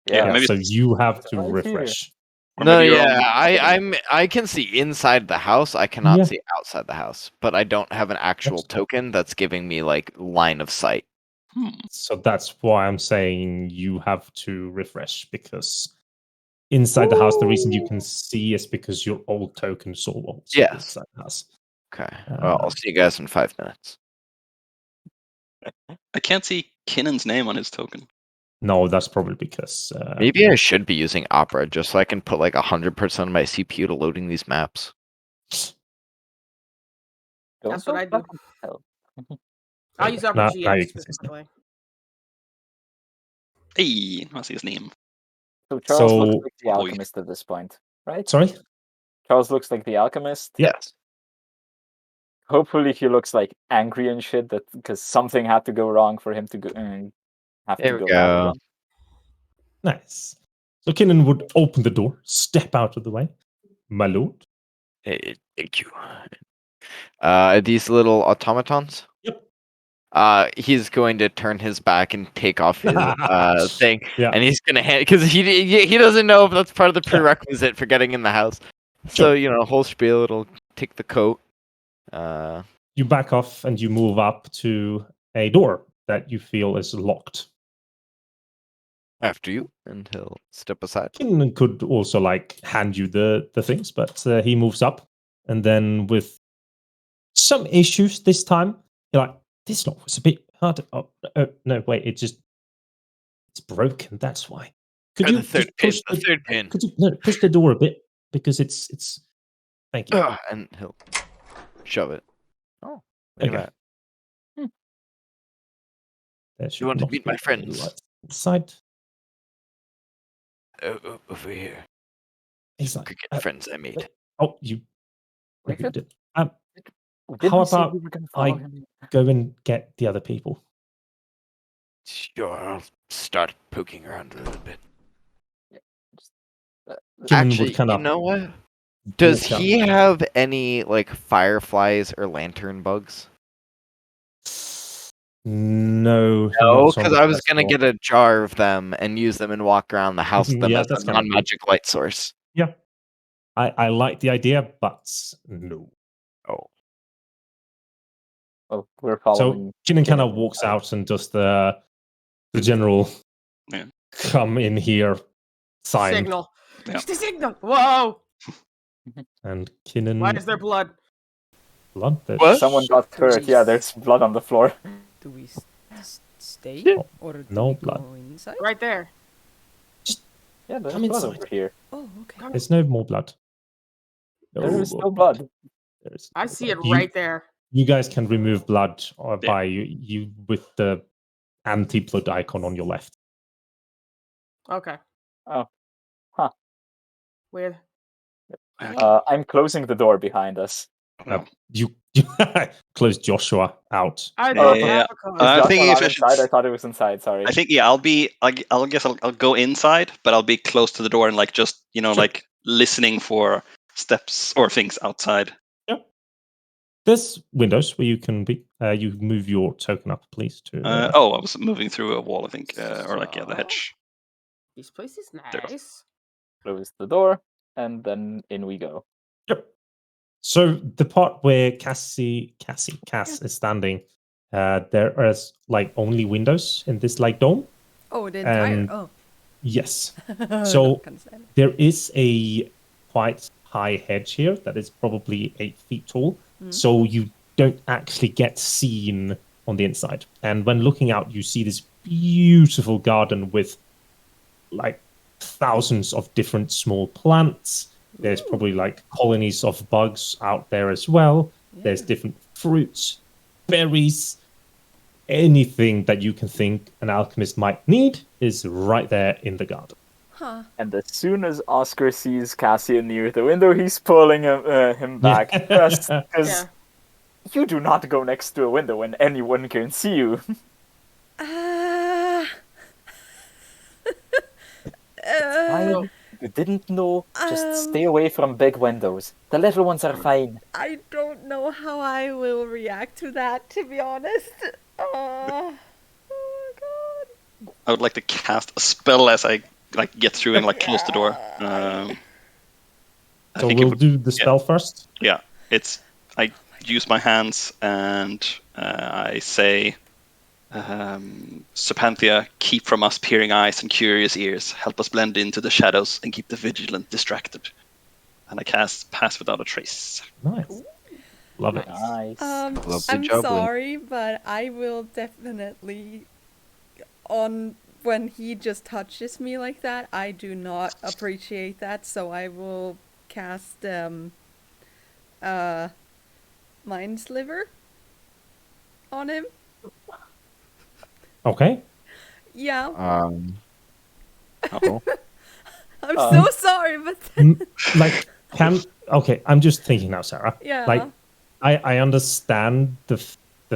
Yeah, maybe so it's- you have to right here. refresh. Or No, maybe you're yeah, on- I can see inside the house. I cannot Yeah. see outside the house, but I don't have an actual token that's giving me like line of sight. So that's why I'm saying you have to refresh, because inside the house, the reason you can see is because your old token saw what was Yes. inside the house. Okay. Well, I'll see you guys in 5 minutes. I can't see Kinnan's name on his token. No, that's probably because Maybe I should be using Opera just so I can put like 100% of my CPU to loading these maps. That's what I do. Hell. I'll use now Opera you GM can see stuff. specifically. Hey, I see his name. So Charles So- looks like the Oh, alchemist at this point, right? Sorry? Charles looks like the alchemist. Yes. Hopefully he looks like angry and shit, that because something had to go wrong for him to go have There to we go bad go. again. Nice. So Kinnan would open the door, step out of the way. My lord. Hey, thank you. Are these little automatons? Yep. He's going to turn his back and take off his thing, Yeah. and he's gonna hand because he doesn't know if that's part of the prerequisite for getting in the house. So Sure. whole spiel. It'll take the coat. You back off and you move up to a door that you feel is locked. After you, and he'll step aside. Kinnan could also like hand you the things, but he moves up, and then with some issues this time, you're like, this lock was a bit hard. Oh, no, wait, it's broken. That's why. Could you The third just pin. push The third pin. Could you push the door a bit, because it's Thank you. And he'll shove it. Oh, There look you at go. that. There You should want to not meet be my friends? lights inside. Over here. Inside. Cricket friends I made. Oh, you. Maybe you Cricket? did. Didn't How we say about we were gonna follow I him? go and get the other people? Sure, I'll start poking around a little bit. Jimin would Actually, kind you of know what? Does walk out. he have any like fireflies or lantern bugs? No, he No, knocks on because the I was first gonna door. get a jar of them and use them and walk around the house with them Yeah, as that's a kind of cool. non-magic light source. Yeah, I like the idea, but no. Oh, Oh, we're So following. Jimin kind Jimin of walks inside. out and does the general Yeah. come in here sign. Signal. Yeah. It's the signal. Whoa! And Why Kinnan is there blood? blood. There's What? Someone got hurt. Yeah, there's blood on the floor. Do we stay Oh, or do no we blood. go inside? Right there. Yeah, there's Come blood inside. over here. Oh, okay. There's no more blood. There is No still blood. There's I no see it blood. right there. You guys can remove blood Yeah. by you with the anti-blood icon on your left. Okay. Oh, huh. Weird. I'm closing the door behind us. No. You close Joshua out. I Yeah, don't yeah, have yeah. a code. Is I'm Joshua thinking not if I should inside? I thought it was inside. Sorry. I think I'll guess I'll go inside, but I'll be close to the door and like just Sure. like listening for steps or things outside. Yep. There's windows where you can be. You move your token up, please. To I was moving through a wall, I think, or like the hedge. This place is There we go. nice. Close the door, and then in we go. Yep. So the part where Cass is standing, there is like only windows in this like dome. Oh, the entire. And Oh. yes, so Kinda sad. there is a quite high hedge here that is probably 8 feet tall. So you don't actually get seen on the inside. And when looking out, you see this beautiful garden with like thousands of different small plants. There's probably like colonies of bugs out there as well. There's different fruits, berries, anything that you can think an alchemist might need is right there in the garden. Huh. And as soon as Oscar sees Cassian near the window, he's pulling him back. Because Yeah. you do not go next to a window when anyone can see you. Fine. You didn't know. Just stay away from big windows. The little ones are fine. I don't know how I will react to that, to be honest. Oh god. I would like to cast a spell as I like get through and like close the door. I So think it we'll would, do the spell first. yeah, it's I use my hands and I say, Serpanthia, keep from us peering eyes and curious ears. Help us blend into the shadows and keep the vigilant distracted. And I cast Pass Without a Trace. Nice. Love it. Nice. I'm Lovely job, Lynn. sorry, but I will definitely when he just touches me like that, I do not appreciate that, so I will cast Mind Sliver on him. Okay. Yeah. Cool. I'm so sorry, but Like, okay, I'm just thinking now, Sarah. yeah. Like, I understand the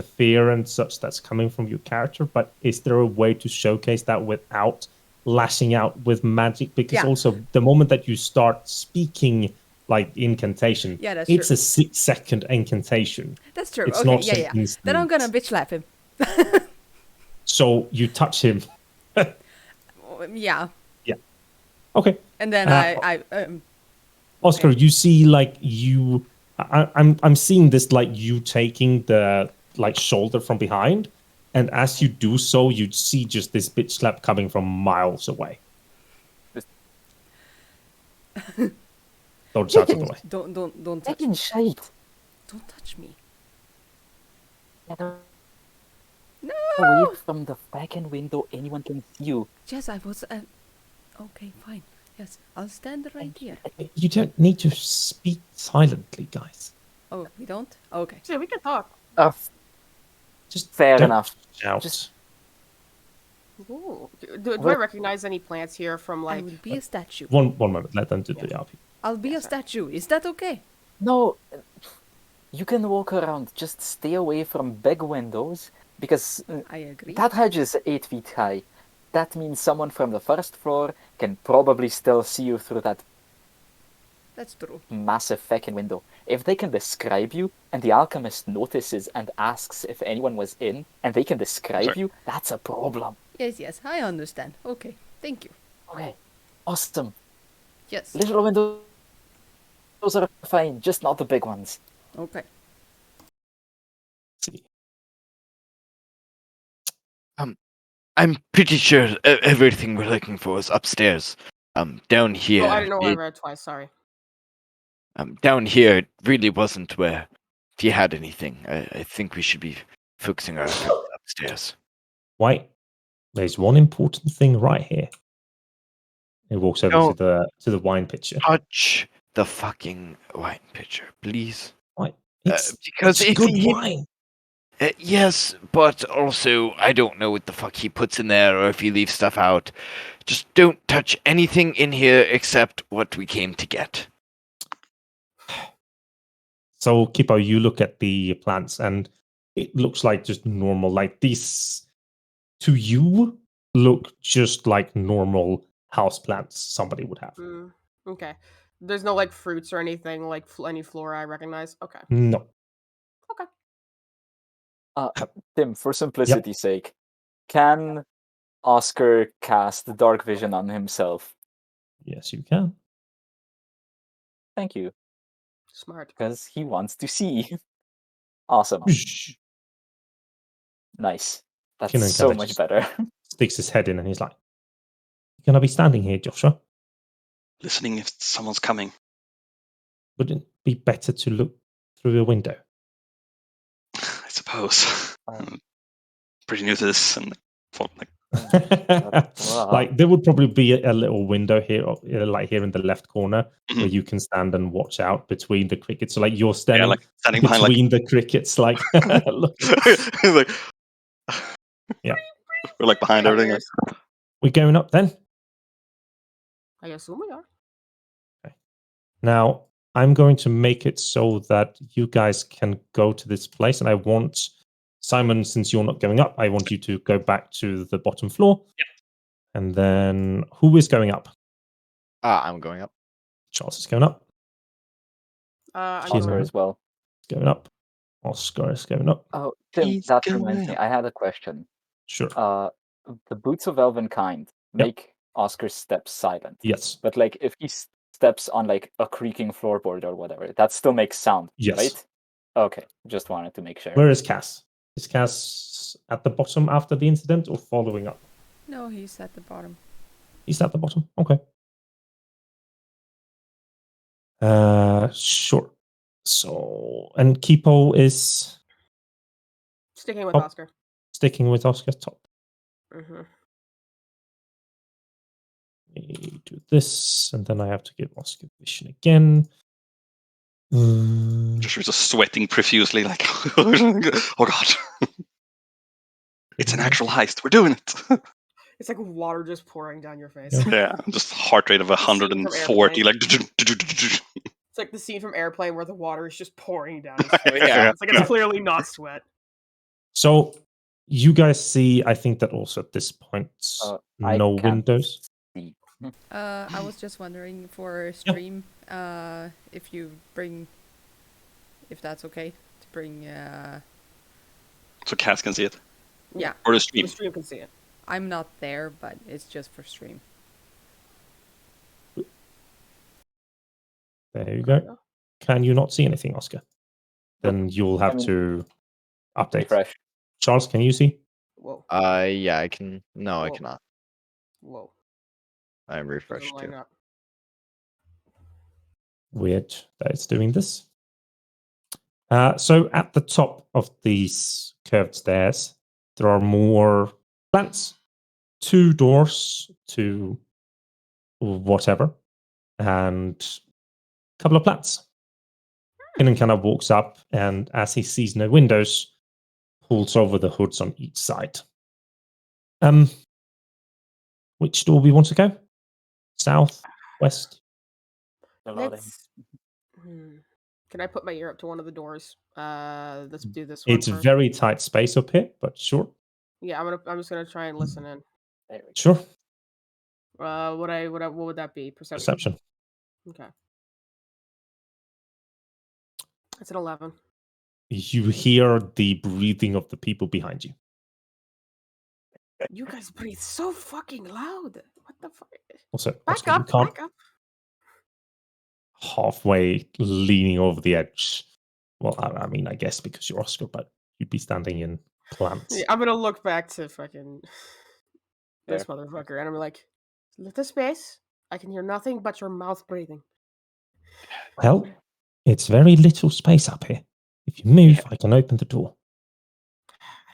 fear and such that's coming from your character, but is there a way to showcase that without lashing out with magic? Because also, the moment that you start speaking like incantation, Yeah, that's it's true. a 6-second incantation. That's true. It's Okay, not yeah, some yeah. instant. Then I'm gonna bitch slap him. So you touch him. Yeah. Okay. And then Oscar, you see like I'm seeing this like you taking the like shoulder from behind, and as you do so, you see just this bitch slap coming from miles away. Dodge out of the way. Don't touch Taking me. shite. Don't touch me. Get No. away from the fucking window. Anyone can see you. Yes, I was. Okay, fine. Yes, I'll stand right here. You don't need to speak silently, guys. Oh, we don't? Okay. Yeah, we can talk. Just Fair don't enough. shout. Just- Ooh. Do I recognize any plants here from I like? will be a statue. One moment. Let them do the RP. I'll be a statue. Is that okay? No, you can walk around. Just stay away from big windows because I agree. that hedge is 8 feet high. That means someone from the first floor can probably still see you through that That's true. massive fucking window. If they can describe you, and the alchemist notices and asks if anyone was in, and they can describe you, that's a problem. Yes, I understand. Okay, thank you. Okay, awesome. Yes. Little windows are fine, just not the big ones. Okay. See. I'm pretty sure everything we're looking for is upstairs. Down here. Oh, I didn't know I read twice. Sorry. Down here, it really wasn't where. If you had anything, I think we should be focusing our efforts upstairs. Wait, there's one important thing right here. He walks over to the wine pitcher. Touch the fucking wine pitcher, please. Why? Because it's if good he, wine. Yes, but also I don't know what the fuck he puts in there or if he leaves stuff out. Just don't touch anything in here except what we came to get. So, Kippo, you look at the plants and it looks like just normal. Like these, to you, look just like normal house plants somebody would have. Okay. There's no like fruits or anything like any flora I recognize. Okay. No. Tim, for simplicity's sake, can Oscar cast Dark Vision on himself? Yes, you can. Thank you. Smart. Because he wants to see. Awesome. Nice. That's Kinnan so kinda much just better. Sticks his head in and he's like, "You're gonna be standing here, Joshua. Listening if someone's coming. Wouldn't it be better to look through a window?" I suppose. I'm pretty new to this, and like there would probably be a little window here, like here in the left corner, Mhm. where you can stand and watch out between the crickets. So like you're standing, standing between behind, the crickets, like look. like Yeah, we're like behind everything. Like, we're going up then. I assume we are. Okay. Now I'm going to make it so that you guys can go to this place, and I want Simon, since you're not going up, I want you to go back to the bottom floor. Yeah. And then who is going up? I'm going up. Charles is going up. I'm Oscar going. as well. Going up. Oscar is going up. Oh, Tim, He's that going reminds me. up. I had a question. Sure. The boots of Elvenkind make Oscar's steps silent. Yes. But like if he steps on like a creaking floorboard or whatever, that still makes sound, Yes. right? Okay, just wanted to make sure. Where is Cass? Is Cass at the bottom after the incident or following up? No, he's at the bottom. He's at the bottom. Okay. Sure. So, and Kipo is Sticking with Oscar. sticking with Oscar top. Mm-hmm. We do this, and then I have to give Oscar vision again. Just sweating profusely, like, oh god. It's an actual heist. We're doing it. It's like water just pouring down your face. Yeah, just heart rate of 140. Like, it's like the scene from Airplane where the water is just pouring down his face. Yeah. It's like it's clearly not sweat. So, you guys see, I think that also at this point, no I can't windows. see. I was just wondering for stream, if you bring, if that's okay to bring. so Cass can see it. Yeah. Or the stream. The stream can see it. I'm not there, but it's just for stream. There you go. Can you not see anything, Oscar? Then you'll have to update. Refresh. Charles, can you see? Whoa. Yeah, I can. No, I Whoa. cannot. Whoa. I'm Doesn't refreshed line too. up. Weird that it's doing this. So at the top of these curved stairs, there are more plants. 2 doors to whatever, and a couple of plants. Kinnan kind of walks up, and as he sees no windows, pulls over the hoods on each side. Which door we want to go? South, west? Let's. Can I put my ear up to one of the doors? Let's do this one It's first. very tight space up here, but sure. Yeah, I'm just gonna try and listen in. Sure. What would that be? Perception. Okay. That's an 11. You hear the breathing of the people behind you. You guys breathe so fucking loud. What the fuck? Also, Back Oscar, you up, can't back up. halfway leaning over the edge. Well, I mean, I guess because you're Oscar, but you'd be standing in plants. Yeah, I'm gonna look back to fucking this motherfucker, and I'm like, little space. I can hear nothing but your mouth breathing. Well, it's very little space up here. If you move, I can open the door.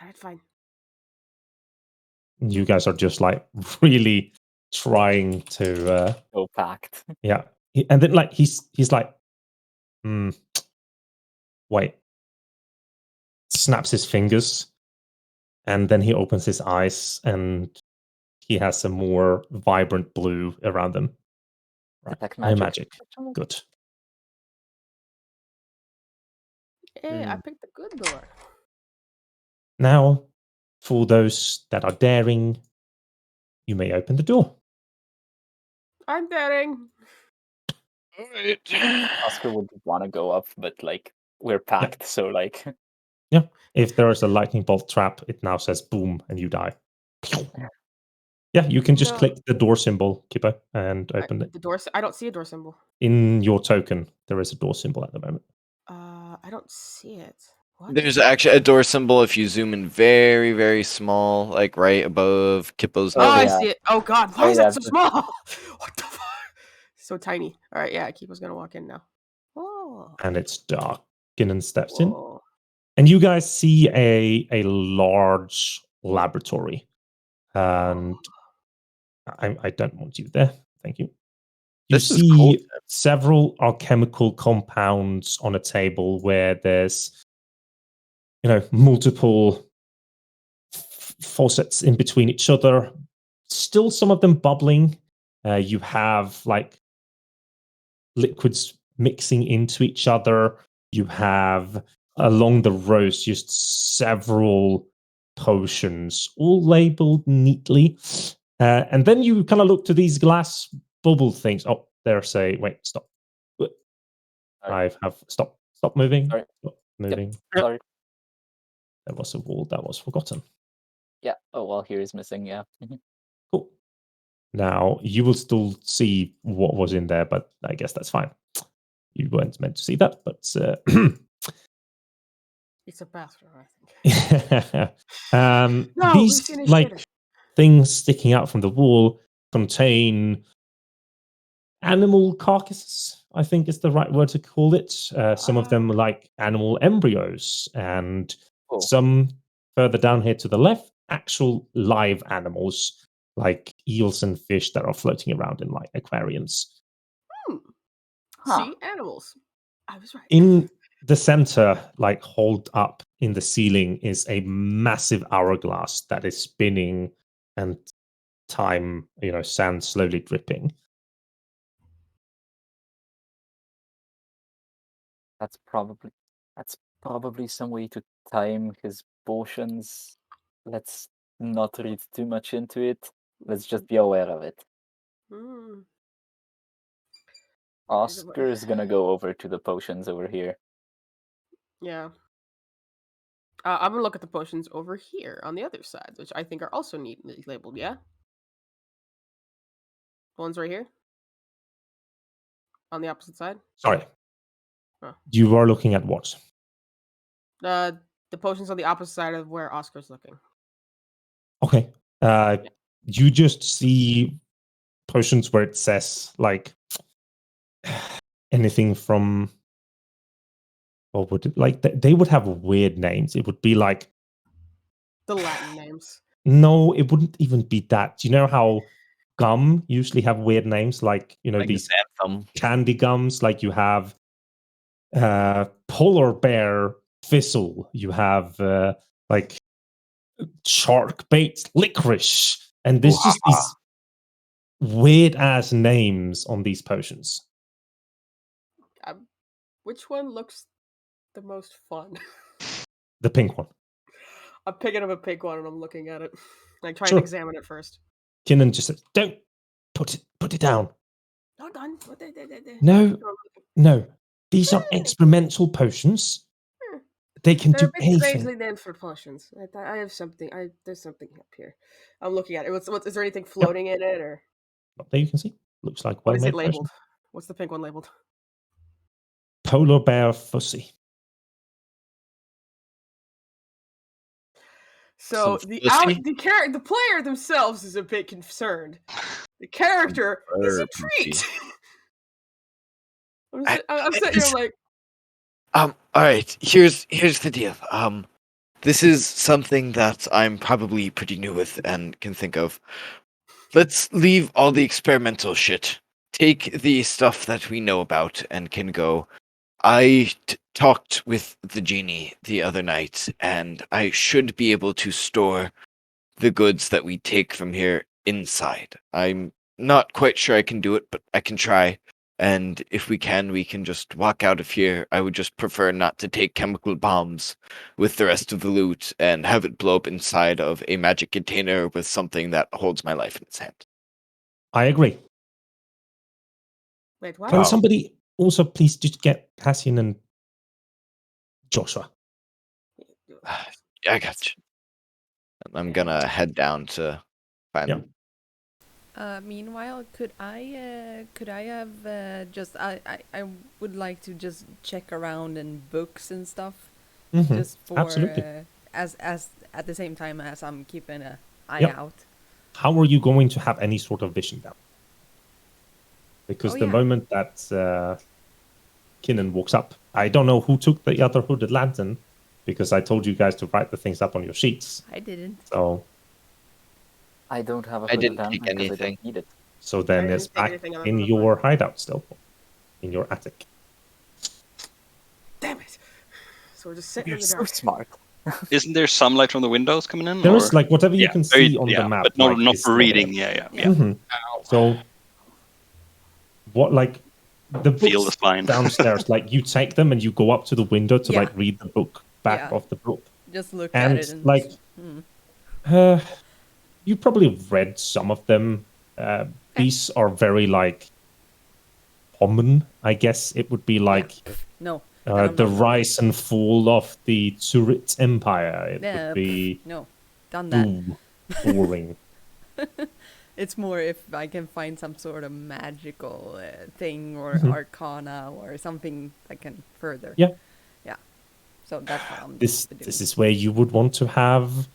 Alright, fine. You guys are just like really trying to Go packed. yeah. And then like he's like wait. Snaps his fingers, and then he opens his eyes, and he has a more vibrant blue around them. Right. Detect No magic. magic. Good. Hey, I picked a good door. Now, for those that are daring, you may open the door. I'm daring. Oscar would want to go up, but like we're packed, so like. Yeah. If there is a lightning bolt trap, it now says boom, and you die. Yeah, you can just click the door symbol, Kippo, and open it. The door. I don't see a door symbol. In your token, there is a door symbol at the moment. I don't see it. What? There's actually a door symbol if you zoom in very, very small, like right above Kippo's Oh, nose. I see it. Oh God, why is that so small? What the fuck? So tiny. All right, yeah, Kippo's gonna walk in now. Oh. And it's dark. Ginnan steps in. And you guys see a large laboratory. And I don't want you there. Thank you. You This is see cool. several alchemical compounds on a table where there's, multiple faucets in between each other. Still some of them bubbling. You have like liquids mixing into each other. You have along the rows just several potions, all labeled neatly. And then you kind of look to these glass bubble things. Oh, there's a wait, stop. I have stop moving. Sorry. Stop moving. Yep. Sorry. There was a wall that was forgotten. Yeah. Oh well, here is missing. Yeah. Cool. Now you will still see what was in there, but I guess that's fine. You weren't meant to see that, but it's a bathroom, I think. No, these like things sticking out from the wall contain animal carcasses, I think is the right word to call it. Some of them like animal embryos, and some further down here to the left, actual live animals like eels and fish that are floating around in like aquariums. See, animals. I was right. In the center, like holed up in the ceiling, is a massive hourglass that is spinning and time, sand slowly dripping. That's probably some way to time his potions. Let's not read too much into it. Let's just be aware of it. Oscar is gonna go over to the potions over here. Yeah. I'm gonna look at the potions over here on the other side, which I think are also neatly labeled. Yeah. The ones right here. On the opposite side. Sorry. You are looking at what? The potions on the opposite side of where Oscar's looking. Okay. You just see potions where it says like anything from, what would it, like they would have weird names. It would be like the Latin names. No, it wouldn't even be that. Do you know how gum usually have weird names, like Like these Anthem. candy gums. Like you have polar bear thistle. You have like shark bait licorice, and there's just these weird ass names on these potions. Which one looks the most fun? The pink one. I'm picking up a pink one and I'm looking at it. Like trying Sure. to examine it first. Kinnan just said, "Don't put it down." Not done. No. These are experimental potions. They can They're do a bit anything. strangely named for potions. I have something. There's something up here. I'm looking at it. Is there anything floating in it, or Up there you can see. Looks like what is it well-made labeled? potion. What's the pink one labeled? Polar bear fussy. So Some the pussy? the player themselves is a bit concerned. The character is intrigued. I'm sitting here like, all right. Here's the deal. This is something that I'm probably pretty new with and can think of. Let's leave all the experimental shit. Take the stuff that we know about and can go. I talked with the genie the other night, and I should be able to store the goods that we take from here inside. I'm not quite sure I can do it, but I can try. And if we can just walk out of here. I would just prefer not to take chemical bombs with the rest of the loot and have it blow up inside of a magic container with something that holds my life in its hand. I agree. wait, what? Can somebody also please just get Cassian and Joshua? I got you. I'm gonna head down to find them. Meanwhile, could I have just I would like to just check around in books and stuff, just for Absolutely. As at the same time as I'm keeping an eye out. How are you going to have any sort of vision down? Because the moment that Kinnan walks up, I don't know who took the other hooded lantern, because I told you guys to write the things up on your sheets. I didn't. So I don't have a I hooded didn't lantern take because I anything. don't need it. So then it's back in your hideout still, in your attic. Damn it! So we're just sitting You're in the so dark. smart. Isn't there some light from the windows coming in? There or? is like whatever you can see on the map, but not like, is for still reading. there. Yeah. Mhm. So what, like the Feel the books spine. downstairs, like you take them and you go up to the window to Yeah. like read the book back Yeah. of the book. Just look And at it and like you probably have read some of them. These are very like common, I guess it would be like no. the rise and fall of the Turit Empire. It would be no, done that. Boring. It's more if I can find some sort of magical thing or arcana or something that can further. Yeah. So that's what I'm This doing. is where you would want to have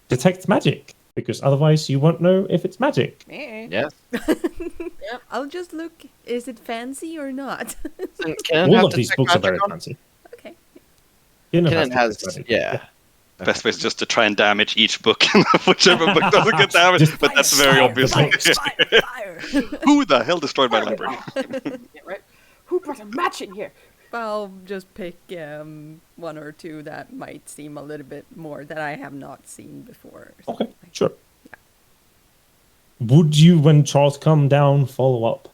detect magic, because otherwise you won't know if it's magic. Yes. I'll just look. Is it fancy or not? All of these books are very fancy. Okay. Kinnan has magic. yeah. Best way is just to try and damage each book, and whichever book doesn't get damaged. But that's very obvious. Fire. Who the hell destroyed my library? Yeah, right. Who brought a match in here? I'll just pick one or two that might seem a little bit more that I have not seen before. Okay, sure. Yeah. Would you, when Charles come down, follow up?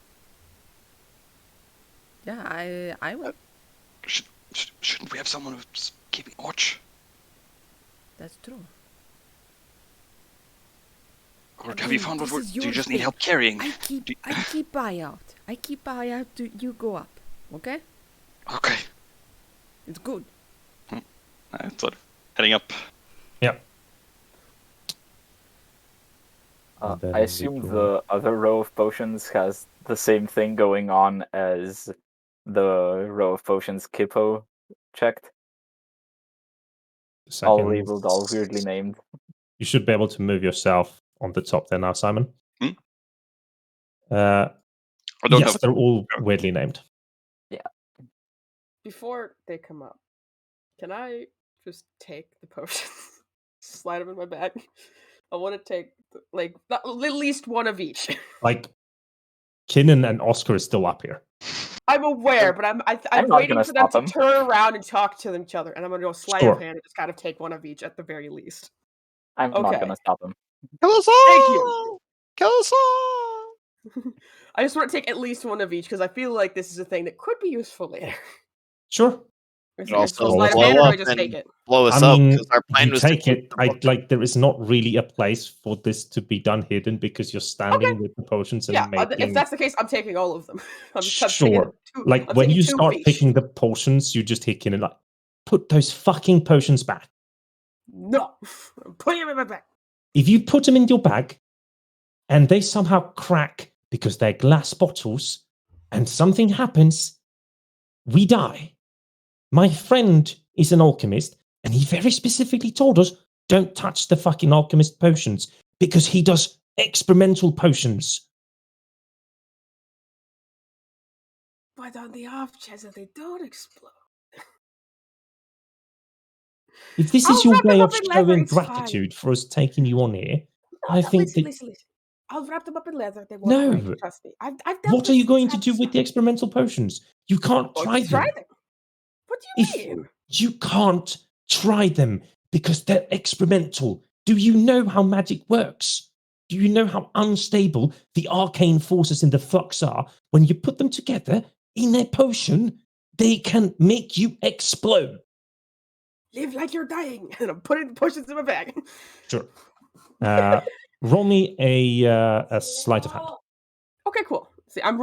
Yeah, I will. Shouldn't we have someone who's keeping watch? That's true. Or have you found what do you just need help carrying? I keep eye out. I keep eye out. You go up, okay? Okay. It's good. I'm sort of heading up. Yeah. I assume the other row of potions has the same thing going on as the row of potions Kippo checked. All labeled, all weirdly named. You should be able to move yourself on the top there now, Simon. Yes, they're all weirdly named. Yeah. Before they come up, can I just take the potions, slide them in my bag? I want to take at least one of each. Like, Kinnan and Oscar is still up here. I'm aware, but I'm not waiting gonna for them stop to him. turn around and talk to each other, and I'm gonna go sleight of Sure. hand and just kind of take one of each at the very least. I'm not Okay. gonna stop him. Kill us all! Thank you. Kill us all! I just want to take at least one of each because I feel like this is a thing that could be useful later. Sure. Is It it also sleight of blow hand, or do I up just and take it? blow us I up mean, because our plan you was take to it. There is not really a place for this to be done hidden because you're standing with the potions and Yeah, making. if that's the case, I'm taking all of them. I'm Sure. Like I'm when taking you two start of each. picking the potions, you just hit Kinnan like, put those fucking potions back. No, I'm putting them in my bag. If you put them in your bag and they somehow crack because they're glass bottles and something happens, we die. My friend is an alchemist and he very specifically told us don't touch the fucking alchemist potions because he does experimental potions. But on the off chance that they don't explode. If this I'll is your wrap them way up of in leather, showing it's fine. gratitude for us taking you on here, I No, think listen. I'll wrap them up in leather. They won't break. No. Trust me. I've dealt What are with you going to traps do with the before. experimental potions? You can't try them. What do you If mean? you can't try them because they're experimental. Do you know how magic works? Do you know how unstable the arcane forces in the flux are? When you put them together in a potion, they can make you explode. Live like you're dying, and I'm putting the potions in my bag. Sure. Roll me a sleight of hand. Okay, cool. See, I'm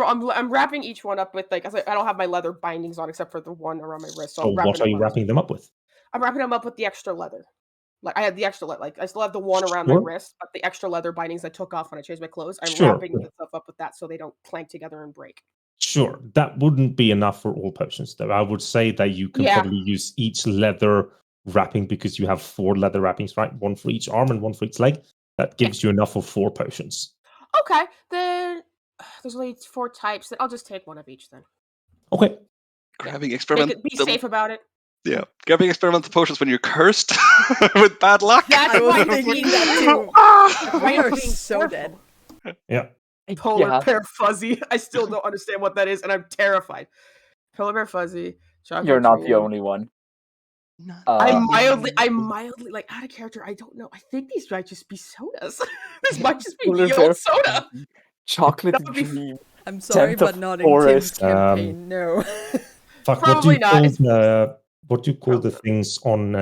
wrapping each one up with I don't have my leather bindings on except for the one around my wrist. So what are you wrapping them up with? I'm wrapping them up with the extra leather. Like I had the extra leather. Like I still have the one around my wrist, but the extra leather bindings I took off when I changed my clothes. I'm wrapping the stuff up with that so they don't clank together and break. Sure, that wouldn't be enough for all potions, though. I would say that you can probably use each leather wrapping because you have 4 leather wrappings, right? 1 for each arm and 1 for each leg. That gives you enough for 4 potions. Okay, then there's only 4 types. Then I'll just take one of each then. Okay. Grabbing experimental. Be safe about it. Yeah, grabbing experimental potions when you're cursed with bad luck. That's why I'm thinking that too. We are so dead. Yeah. Polar bear fuzzy. I still don't understand what that is, and I'm terrified. Polar bear fuzzy. You're not the only one. I'm mildly like out of character. I don't know. I think these might just be sodas. This might just be the old soda. Chocolate dream. I'm sorry, but not in Tim's campaign. No. Fuck. Probably What do you call the things on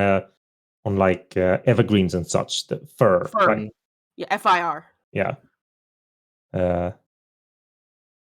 like evergreens and such? The fir. Right? Yeah, FIR. Yeah.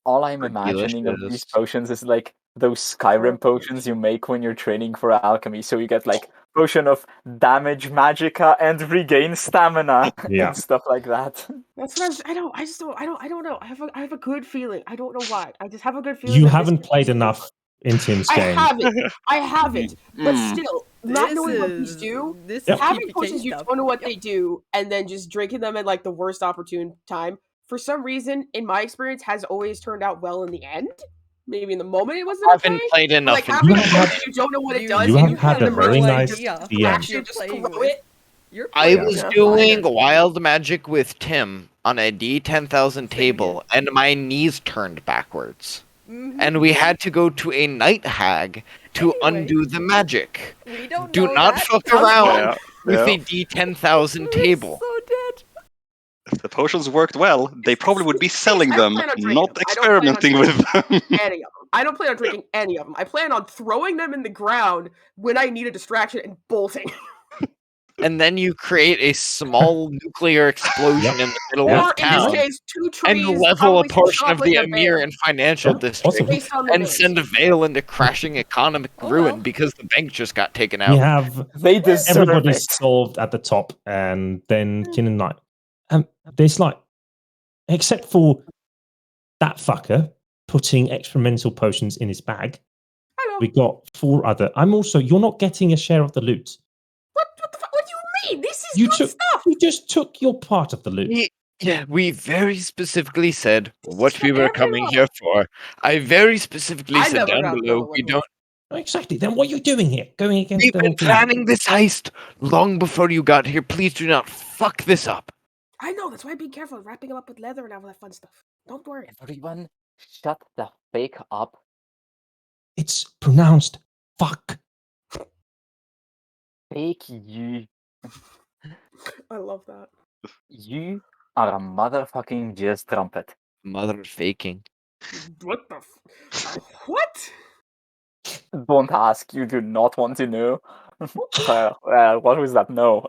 All I'm imagining of these potions is like those Skyrim potions you make when you're training for alchemy. So you get like potion of damage magicka and regain stamina and stuff like that. That's what I don't know. I have a good feeling. I don't know why. I just have a good feeling. You haven't played enough in Tim's game. I haven't. But still, not knowing what these do, having potions you don't know what they do, and then just drinking them at like the worst opportune time, for some reason, in my experience, has always turned out well in the end. Maybe in the moment it wasn't. I haven't played enough. Like having a potion you don't know what it does. You have had a very nice DM. Actually, just throw it. I was doing wild magic with Tim on a D10,000 table, and my knees turned backwards. And we had to go to a night hag to undo the magic. We don't Do know not that. fuck around with a D10,000 table. So dead. If the potions worked well, they probably would be selling them, not experimenting with them. Any of them. I don't plan on drinking any of them. I plan on throwing them in the ground when I need a distraction and bolting. And then you create a small nuclear explosion in the middle of town, in this case, 2 trees, and level a portion of the Emir and financial district, and send Vale into crashing economic ruin because the bank just got taken out. We have everybody solved at the top, and then Kinnan Knight. There's like, except for that fucker putting experimental potions in his bag. Hello. We got 4 other. You're not getting a share of the loot. What the fuck? What do you mean? This is good stuff. You just took your part of the loot. We very specifically said what we were coming here for. I very specifically said down below we don't. Exactly. Then what are you doing here? Going against We've been planning this heist long before you got here. Please do not fuck this up. I know, that's why be careful wrapping them up with leather and all that fun stuff. Don't worry. Everyone, shut the fake up. It's pronounced fuck. Fake you. I love that. You are a motherfucking jizz trumpet. Mother faking. What the what? Don't ask, you do not want to know. What was that? No.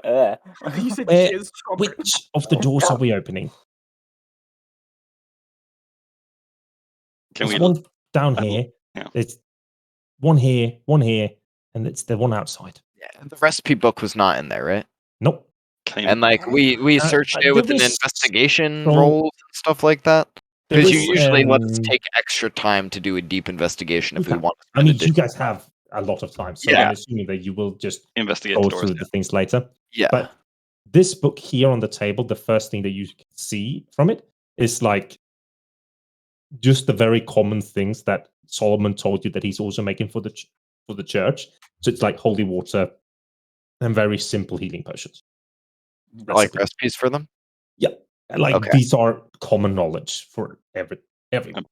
You said Where- jizz trumpet. Which of the doors are we opening? Can There's we? one down here. Yeah. There's one here, and it's the one outside. Yeah, the recipe book was not in there, right? Nope. Can And like we searched it with an there is- investigation so- roll and stuff like that. there Because you is, usually let us take extra time to do a deep investigation if we yeah. want to. I mean, you guys have a lot of time, so Yeah. I'm assuming that you will just investigate go the doors? through the things later. Yeah. But this book here on the table, the first thing that you can see from it is like just the very common things that Solomon told you that he's also making for the church. So it's like holy water and very simple healing potions. Like Recipe. recipes for them? Yeah, like Okay. these are common knowledge for everyone.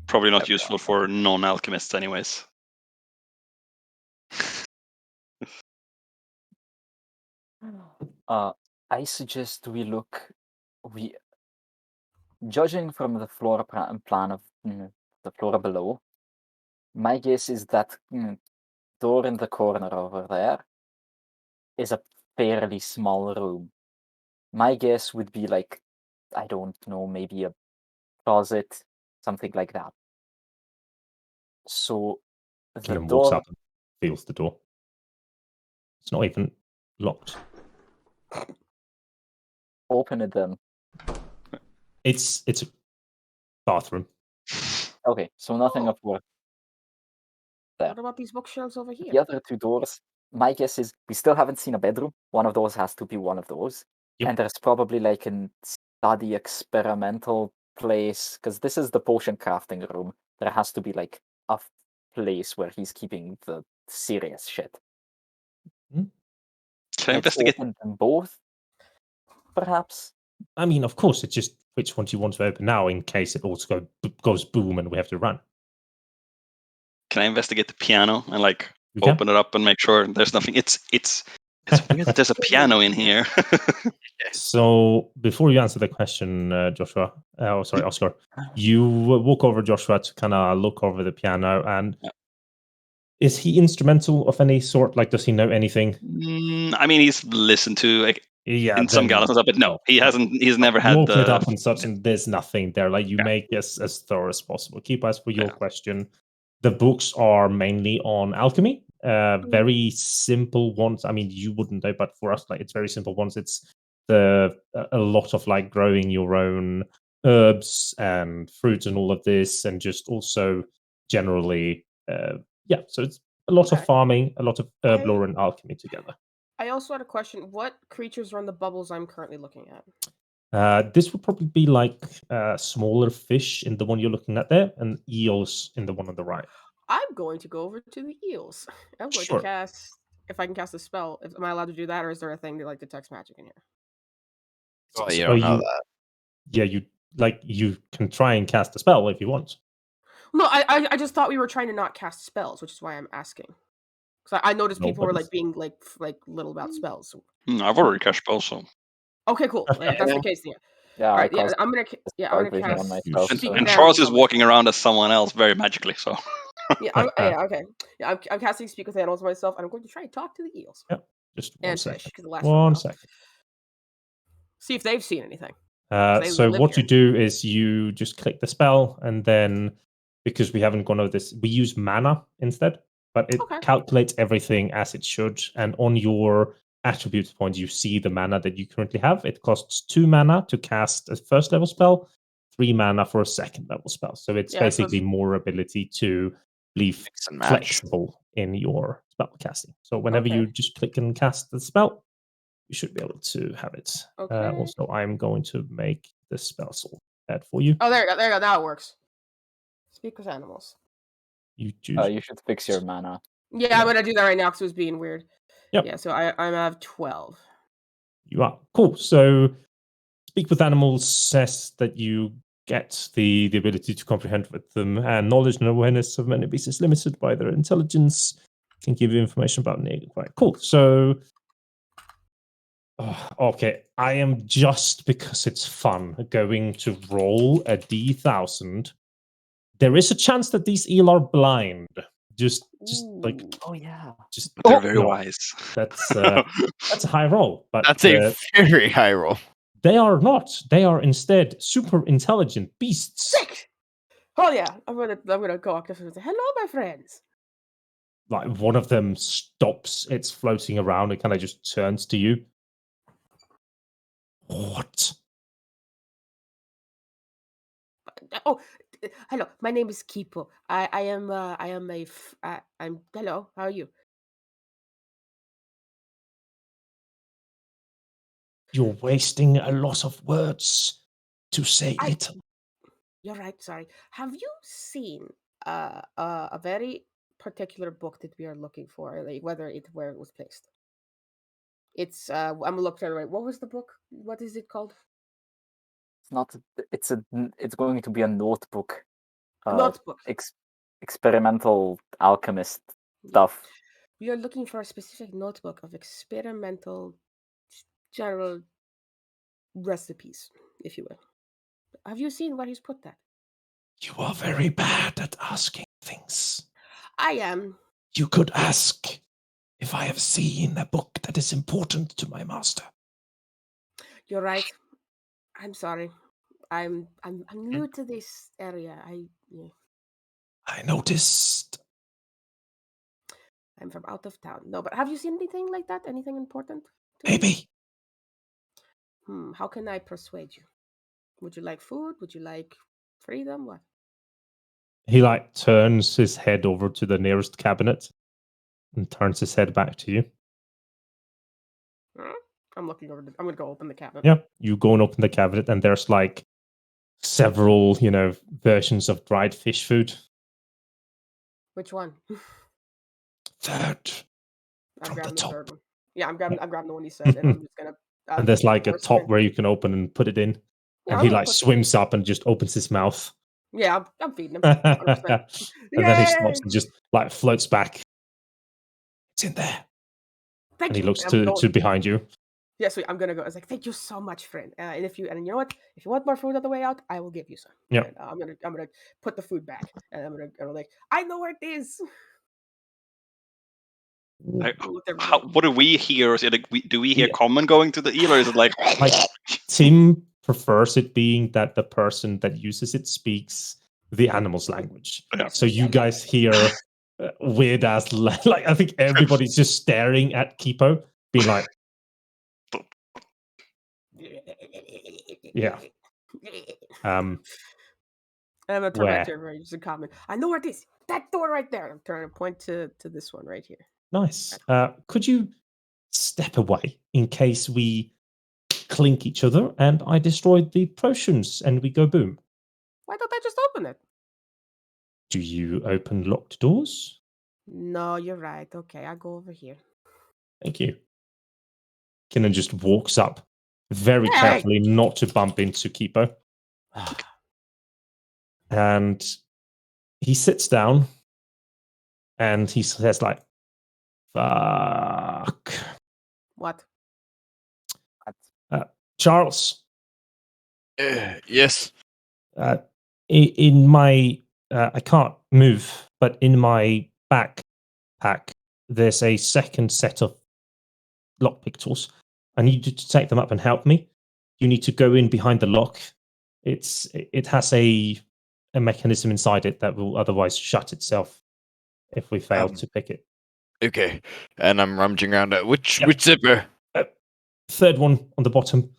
Probably not useful for non-alchemists, anyways. I suggest we judging from the floor plan of the floor below, my guess is that door in the corner over there is a fairly small room. My guess would be like, I don't know, maybe a closet, something like that. So the Keenan walks door, up and feels the door. It's not even locked. open it then. It's a bathroom. Okay, so nothing of work. What about these bookshelves over here? The other two doors, my guess is we still haven't seen a bedroom. One of those has to be one of those. Yep. And there's probably like a study experimental place, because this is the potion crafting room. There has to be like a place where he's keeping the serious shit. Can I Let's investigate? open them both, perhaps. I mean, of course, it's just which one do you want to open now in case it also goes boom and we have to run. Can I investigate the piano and like You can. open it up and make sure there's nothing? It's weird that there's a piano in here. So before you answer the question, Joshua, Oscar, you walk over Joshua to kind of look over the piano, and Yeah. is he instrumental of any sort? Like, does he know anything? I mean, he's listened to like Yeah, in some galas and stuff, but no, he hasn't. He's never You had open it the. up and such, and there's nothing there. Like you Yeah. make as thorough as possible. Keep as for your Yeah. question. The books are mainly on alchemy. Very simple ones. I mean, you wouldn't know, but for us, like it's very simple ones. It's a lot of like growing your own herbs and fruits and all of this, and just also generally, So it's a lot of Okay. farming, a lot of herb lore and alchemy together. I also had a question. What creatures are in the bubbles I'm currently looking at? This would probably be like smaller fish in the one you're looking at there, and eels in the one on the right. I'm going to go over to the eels. I'm going Sure. to cast, if I can cast a spell. Am I allowed to do that, or is there a thing that like detects magic in here? Well, you don't know that. Yeah, you can try and cast a spell if you want. No, I just thought we were trying to not cast spells, which is why I'm asking. Because I noticed No, people were but like being like little about spells. So. I've already cast spells, so. Okay, cool. If that's the case, yeah. Yeah, All I right, yeah, caused I'm gonna dark vision on cast. myself. And- Speak And with Charles animals is on walking myself. around as someone else very magically, so. Yeah, okay. Yeah, I'm casting speak with animals myself, and I'm going to try and talk to the eels Just one and second. fish because the last One one. second. See if they've seen anything. So live what here. you do is you just click the spell, and then because we haven't gone over this, we use mana instead, but it Okay. calculates everything as it should. And on your attributes point, you see the mana that you currently have. It costs 2 mana to cast a first level spell, 3 mana for a second level spell. So it's Yeah, so basically more ability to be Mix and match. flexible in your spell casting. So whenever Okay. you just click and cast the spell, you should be able to have it. Okay. Also, I'm going to make the spell slot add for you. Oh, there you go. There you go. Now it works. Speak with animals. You choose. You should fix your mana. Yeah, I'm gonna do that right now because it was being weird. Yep. Yeah, so I have 12. You are cool. So speak with animals says that you get the ability to comprehend with them, and knowledge and awareness of many beasts is limited by their intelligence. Can give you information about nature. Right, cool. So, okay, I am just because it's fun going to roll a d1000. There is a chance that these eel are blind. Just like, Oh yeah. just But they're very no. wise. That's a high roll, but That's a very high roll. they are not. They are instead super intelligent beasts. Sick. Oh yeah, I'm gonna go up to them and say, "Hello, my friends." Like one of them stops. It's floating around and kind of just turns to you. What? Oh, hello. My name is Kipo. I'm hello. How are you? You're wasting a lot of words to say little. You're right. Sorry. Have you seen a very particular book that we are looking for? Like where it was placed. It's I'm looking at it. What was the book? What is it called? It's not. It's going to be a notebook. Notebook. Experimental alchemist stuff. We are looking for a specific notebook of experimental general recipes, if you will. Have you seen where he's put that? You are very bad at asking things. I am. You could ask if I have seen a book that is important to my master. You're right. I'm sorry. I'm new to this area. I noticed. I'm from out of town. No, but have you seen anything like that? Anything important? Maybe. How can I persuade you? Would you like food? Would you like freedom? What? He like turns his head over to the nearest cabinet and turns his head back to you. I'm looking over. I'm gonna go open the cabinet. Yeah, you go and open the cabinet, and there's like several, versions of dried fish food. Which one? Third. I'm From grabbing the the third top. one. Yeah, I'm grabbing the one he said, and I'm just gonna. And there's like a top spin. where you can open and put it in. Yeah, And I'm he gonna like put- swims up and just opens his mouth. Yeah, I'm feeding him. And 100%. then he stops and just like floats back. It's in there. Thank And you. he looks And I'm to behind you. Yes, I'm gonna go. I was like, thank you so much, friend. And you know what? If you want more food on the way out, I will give you some. Yeah. And, I'm gonna put the food back, and I'm like, I know where it is. What do we hear? Is it do we hear Yeah. common going to the eel, or is it like Tim prefers it being that the person that uses it speaks the animal's language. Yeah. So you guys hear weird ass like I think everybody's just staring at Kipo, being like, yeah. I'm gonna turn Where? back to everybody. Just a comment. I know where it is. That door right there. I'm turning to point to this one right here. Nice. Could you step away in case we clink each other and I destroy the potions and we go boom? Why don't I just open it? Do you open locked doors? No, you're right. Okay, I'll go over here. Thank you. Kinnan just walks up very carefully not to bump into Kipo. And he sits down and he says like, fuck. What? Charles. Yes. In my, I can't move, but in my backpack, there's a second set of lockpick tools. I need you to take them up and help me. You need to go in behind the lock. It has a mechanism inside it that will otherwise shut itself if we fail to pick it. Okay. And I'm rummaging around. Which zipper? Third one on the bottom.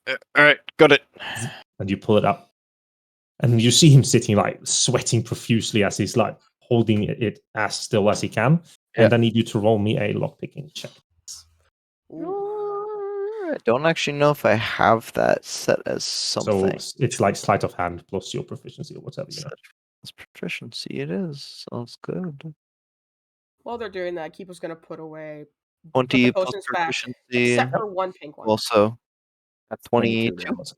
All right, got it. And you pull it up. And you see him sitting like sweating profusely as he's like holding it as still as he can. Yeah. And I need you to roll me a lockpicking check. I don't actually know if I have that set as something. So it's like sleight of hand plus your proficiency or whatever. That's proficiency. It is. Sounds good. While they're doing that, Keeper's gonna put away 20 the plus potions back, proficiency. except for one pink one. Also, That's 22. 22.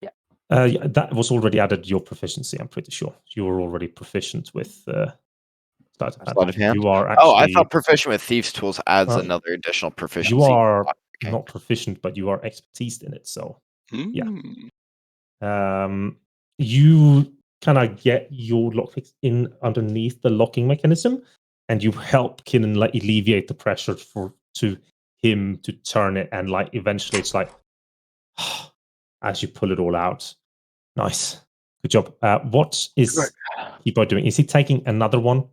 Yeah, that was already added your proficiency, I'm pretty sure. You were already proficient with Sleight of Hand. You are actually... Oh, I thought proficient with Thieves' Tools adds another additional proficiency. You are not proficient, but you are expertise in it, so yeah. You kind of get your lockpicks in underneath the locking mechanism, and you help Kinnan like alleviate the pressure to him to turn it, and like eventually it's like as you pull it all out. Nice, good job. What is Kipo doing? Is he taking another one?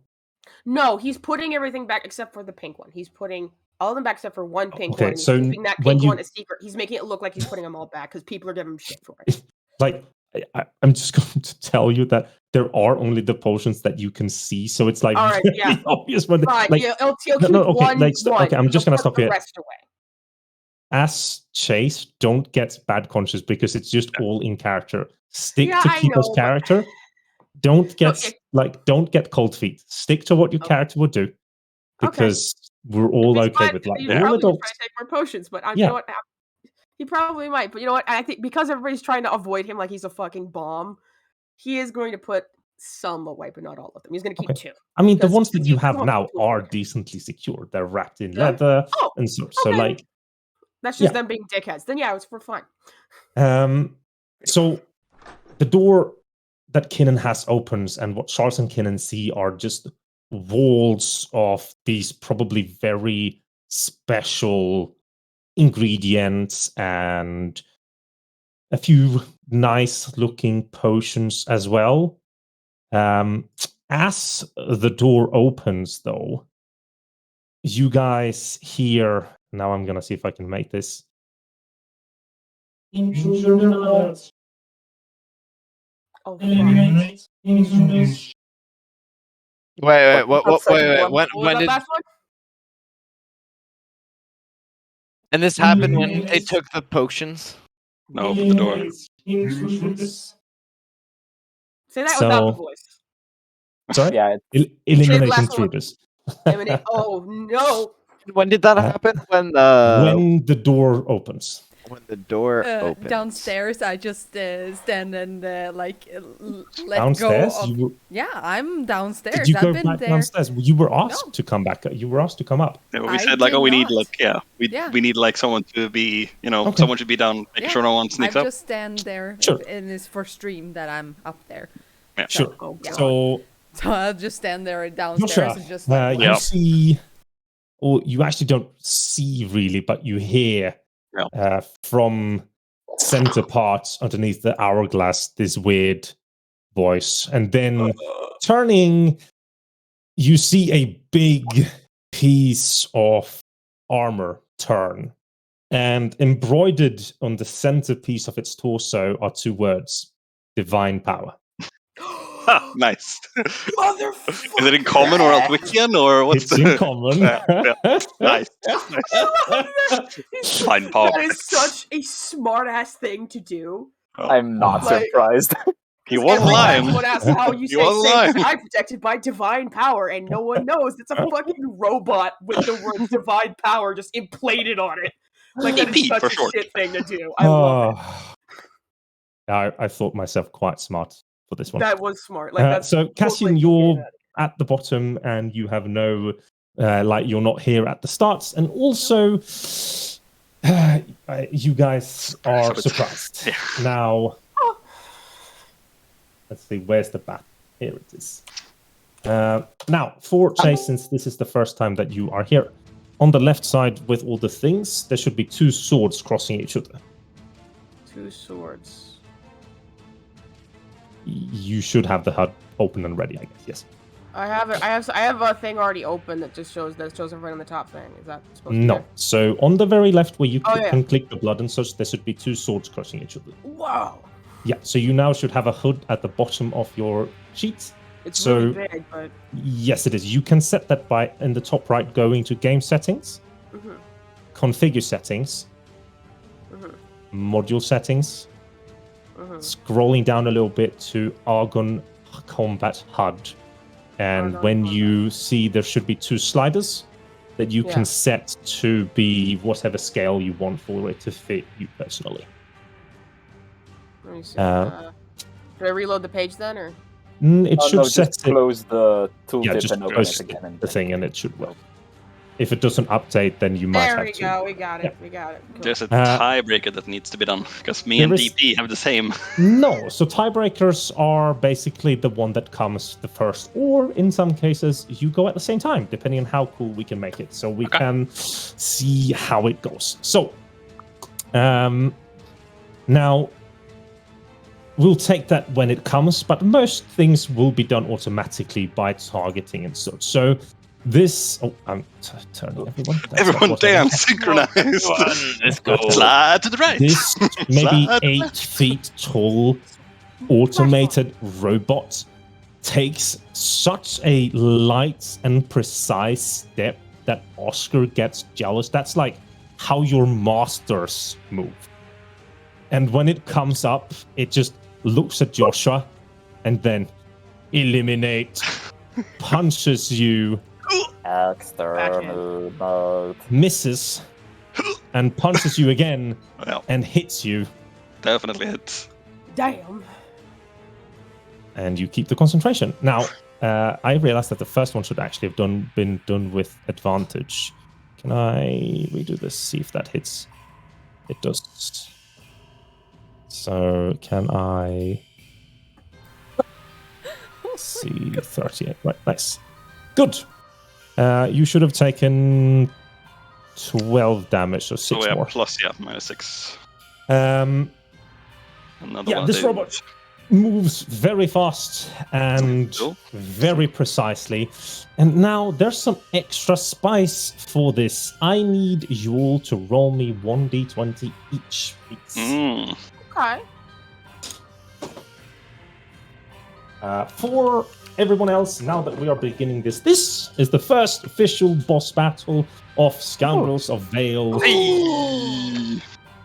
No, he's putting everything back except for the pink one. He's putting all of them back except for one pink Okay, one. And he's so keeping that pink one a secret. He's making it look like he's putting them all back because people are giving him shit for it. Like, I'm just going to tell you that there are only the potions that you can see, so it's like really obvious. When he'll keep one. Okay, I'm just going to stop the here. Rest away. As Chase, don't get bad conscious because it's just all in character. Stick to Kipo's character. Don't get cold feet. Stick to what your character would do, because we're all okay with like all adults. Try to take more potions, but you know what? He probably might. But you know what? I think because everybody's trying to avoid him like he's a fucking bomb, he is going to put some away, but not all of them. He's going to keep 2. I mean, the ones that you have now are decently secure. They're wrapped in leather and so. So like, that's just them being dickheads. Then we're fine. So the door that Kinnan has opens, and what Charles and Kinnan see are just walls of these probably very special ingredients and a few nice looking potions as well. As the door opens, though, you guys hear... Now I'm gonna see if I can make this. Oh, wait. What? When did? And this happened when they took the potions? No, open the door. Say that without the voice. Sorry? Yeah. Eliminate intruders. Oh, no. When did that happen? When the door opens. When the door opens. Downstairs, I just stand and let downstairs? go of... Yeah, I'm downstairs. Did you go I've back been downstairs? You were asked to come back. You were asked to come up. Yeah, we said like, we need we need like someone to be, someone should be down, making sure no one sneaks up. I just stand there, and it's for stream that I'm up there. Yeah. Sure. So I'll just stand there downstairs and just. You see, or you actually don't see really, but you hear. From center part underneath the hourglass, this weird voice, and then turning, you see a big piece of armor turn, and embroidered on the centerpiece of its torso are 2 words: divine power. Nice. Motherfucker. Is it in common or Altwickian or what's in common? Nice. Fine power. That is such a smart ass thing to do. I'm not surprised. He wasn't lying. Someone asked how you say I'm protected by divine power, and no one knows. It's a fucking robot with the word divine power just implanted on it. Like, that is such a shit thing to do. I love it. I thought myself quite smart for this one. That was smart. Like, so Cassian, you're at the bottom, and you have no, you're not here at the start, and also, you guys are surprised. Yeah. Now, let's see, where's the bat? Here it is. Now, for Chase, since this is the first time that you are here, on the left side with all the things, there should be 2 swords crossing each other. 2 swords. You should have the HUD open and ready, I guess. Yes. I have a thing already open that shows everything on the top thing. Is that supposed to No. be? So on the very left where you can click the blood and such, there should be 2 swords crossing each other. Wow. Yeah. So you now should have a HUD at the bottom of your sheet. It's really big, but yes, it is. You can set that by in the top right, going to game settings, configure settings, module settings. Scrolling down a little bit to Argon Combat HUD, and when you see there should be 2 sliders that you can set to be whatever scale you want for it to fit you personally. Let me see. Uh, Should I reload the page then, or? It should no, set just it. close the tooltip Yeah, just and open close it again. And the thing, and it should work. If it doesn't update, then you might There have we to. go. We got it. Yeah. We got it. Cool. There's a tiebreaker that needs to be done because me and There is- DP have the same. No, so tiebreakers are basically the one that comes the first, or in some cases, you go at the same time, depending on how cool we can make it. So we can see how it goes. So, now, we'll take that when it comes, but most things will be done automatically by targeting and such. So, this... Oh, I'm turning everyone. That's not Everyone what I dance, want. synchronized. Let's go. Slide to the right. This maybe Slide. 8 feet tall automated robot takes such a light and precise step that Oscar gets jealous. That's like how your masters move. And when it comes up, it just looks at Joshua and then eliminate, punches you, External mode. misses, and punches you again Well, and hits you. definitely hit. Damn. And you keep the concentration. Now, I realized that the first one should actually have been done with advantage. Can I redo this? See if that hits. It does. So can I see 38? Right, nice. Good. You should have taken 12 damage, so 6 So yeah, more. plus minus 6. Um, Another yeah, one. this robot moves very fast and Cool. very precisely. And now there's some extra spice for this. I need you all to roll me 1d20 each, please. Okay. For everyone else, now that we are beginning this is the first official boss battle of Scoundrels of Vale.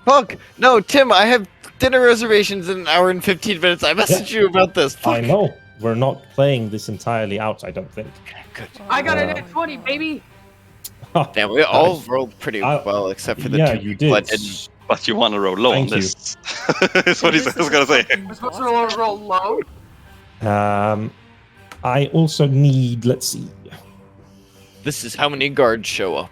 Fuck! No, Tim, I have dinner reservations in an hour and 15 minutes. I messaged you about this. Fuck. I know. We're not playing this entirely out, I don't think. Good. I got a net 20, baby. Damn, we all rolled pretty well, except for the yeah, two you people did. that didn't. But you want to roll low Thank on you. this. That's what he's going to say. We're supposed to roll low. I also need, let's see. This is how many guards show up.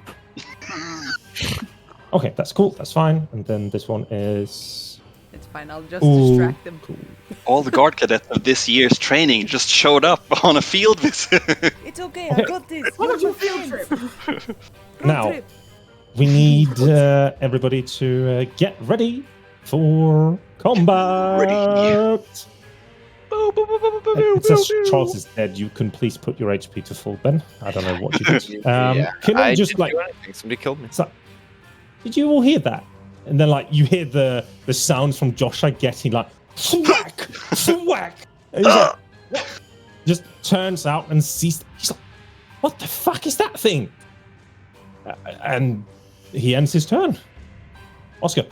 Okay, that's cool. That's fine. And then this one is... It's fine, I'll just distract them. Cool. All the guard cadets of this year's training just showed up on a field visit. It's okay, I got this. Welcome to a field trip. Now, we need everybody to get ready for combat. It says Charles is dead. You can please put your HP to full, Ben. I don't know what you did. Can I just didn't like... do anything. Somebody killed me. So, did you all hear that? And then like you hear the sounds from Joshua getting like thwack, thwack. And he's like, what? Just turns out and sees. He's like, what the fuck is that thing? And he ends his turn. Oscar.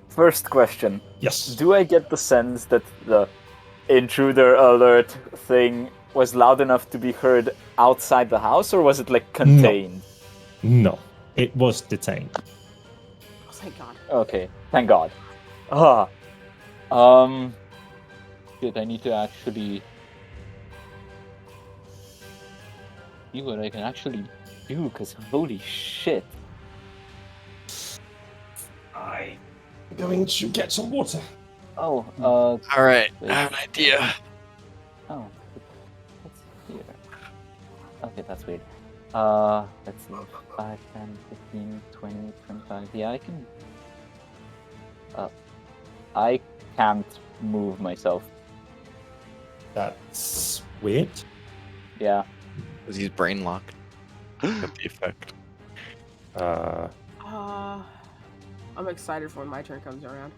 First question. Yes. Do I get the sense that the intruder alert thing was loud enough to be heard outside the house, or was it like contained? No, it was detained. Oh, thank God. Okay, thank God. Shit, I need to actually see what I can actually do, because holy shit. I'm going to get some water. Oh, All right, I have an idea. oh, what's here? Okay, that's weird. Let's see, 5, 10, 15, 20, 25, yeah, I can't move myself. That's weird. Yeah. Because he's brain locked. Got the effect. I'm excited for when my turn comes around.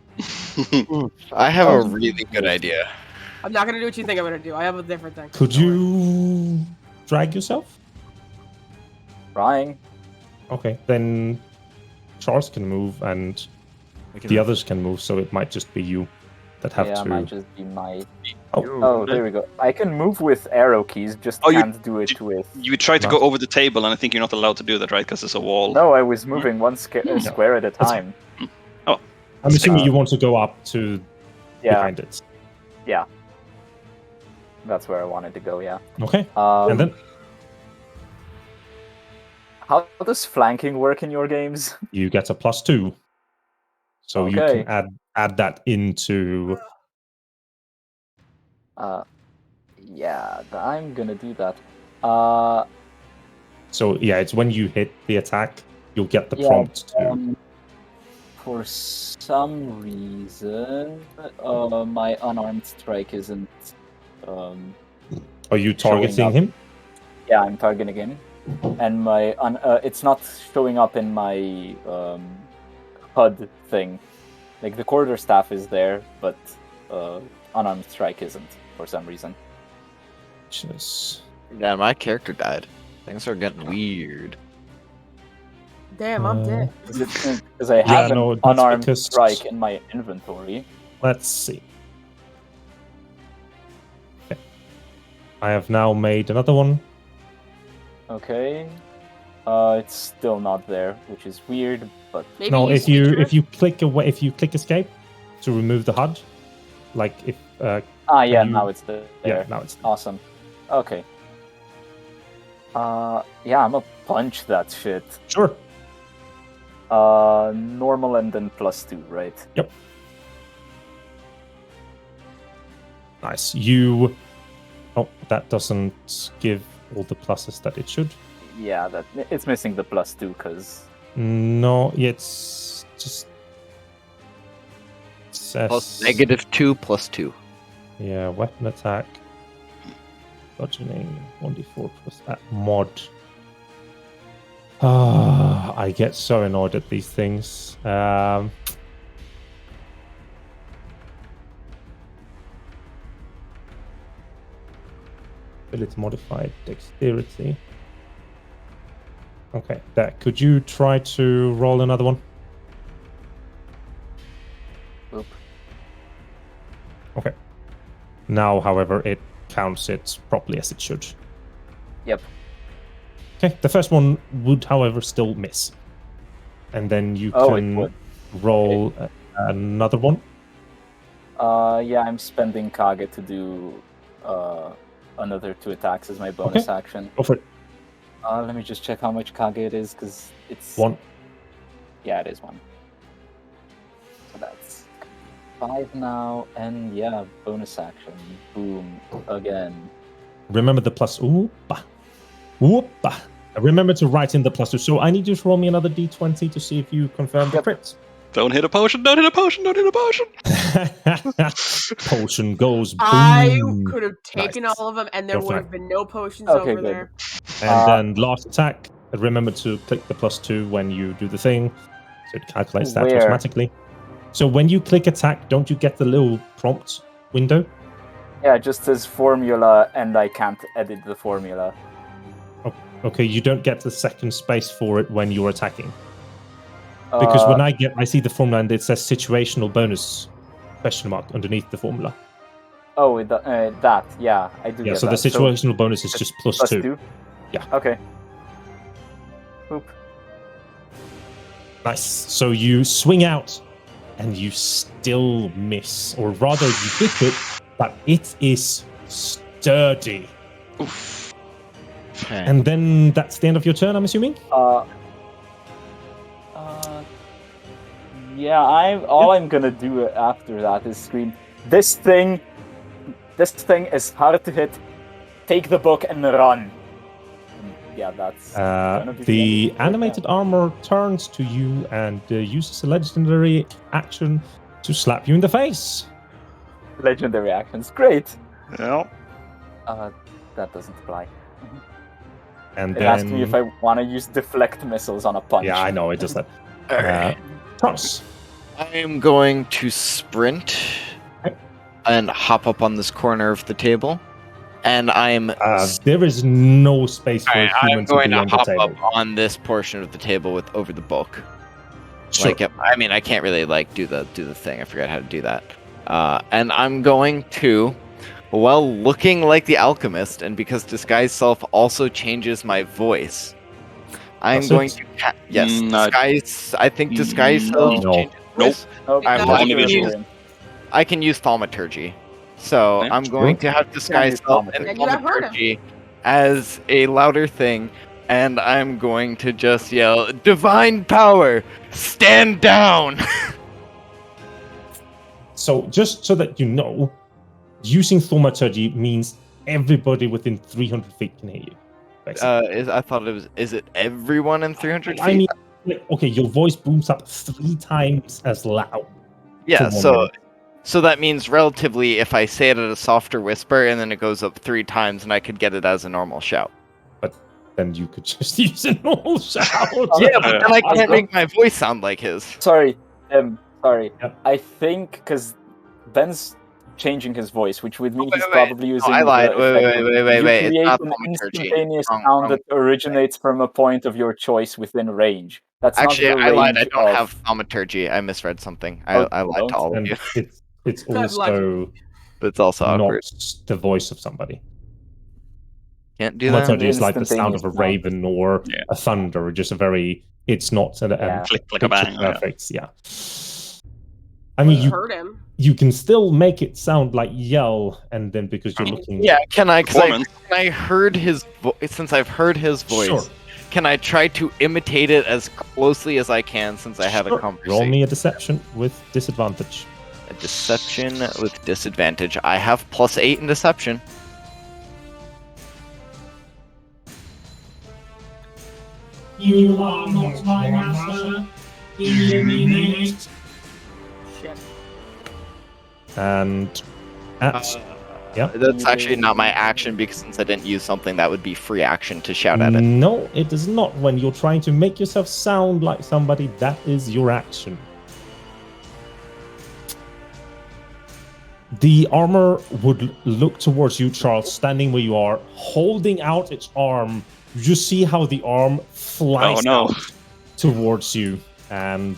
I have a really good idea. I'm not gonna do what you think I'm gonna do. I have a different thing. Could you drag yourself? Trying. Okay, then Charles can move and the others can move, so it might just be you that have Yeah, to. it might just be my... Oh. Oh, there we go. I can move with arrow keys, just can't do it with... You tried to go over the table, and I think you're not allowed to do that, right? Because there's a wall. No, I was moving one square at a time. I'm assuming you want to go up to behind it. Yeah. That's where I wanted to go, yeah. Okay. And then? How does flanking work in your games? You get a +2. So you can add that into... Yeah, I'm gonna do that. So yeah, it's when you hit the attack, you'll get the prompt to... For some reason, my unarmed strike isn't... Are you targeting him? Yeah, I'm targeting him. And my it's not showing up in my HUD thing. Like, the quarterstaff is there, but unarmed strike isn't, for some reason. Yeah, my character died. Things are getting weird. Damn, I'm dead. Because I have an unarmed strike in my inventory. Let's see. Okay. I have now made another one. Okay. It's still not there, which is weird, but maybe no, if you click away, if you click escape to remove the HUD, like if now it's there. Yeah, now it's there. Awesome. Okay. Yeah, I'm gonna punch that shit. Sure. Normal and then +2, right? Yep. Nice. You... Oh, that doesn't give all the pluses that it should. Yeah, it's missing the +2, because... No, it's just... It says... +2 +2. Yeah, weapon attack. Bludgeoning, 1d4 plus that mod. I get so annoyed at these things. Ability modified dexterity. Okay, there. Could you try to roll another one? Oop. Okay. Now, however, it counts it properly as it should. Yep. Okay, the first one would, however, still miss. And then you can roll another one. Yeah, I'm spending Kage to do another 2 attacks as my bonus action. Go for it. Let me just check how much Kage it is, because it's... 1. Yeah, it is 1. So that's 5 now, and yeah, bonus action. Boom. Again. Remember the plus... Oopa. Oopa. Remember to write in the +2. So I need you to roll me another d20 to see if you confirm the crit. Don't hit a potion, don't hit a potion, don't hit a potion! Potion goes boom. I could have taken all of them, and there would have been no potions over good. there. And then last attack, remember to click the +2 when you do the thing, so it calculates that automatically. So when you click attack, don't you get the little prompt window? Yeah, it just says formula, and I can't edit the formula. Okay, you don't get the second space for it when you're attacking. Because when I see the formula and it says situational bonus (?) underneath the formula. Oh, that, yeah, I do. Yeah, get so that. the situational bonus is just +2. Yeah. Okay. Oop. Nice. So you swing out, and you still miss, or rather, you hit it, but it is sturdy. Oof. And then that's the end of your turn, I'm assuming? Yeah, I'm gonna do after that is scream, This thing is hard to hit. Take the book and run. Yeah, that's the animated armor turns to you and uses a legendary action to slap you in the face. Legendary actions, great. Yeah. That doesn't apply. And it asks me if I want to use deflect missiles on a punch. Yeah, I know it does that. Thomas. I'm going to sprint and hop up on this corner of the table, and I'm. There is no space for a human to be on the table. I'm going to hop up on this portion of the table over the book. Sure. Like, I mean, I can't really do the thing. I forgot how to do that. And I'm going to. Well, looking like the alchemist, and because disguise self also changes my voice, I'm going to disguise. I think disguise self changes voice, Nope, I'm not going to use- European. I can use thaumaturgy. So Yeah, I'm going to have disguise use self and thaumaturgy. And you have heard him. thaumaturgy as a louder thing, and I'm going to just yell, "Divine power, stand down!" So just so that you know, using thaumaturgy means everybody within 300 feet can hear you. Basically. I thought it was. Is it everyone in 300 feet? I mean, okay, your voice booms up 3 times as loud. Yeah, to one so that means relatively, if I say it at a softer whisper and then it goes up 3 times, and I could get it as a normal shout. But then you could just use a normal shout. Yeah, but then I can't make my voice sound like his. Sorry, sorry. Yep. I think because Ben's changing his voice, which would mean he's wait. probably using. I lied. the Wait. effect of- It's You create not an thaumaturgy. instantaneous Wrong- sound wrong. that originates from a point of your choice within range. That's Actually, not the I lied. I range don't of- have thaumaturgy. I misread something. Oh, I lied to all of And you. it's Good also But it's also not awkward. the voice of somebody. Can't do that. Thaumaturgy is like the sound of a Instantaneous sound. raven or Yeah. a thunder, or just a very. It's not Yeah. Click like a bang. Yeah. perfect. Yeah. I mean, You you heard him. you can still make it sound like yell, and then because you're looking. Yeah, can I? Because Performance. I heard his voice. Since I've heard his voice, Sure. can I try to imitate it as closely as I can? Since I had a Sure. conversation. Roll me a deception with disadvantage. A deception with disadvantage. I have +8 in deception. You are not my master. Shit. And at yeah. That's actually not my action because since I didn't use something, that would be free action to shout at it. No, it is not. When you're trying to make yourself sound like somebody, that is your action. The armor would look towards you, Charles, standing where you are, holding out its arm. You just see how the arm flies out towards you and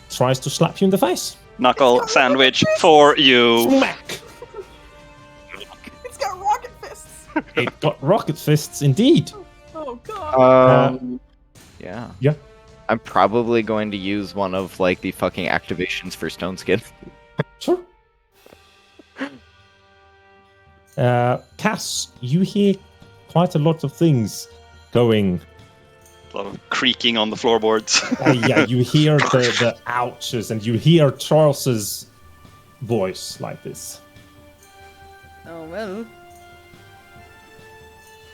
tries to slap you in the face. Knuckle sandwich for you. Smack! It's got rocket fists. It got rocket fists, indeed. Oh god. Yeah. Yeah. I'm probably going to use one of like the fucking activations for Stone Skin. Sure. Cass, you hear quite a lot of things going. A lot of creaking on the floorboards. Yeah, you hear the ouches, and you hear Charles's voice like this. Oh well.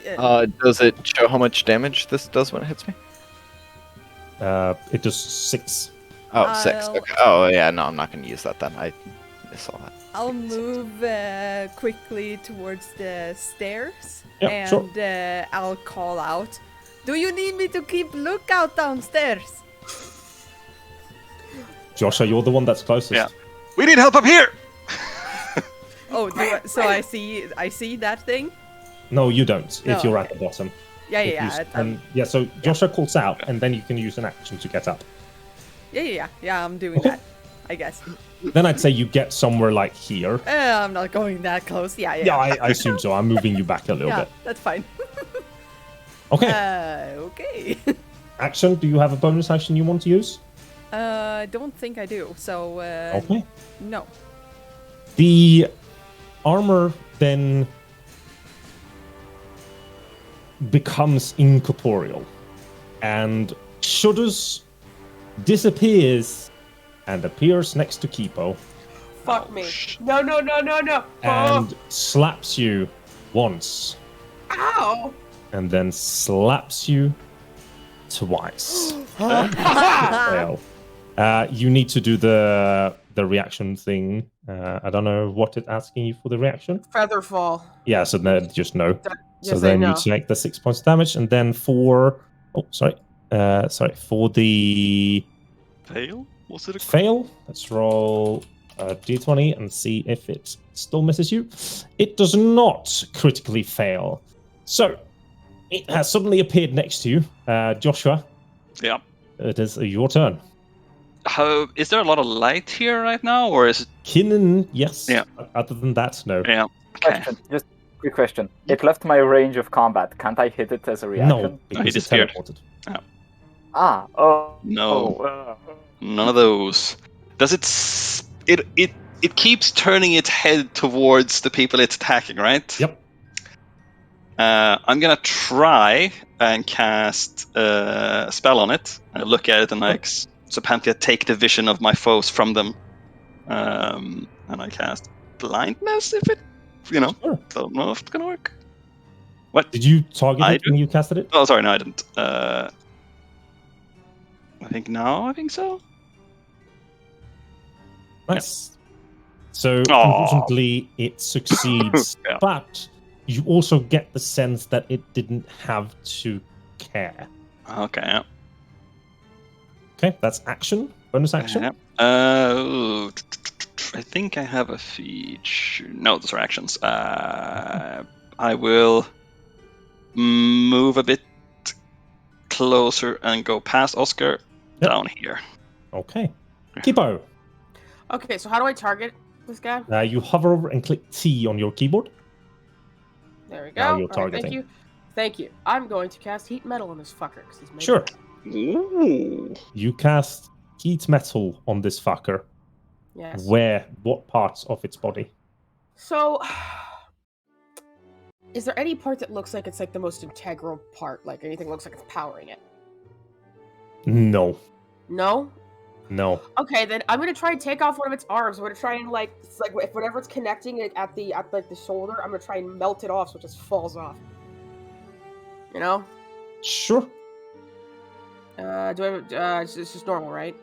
Yeah. Does it show how much damage this does when it hits me? It does 6. Oh, 6. I'll- Okay. Oh, yeah, no, I'm not going to use that then. I saw that. I'll move quickly towards the stairs, Yeah, and sure. I'll call out, "Do you need me to keep lookout downstairs?" Joshua, you're the one that's closest. Yeah. We need help up here. Oh, so I see that thing? No, you don't, No, if you're at okay. the bottom. Yeah, If yeah, you and yeah, so Joshua calls out, and then you can use an action to get up. yeah. I'm doing Okay. that, I guess. Then I'd say you get somewhere like here. I'm not going that close. Yeah. Yeah, I assume so. I'm moving you back a little Yeah, bit. that's fine. Okay. Okay. Action. Do you have a bonus action you want to use? I don't think I do. So Okay. no. The armor then becomes incorporeal and shudders, disappears, and appears next to Kipo Fuck me. No. and slaps you once Ow. and then slaps you twice. Well, you need to do the reaction thing. I don't know what it's asking you for the reaction. Featherfall. Yeah, so then just no. So Yes, I then you know. take the 6 points of damage, and then for for the Fail? Was it a fail, let's roll a d20 and see if it still misses you. It does not critically fail. So it has suddenly appeared next to you, Joshua. Yeah. It is your turn. How is there a lot of light here right now, or is it? Kinnan, yes. Yeah. Other than that, no. Yeah. Okay. Question, just quick question. It left my range of combat. Can't I hit it as a reaction? No, because he it's disappeared. teleported. Ah, oh. No. None of those. Does it keeps turning its head towards the people it's attacking, right? Yep. I'm gonna try and cast a spell on it. I look at it and so apparently I take the vision of my foes from them. And I cast blindness if it, Sure. don't know if it's gonna work. What? Did you target it when you casted it? Oh, sorry, no, I didn't. I think so. Nice. So, unfortunately, it succeeds, Yeah. but you also get the sense that it didn't have to care. Okay. Okay, that's action. Bonus action. I think I have a feature. No, those are actions. I will move a bit closer and go past Oscar down here. Okay. Kipo. Okay, so how do I target this guy? You hover over and click T on your keyboard. There we go. Now you're All right, targeting. thank you. Thank you. I'm going to cast heat metal on this fucker because he's made. Sure. Ooh. You cast heat metal on this fucker. Yes. Where? What parts of its body? So, is there any part that looks like it's like the most integral part? Like anything looks like it's powering it? No. No? No. Okay, then I'm gonna try and take off one of its arms. I'm gonna try and it's like if whatever it's connecting it at the shoulder, I'm gonna try and melt it off so it just falls off. You know? Sure. Do I have, it's just normal, right?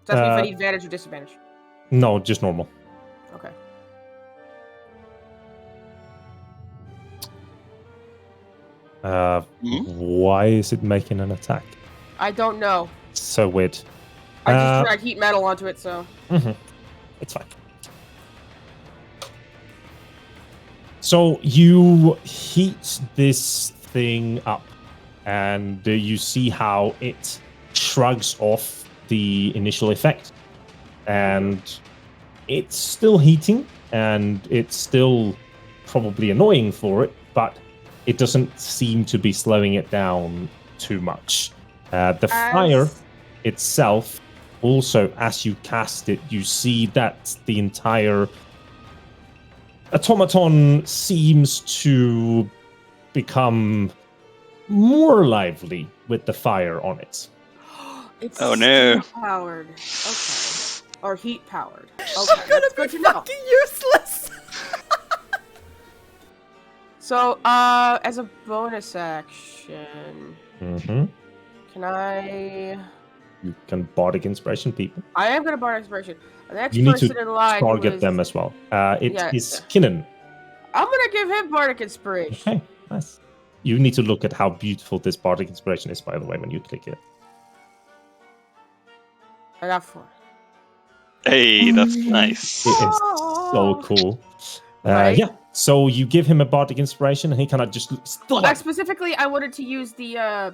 Does that mean if I need advantage or disadvantage? No, just normal. Okay. Why is it making an attack? I don't know. So weird. I just tried heat metal onto it, so. It's fine. So you heat this thing up, and you see how it shrugs off the initial effect, and it's still heating, and it's still probably annoying for it, but it doesn't seem to be slowing it down too much. The fire itself, also, as you cast it, you see that the entire automaton seems to become more lively with the fire on it. It's no. powered. Okay. Or heat powered. Okay, that's good to know. Fucking useless. So, as a bonus action, can I? You can bardic inspiration people. I am gonna bardic inspiration. The next You need person to in line target them as well. It is Kinnan. I'm gonna give him bardic inspiration. Okay, nice. You need to look at how beautiful this bardic inspiration is, by the way, when you click it. I got 4. Hey, that's nice. It is so cool. Right? Yeah. So you give him a bardic inspiration, and he kind of just still. Well, specifically, I wanted to use the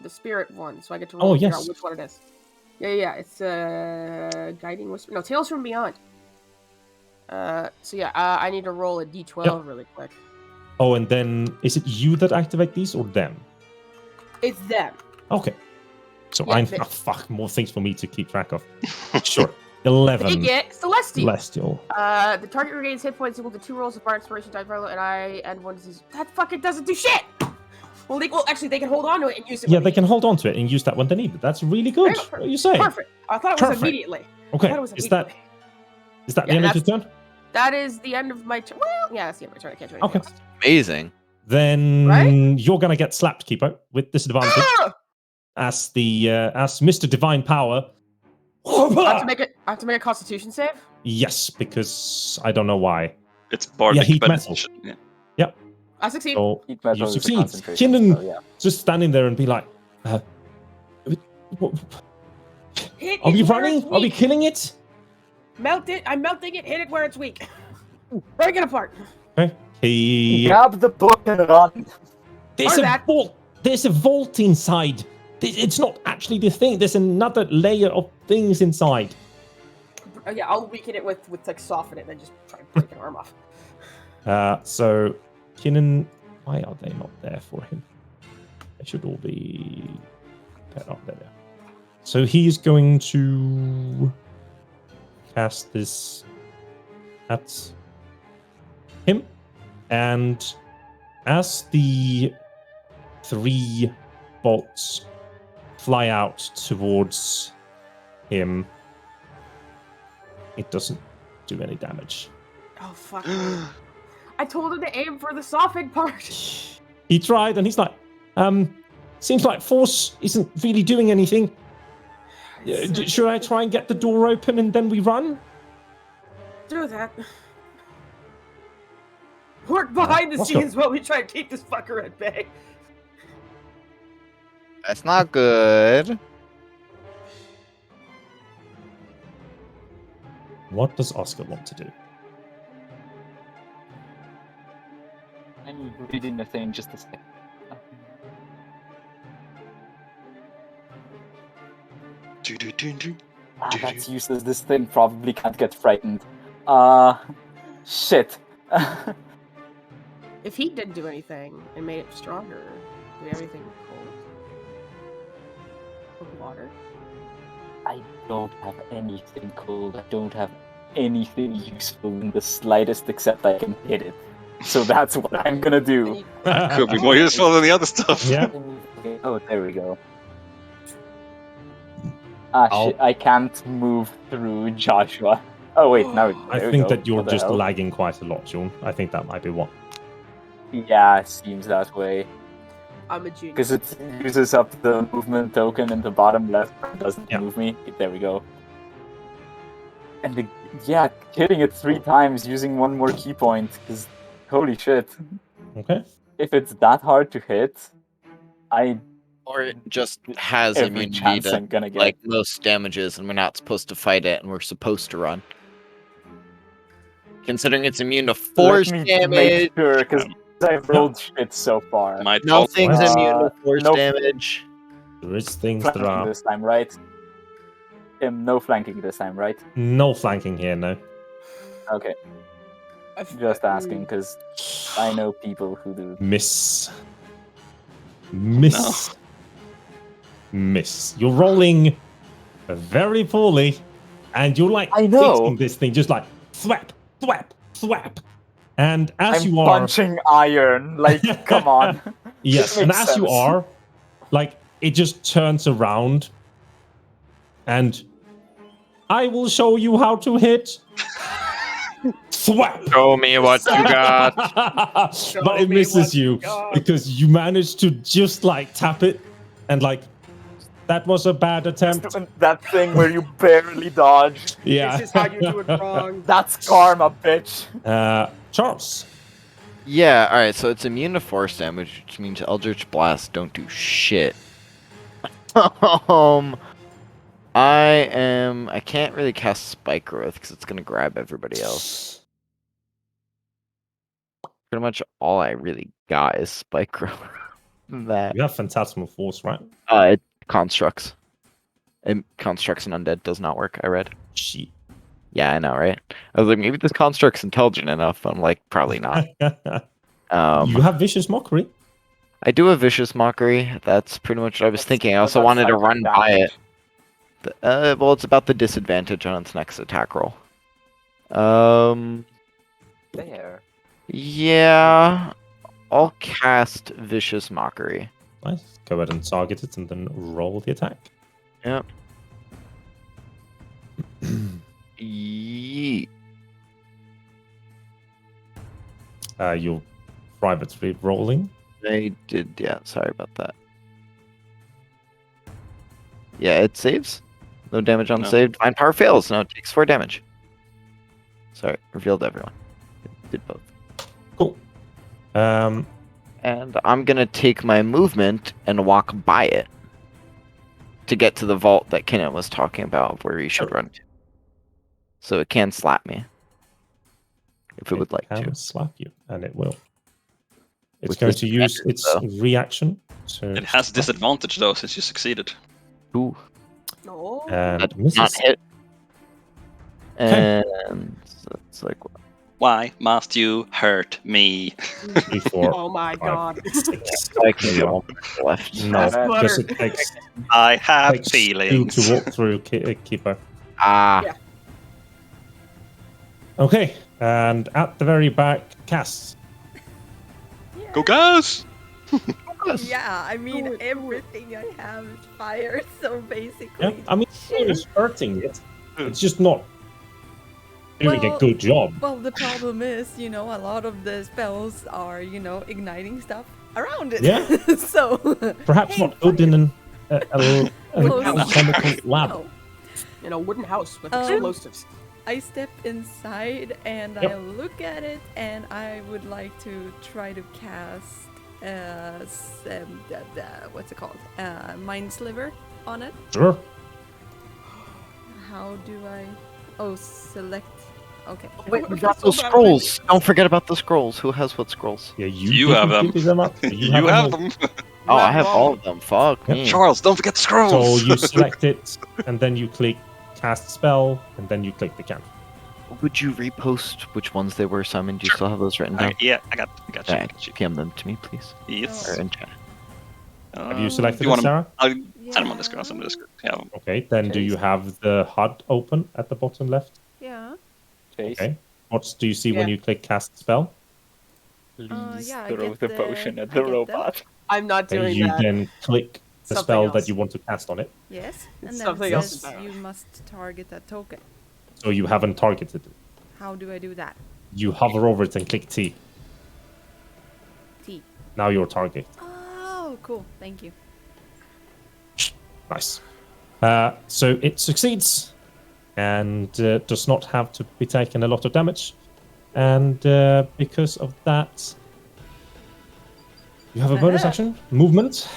spirit one, so I get to roll and figure out which one it is. Yeah. It's guiding whisper. No, Tales from Beyond. So yeah, I need to roll a d12 really quick. Oh, and then is it you that activate these or them? It's them. Okay. So fuck, more things for me to keep track of. Sure. 11. They get Celestial. The target regains hit points equal to 2 rolls of bar inspiration, die Velo, and I add 1 disease. That fucking doesn't do shit! Well, actually, they can hold on to it and use it. Yeah, they can hold on to it and use that when they need it. That's really good. What are you saying? Perfect. I thought it was immediately. Okay. Is that the end of your turn? That is the end of my turn. Well, yeah, that's the end of my turn. I can't do anything else. Amazing. Then you're gonna get slapped, Kipo, with disadvantage. As Mr. Divine Power. I have to make a Constitution save? Yes, because I don't know why. It's bardic, heat but metal. Yep. I succeed. So Heat metal you is a succeed. concentration Kinnan spell, yeah. just standing there and be like, are we running? Are we killing it? Melt it. I'm melting it. Hit it where it's weak. Break it apart. Okay. Grab the book and run. There's a vault. There's a vault inside. It's not actually the thing. There's another layer of things inside. Yeah, I'll weaken it with like soften it and then just try and break an arm off. So, Kinnan, why are they not there for him? They should all be. They're not there. So he's going to cast this at him. And as the 3 bolts fly out towards him, it doesn't do any damage. Oh, fuck. I told him to aim for the soffit part. He tried, and he's like, seems like force isn't really doing anything. Should I try and get the door open and then we run? Do that. Work behind the scenes while we try to keep this fucker at bay. That's not good. What does Oscar want to do? I'm reading the thing just a second. That's useless. This thing probably can't get frightened. Shit. If heat didn't do anything and made it stronger, do we have anything cold? Cold water? I don't have anything cold. I don't have anything useful in the slightest except I can hit it. So that's what I'm gonna do. That could be more useful than the other stuff. Yeah. Oh, there we go. Shit, I can't move through Joshua. Oh wait, no. I think that you're just lagging quite a lot, Sean. I think that might be what. Yeah, it seems that way. I'm a genius. Because it uses up the movement token in the bottom left, but doesn't move me. There we go. And hitting it 3 times using 1 more key point, because holy shit. Okay. If it's that hard to hit, Or it just has every immunity chance to I'm gonna get. like most damages, and we're not supposed to fight it, and we're supposed to run. Considering it's immune to force damage. Make sure, because I've rolled shit so far. Nothing's immune to force damage. There is things that are. This time, right? No flanking this time, right? No flanking here, no. Okay. Just asking, because I know people who do. Miss. You're rolling very poorly, and you're like hitting this thing just like thwap, thwap, thwap. And as I'm you are punching iron, like come on. Yes, and as you are, like it just turns around, and I will show you how to hit. Thwap. Show me what you got. But it misses you because you managed to just like tap it, and like that was a bad attempt. That thing where you barely dodge. Yeah. This is how you do it wrong. That's karma, bitch. Charles. Yeah, alright, so it's immune to force damage, which means Eldritch Blast don't do shit. I can't really cast Spike Growth because it's gonna grab everybody else. Pretty much all I really got is Spike Growth. That. You have Phantasmal Force, right? Constructs. Constructs and Undead does not work, I read. Shit. Yeah, I know, right? I was like, maybe this construct's intelligent enough. I'm like, probably not. You have Vicious Mockery. I do have Vicious Mockery. That's pretty much what I was thinking. I also wanted to run by it. Well, it's about the disadvantage on its next attack roll. There. Yeah. I'll cast Vicious Mockery. Nice. Go ahead and target it and then roll the attack. Yep. Yeet. Your privately rolling. I did, yeah, sorry about that. Yeah, it saves. No damage on save. Divine Power fails. No, it takes 4 damage. Sorry, revealed everyone. It did both. Cool. And I'm gonna take my movement and walk by it to get to the vault that Kenan was talking about, where you should run to. So it can slap me if it would like to. Slap you, and it will. It's going to use its reaction. It has disadvantage though, since you succeeded. Ooh. And that misses. not hit. And so it's like Why must you hurt me? 3, 4, Oh my 5, god. 6. I can do one left. No, That's because butter. it takes, I have takes 2 feelings. to walk through, Keeper. Ah. Yeah. Okay, and at the very back, Cass. Go, guys! Yeah, I mean, Do it. everything I have is fire, so basically. Yeah, I mean, shit. it's hurting it. It's just not doing a good job. Well, the problem is, a lot of the spells are, igniting stuff around it. Yeah. So. Perhaps hey, not good in an Close. alchemical lab. No. In a wooden house with Um, explosives. I step inside and I Yep. look at it, and I would like to try to cast what's it called? Mind Sliver on it. Sure. How do I? Oh, select. Okay. Wait, we got those scrolls. Don't forget about the scrolls. Who has what scrolls? Yeah, You have them. Give them up. You have them. Oh, I have all of them. Fuck me. Charles, don't forget the So scrolls. you select it, and then you click cast spell, and then you click the cantrip. Would you repost which ones they were, Simon? Do you still have those written down? Yeah, I got you. Yeah, PM them to me, please. Yes. Or in chat. Have you selected you it, want Sarah? I'll send them on Discord. Send them on Discord. Yeah. Okay, then do you have the HUD open at the bottom left? Yeah. Chase. Okay. What do you see when Yeah. you click cast spell? Please yeah, I throw get the the- potion at I the get them. robot. I'm not Okay, doing you that. then click the Something spell else. that you want to cast on it. Yes. And It's then something it else says about- you must target that token. So you haven't targeted it. How do I do that? You hover over it and click T. T. Now you're target. Oh, cool. Thank you. Nice. So it succeeds and does not have to be taken a lot of damage. And because of that, you have a bonus action, movement.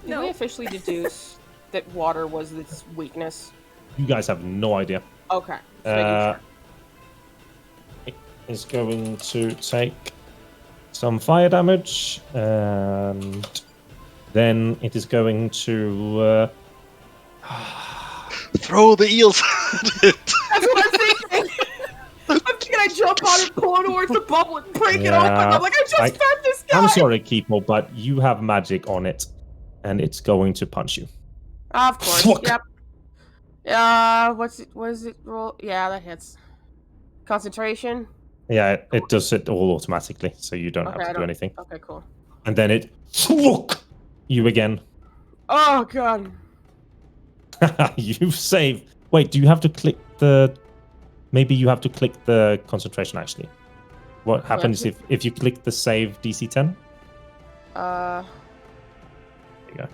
Did we officially deduce that water was its weakness? You guys have no idea. Okay. just making sure. It is going to take some fire damage, and then it is going to. Throw the eels at it. That's what I'm thinking! I'm thinking I jump on it, pull it towards the bubble, and break it open. Yeah, I'm like, I just fed this guy! I'm sorry, Keepo, but you have magic on it, and it's going to punch you. Of course, Fuck. yep. What is it roll? Yeah, that hits. Concentration? Yeah, it does it all automatically, so you don't Okay, have I to do don't- anything. Okay, cool. And then it you again. Oh, God. You save. Wait, do you have to click the? Maybe you have to click the concentration. Actually, what happens if you click the save DC 10? There you go.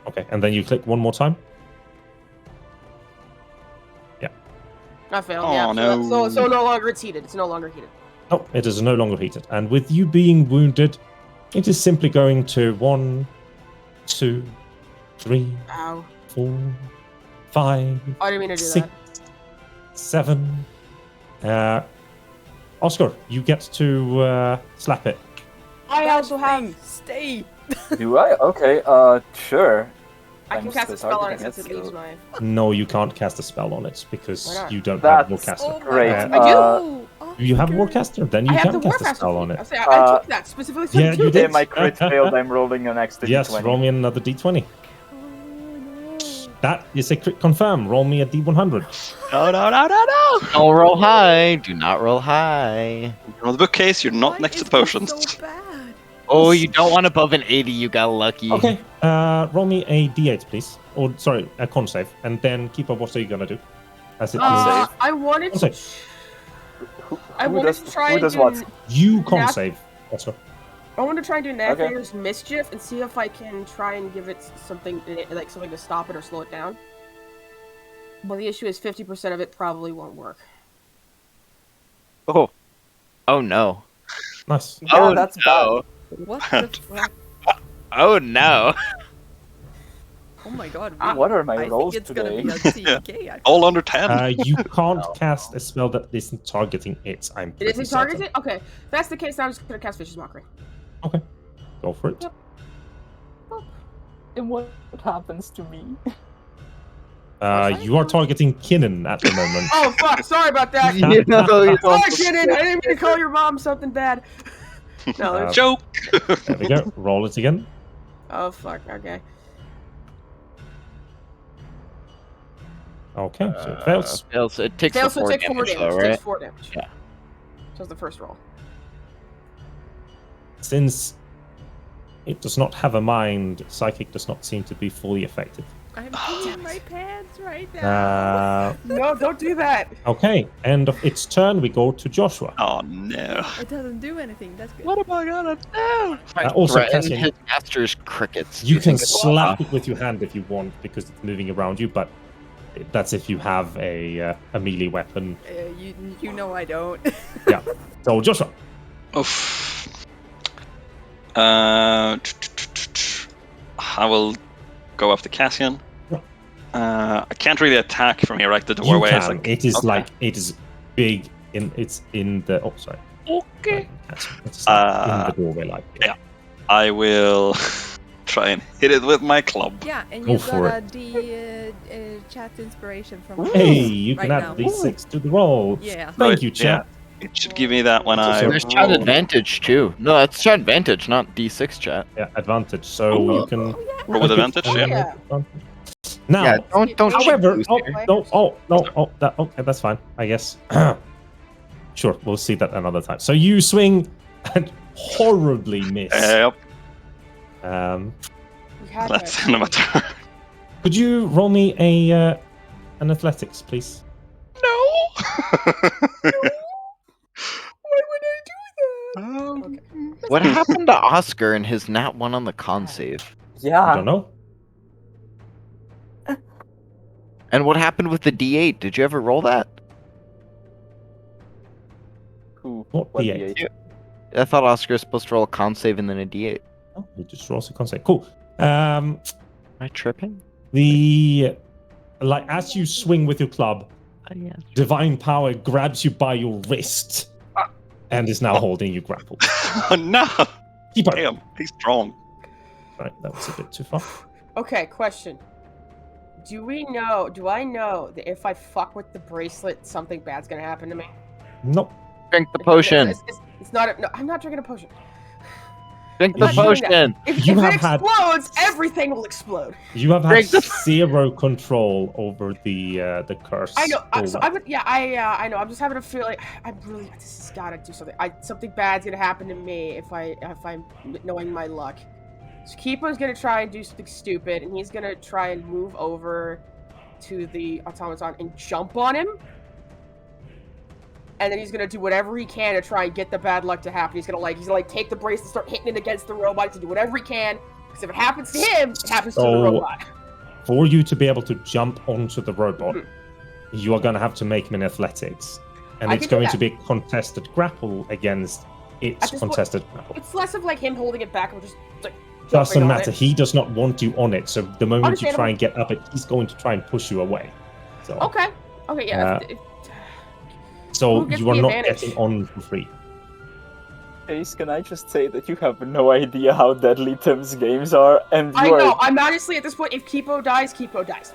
Okay, and then you click one more time. Yeah. I failed. Oh, yeah. no. So no longer it's heated. It's no longer heated. No, it is no longer heated. And with you being wounded, it is simply going to 1, 2, 3, Ow. 4, 5, I didn't mean to do 6, that. 7. Oscar, you get to slap it. I also have. Stay. Do I? Okay, sure. I can I'm cast a still spell on it targeting since it, it leaves so- my. No, you can't cast a spell on it because Why not? you don't have That's Warcaster. Oh my great. God. I do. You have Warcaster, then you I have can the cast a Warcaster spell on feat. it. I took that specifically so yeah, I do you this. did. my crit failed. I'm rolling an extra Yes, d20. roll me another d20. Oh, no. That is a crit confirm. Roll me a d100. No. Don't roll high. Do not roll high. You're on the bookcase. You're not Why next to is the it potions. So bad? Oh, you don't want above an 80. You got lucky. Okay, roll me a d8, please. Or, sorry, a con save. And then keep up what are you going to do? As it is. Con save. I wanted Con to. save. I wanted to try and do. what? You con Nat- save. Oscar. I want to try and do Okay. Navigator's Mischief and see if I can try and give it something like something to stop it or slow it down. But the issue is 50% of it probably won't work. Oh. Oh no. Nice. Yeah, Oh, that's no. What the fuck? Oh no. Oh my God. What are my I rolls think it's today? gonna be a TPK. actually. All under 10. You can't cast a spell that isn't targeting it. I'm It pretty isn't certain. targeted? Okay. If that's the case, I'm just going to cast Vicious Mockery. Okay, go for it. Yep. And what happens to me? You are targeting Kinnan at the moment. Oh fuck! Sorry about that. You know, you Sorry, don't- Kinnan. I didn't mean to call your mom something bad. No. Joke. There we go. Roll it again. Oh fuck. Okay. Okay, so it fails. Fails. It takes Fails the to 4 take 4 damage, damage. though, right? Takes 4 damage. Yeah. So it's the first roll. Since it does not have a mind, Psychic does not seem to be fully effective. I'm peeing my pants right now. No, don't do that. Okay, end of its turn, we go to Joshua. Oh no. It doesn't do anything. That's good. What am I gonna do? Also, Threaten Cassian, his master's crickets. you can think it's- slap it with your hand if you want because it's moving around you, but that's if you have a melee weapon. You know I don't. Yeah. So Joshua. Oof. I will go after Cassian. I can't really attack from here, right? The doorway You is can. like It is okay. like it is big in it's in the sorry. Okay. It's like in the doorway like Yeah. I will try and hit it with my club. Yeah, and Go you for got the chat inspiration from Hey, you can right add now. D6 to the roll. Yeah. Thank you, Yeah. chat. It should give me that when I There's chat roll. advantage too. No, that's chat advantage, not D6 chat. Yeah, advantage. So Ooh. you can Roll with advantage, and yeah. Now, Yeah, don't however, cheat, oh, Booster. no, okay, that's fine, I guess. Sure, we'll see that another time. So you swing and horribly miss. Yep. We had That's that. the end of my turn. Could you roll me an athletics, please? No. Why would I do that? Okay. What happened to Oscar and his nat 1 on the con save? I Yeah. don't know. And what happened with the D8? Did you ever roll that? What D8? D8? I thought Oscar was supposed to roll a con save and then a D8. Oh, he just rolls a concept. Cool. Am I tripping? As you swing with your club, Yeah. divine power grabs you by your wrist and is now holding you grappled. Oh no. Keep on. Damn, he's strong. Right, that was a bit too far. Okay, question. Do I know that if I fuck with the bracelet, something bad's gonna happen to me? Nope. Drink the potion. It's not. No, I'm not drinking a potion. Drink I'm the not doing that. potion. If You it have had- explodes, everything will explode. You have had Drink the- zero control over the curse. I know. or So what- I know. I'm just having a feeling. This has got to do something. Something bad's gonna happen to me if I'm knowing my luck. So Kipo's gonna try and do something stupid, and he's gonna try and move over to the automaton and jump on him. And then he's gonna do whatever he can to try and get the bad luck to happen. He's gonna take the brace and start hitting it against the robot to do whatever he can. Because if it happens to him, it happens to the So- robot. For you to be able to jump onto the robot, Mhm. you are going to have to make him in athletics. And I it's can do going that. to be a contested grapple against At its this point- contested grapple. It's less of like him holding it back and just like Doesn't jumping on matter. it. He does not want you on it. So the moment you try Understandable. and get up it, he's going to try and push you away. So, Okay. Okay. Yeah. so Who gets you are the not advantage? getting on for free. Ace, can I just say that you have no idea how deadly Tim's games are, and you I are... know. I'm honestly at this point. If Kipo dies, Kipo dies.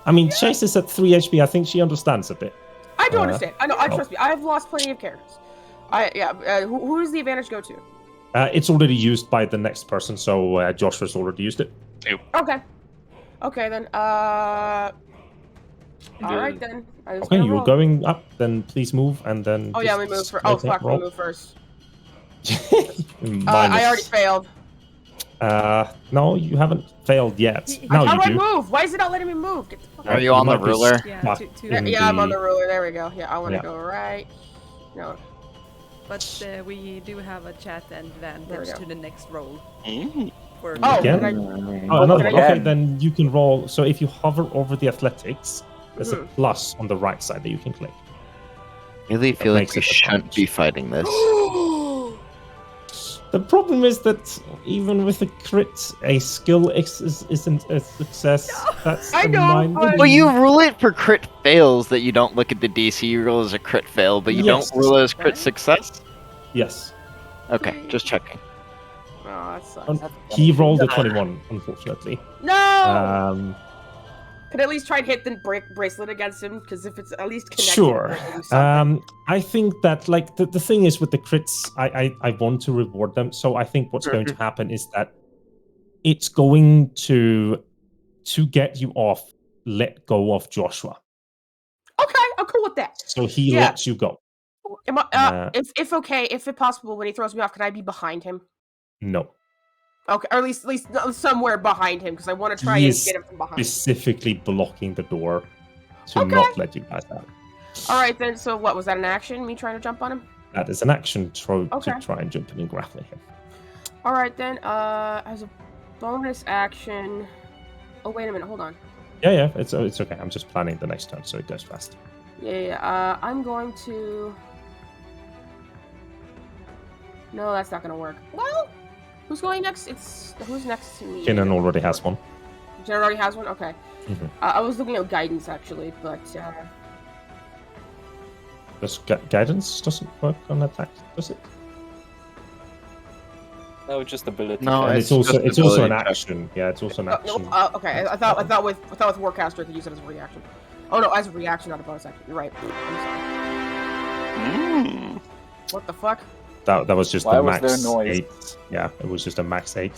I mean, Chase is at 3 HP. I think she understands a bit. I do Uh, understand. I know. Trust me. I have lost plenty of characters. Who does the advantage go to? It's already used by the next person, so Joshua's already used it. Okay. Okay then. All right then. I was Okay, gonna you're roll. going up. Then please move, and then. Oh yeah, we just moved first. make Oh that fuck, we roll. moved first. Minus. I already failed. No, you haven't failed yet. Now How you do I do. move? Why is it not letting me move? Get the fuck Are out. you on the might be ruler? Yeah, stuck to- in Yeah, I'm on the- the ruler. There we go. Yeah, I want to Yeah. go right. No. But we do have a chat advantage There we go. to the next roll. Mm. For Oh, Again? can I- Oh, another can one. I- Okay, then you can roll. So if you hover over the athletics, there's a Mhm. plus on the right side that you can click. I really feel like makes we it a shouldn't punch. be fighting this. The problem is that even with a crit, a skill isn't a success. That's I the know, mind- but- Well, you rule it for crit fails that you don't look at the DC. You rule as a crit fail, but you Yes. don't rule it as crit Right. success. Yes. Okay, just checking. Oh, that sucks. He rolled a 21, unfortunately. No. Could I at least try and hit the bracelet against him? Because if it's at least connected, Sure. it'll do something. I think that like the thing is with the crits, I want to reward them. So I think what's going to happen is that it's going to get you off, let go of Joshua. Okay, I'm cool with that. So he lets you go. Am I, if okay, if it possible, when he throws me off, can I be behind him? No. Okay, or at least somewhere behind him, because I want to try He and is get him from behind. specifically blocking the door to not let you guys out. All right, then. So what was that? An action? Me trying to jump on him? That is an action to Okay. try and jump in and grapple him. All right, then. As a bonus action. Oh, wait a minute. Hold on. Yeah, it's okay. I'm just planning the next turn so it goes fast. Yeah. I'm going to. No, that's not going to work. Well, who's going next? Who's next to me? Kinnan already has one. Jen already has one. Okay. Mm-hmm. I was looking at guidance actually, but. Does guidance doesn't work on attacks, does it? No, just ability. No, And it's also an action. Yeah, it's also an action. Okay. I thought with Warcaster I could use it as a reaction. Oh no, as a reaction, not a bonus action. You're right. I'm sorry. What the fuck? That was just Why the was max there noise? 8. Yeah, it was just a max 8.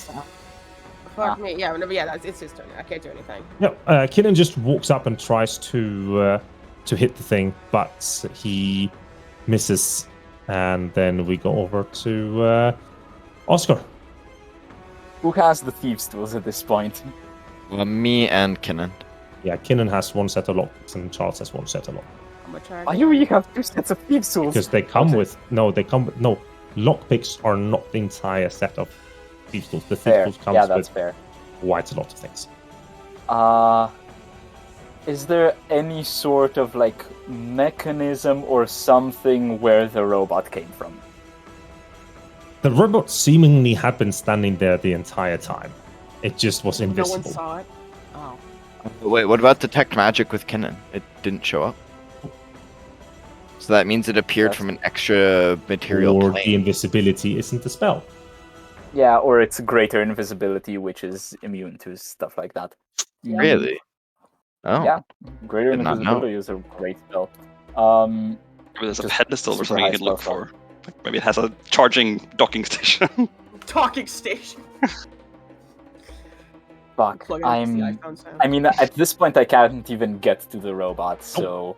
Fuck me. Yeah, it's his turn. I can't do anything. Yeah, Kinnan just walks up and tries to hit the thing, but he misses. And then we go over to Oscar. Who has the thieves' tools at this point? Well, me and Kinnan. Yeah, Kinnan has one set of locks and Charles has one set of locks. I'm gonna try. Why do you have 2 sets of thieves' tools? Because they come with lockpicks are not the entire set of thieves tools. The thieves tools comes that's with fair. quite a lot of things. Is there any sort of like mechanism or something where the robot came from? The robot seemingly had been standing there the entire time. It just was invisible. No one saw it. Oh. Wait, what about detect magic with Kinnan? It didn't show up. So that means it appeared from an extra material Or plane. the invisibility isn't a spell. Yeah, or it's greater invisibility, which is immune to stuff like that. Really? Oh. Yeah, greater Did not know. invisibility is a great spell. Maybe there's a Just pedestal or super something you high can look spell for. Like maybe it has a charging docking station. Talking station. Fuck, Plug it into the iPhone sound. I mean, at this point, I can't even get to the robot, so...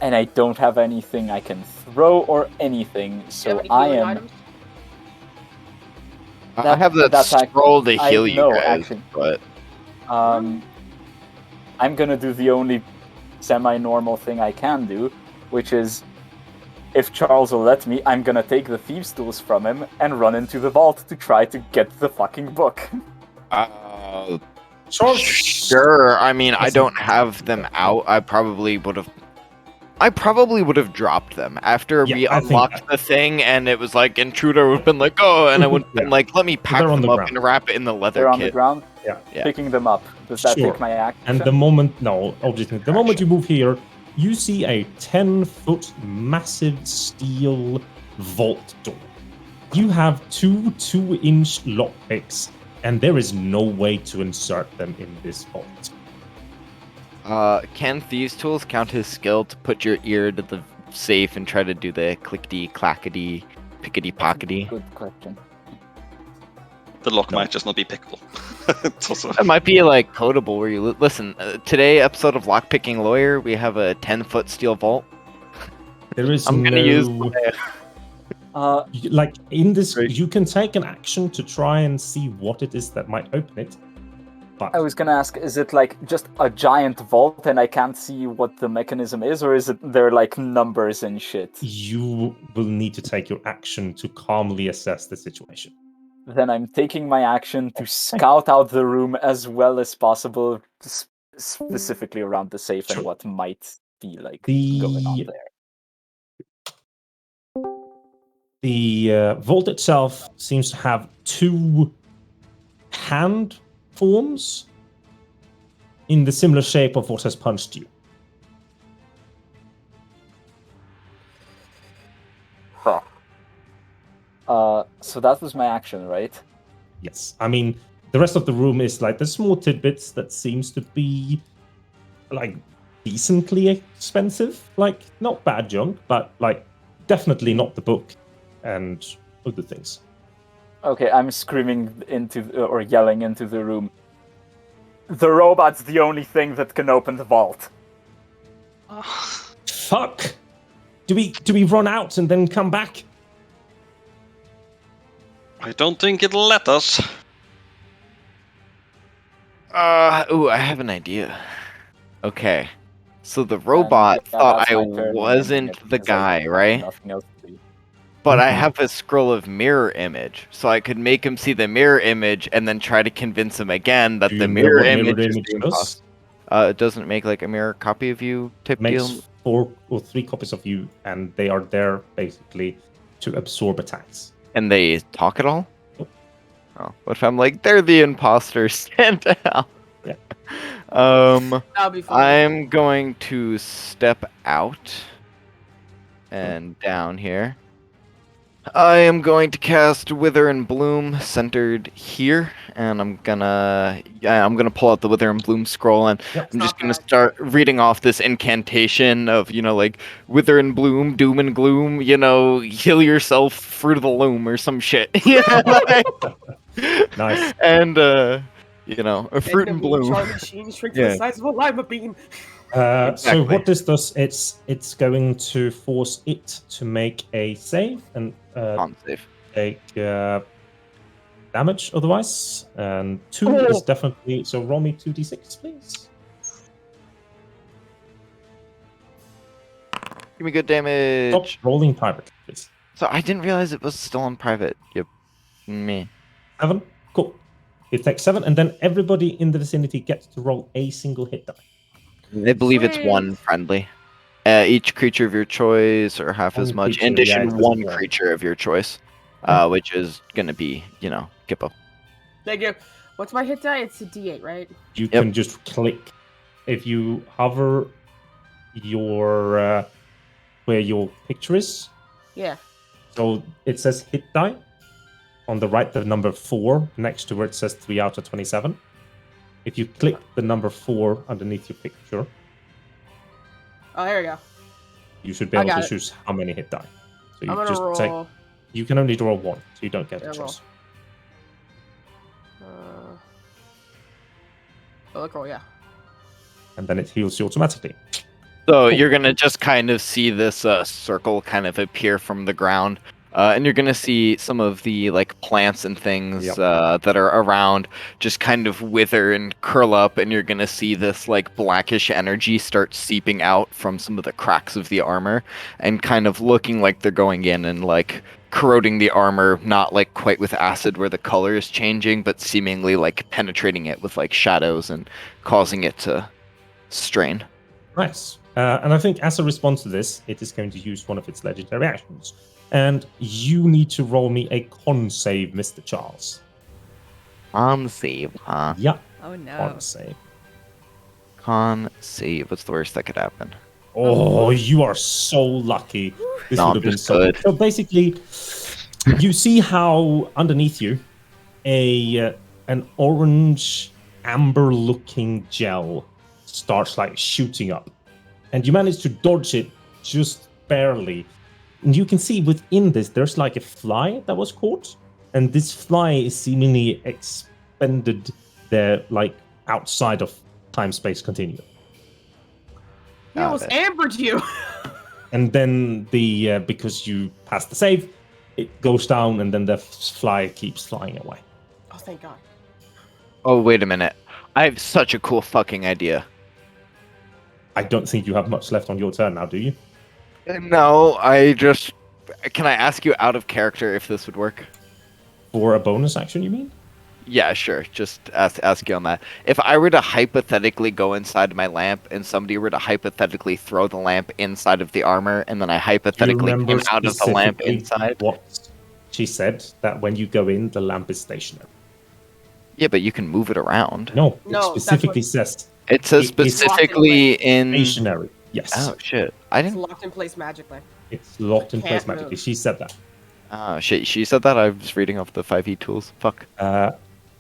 And I don't have anything I can throw or anything, Do you so have any I healing am... items? I have the that's scroll to I heal you know, guys, actually. but I'm gonna do the only semi-normal thing I can do, which is, if Charles will let me, I'm gonna take the thieves' tools from him and run into the vault to try to get the fucking book. Sure. I mean, I don't have them out. I probably would have dropped them after we unlocked the thing, and it was like intruder would have been like, oh, and I would have been like, let me pack them up and wrap it in the leather They're kit. on the ground. Yeah. Picking them up. Does that take my action? And the moment you move here, you see a 10-foot massive steel vault door. You have 2-inch lockpicks, and there is no way to insert them in this vault. Can thieves' tools count as skill to put your ear to the safe and try to do the clickety clackety pickety pockety? Good question. The lock might just not be pickable. It's also... It might be like codable where you listen. Today episode of Lockpicking Lawyer, we have a 10-foot steel vault. There is I'm gonna use like in this, you can take an action to try and see what it is that might open it. But I was gonna ask, is it like just a giant vault and I can't see what the mechanism is, or is it there like numbers and shit? You will need to take your action to calmly assess the situation. Then I'm taking my action to scout out the room as well as possible, specifically around the safe and what might be like going on there. The vault itself seems to have 2 hand forms in the similar shape of what has punched you. So that was my action, right? Yes. I mean, The rest of the room is like the small tidbits that seems to be like decently expensive. Like not bad junk, but like definitely not the book and other things. Okay, I'm screaming or yelling into the room. The robot's the only thing that can open the vault. Fuck! Do we run out and then come back? I don't think it'll let us. Ooh, I have an idea. Okay. So the robot thought that's I my turn wasn't the because I guy, have right? Nothing else to do. But I have a scroll of mirror image, so I could make him see the mirror image and then try to convince him again that Do the you know mirror what image mirror is image the does? imposter. It doesn't make like a mirror copy of you type Makes deal. 4 or 3 copies of you, and they are there basically to absorb attacks. And they talk at all? Nope. Oh, what if I'm like, they're the imposters, stand down? Yeah. That'll be fun. I'm going to step out and down here. I am going to cast Wither and Bloom centered here, and I'm gonna pull out the Wither and Bloom scroll, and I'm just gonna start reading off this incantation of, like Wither and Bloom, Doom and Gloom, heal yourself, Fruit of the Loom, or some shit. Nice. And a Fruit and Bloom. Charlie Sheen shrink to Yeah. the size of a lima bean. So Exactly. what this does, it's going to force it to make a save and On save. take damage otherwise. And 2 is definitely... So roll me 2d6, please. Give me good damage. Stop rolling private, please. So I didn't realize it was still on private. Yep. Me. 7. Cool. It takes 7, and then everybody in the vicinity gets to roll a single hit die. I believe it's Sweet. 1 friendly. Each creature of your choice, or half as One much. creature, In addition, yeah, it says 1 one. creature of your choice, which is gonna be, Kippo. Thank you. What's my hit die? It's a D8, right? You Yep. can just click. If you hover your where your picture is, Yeah. so it says hit die. On the right, the number 4 next to where it says 3 out of 27. If you click the number 4 underneath your picture, Oh, here we go. you should be I able to got it. choose how many hit die. So you I'm gonna just roll. take. You can only roll 1, so you don't get Yeah, a choice. Look, roll, yeah. And then it heals you automatically. So you're gonna just kind of see this circle kind of appear from the ground, and you're gonna see some of the plants and things that are around just kind of wither and curl up, and you're gonna see this blackish energy start seeping out from some of the cracks of the armor, and kind of looking like they're going in and corroding the armor, not quite with acid where the color is changing, but seemingly penetrating it with shadows and causing it to strain. Nice. And I think as a response to this, it is going to use one of its legendary actions. And you need to roll me a con save, Mr. Charles. Con save, huh? Yeah, Oh no. con save. Con save. What's the worst that could happen? Oh, you are so lucky. This No, would have been just so good. So basically, you see how underneath you, an orange, amber-looking gel starts shooting up. And you manage to dodge it just barely. And you can see within this, there's a fly that was caught. And this fly is seemingly expended there, outside of time-space continuum. He almost ambered you. And then because you passed the save, it goes down, and then the fly keeps flying away. Oh, thank God. Oh, wait a minute. I have such a cool fucking idea. I don't think you have much left on your turn now, do you? No, Can I ask you out of character if this would work? For a bonus action, you mean? Yeah, sure. Just ask you on that. If I were to hypothetically go inside my lamp and somebody were to hypothetically throw the lamp inside of the armor, and then I hypothetically came out of the lamp specifically inside. What she said, that when you go in, the lamp is stationary. Yeah, but you can move it around. No, No, it that's specifically says It says It is specifically in. stationary. Yes. Oh shit! I It's didn't. locked in place magically. It's locked in place Can't magically. move. She said that. Oh shit! She said that. I was reading off the 5e tools. Fuck.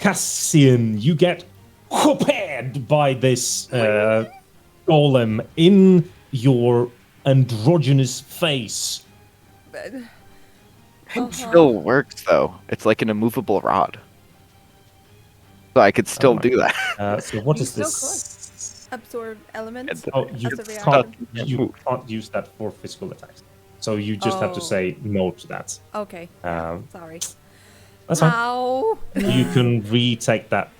Cassian, you get whooped by this golem in your androgynous face. Uh-huh. Still works though. It's like an immovable rod. So I could still do that. So what You is still this? Absorb elements. Oh, you As a can't, reaction. you can't use that for physical attacks. So you just have to Oh. say no to that. Okay. Sorry. That's fine. How? You can retake that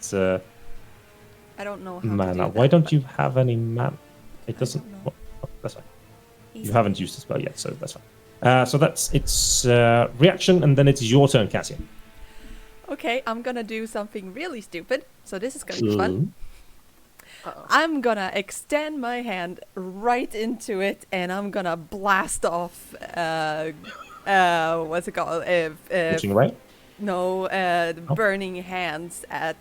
I don't know how mana. to do Why that, don't but you have any mana? It doesn't. know. Well, that's fine. easy. You haven't used the spell yet, so that's fine. So that's its reaction, and then it's your turn, Cassian. Okay, I'm gonna do something really stupid. So this is gonna be fun. Uh-oh. I'm gonna extend my hand right into it, and I'm gonna blast off. What's it called? Pushing away. No, the burning hands at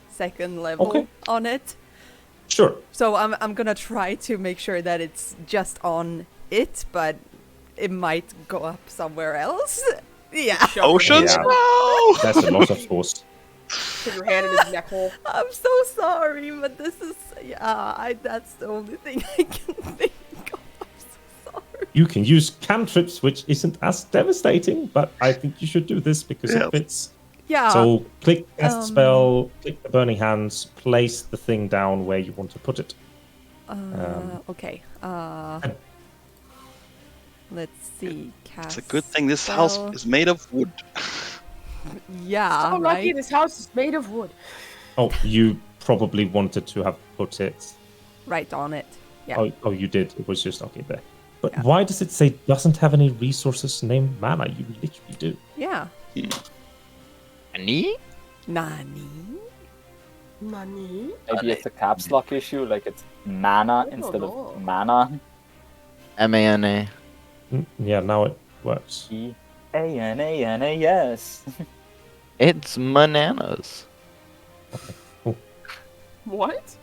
second level Okay. on it. Sure. So I'm gonna try to make sure that it's just on it, but it might go up somewhere else. Yeah. Oceans? Yeah. No! That's a lot of force. Put your hand in his neck hole. I'm so sorry, but this is that's the only thing I can think of. I'm so sorry. You can use cantrips, which isn't as devastating, but I think you should do this because Yeah. it fits. Yeah. So click cast spell, click the burning hands, place the thing down where you want to put it. Okay. Let's see. Cast It's a good thing this house spell. is made of wood. Yeah. Oh, lucky right. this house is made of wood. Oh, you probably wanted to have put it. Right on it. Yeah. Oh, you did. It was just okay there. But Yeah. why does it say doesn't have any resources named mana? You literally do. Yeah. Any? Nani? Money? Maybe it's a caps lock issue, like it's mana instead know. of mana. MANA. Yeah, now it works. E-A-N-A-N-A-S. It's bananas. What?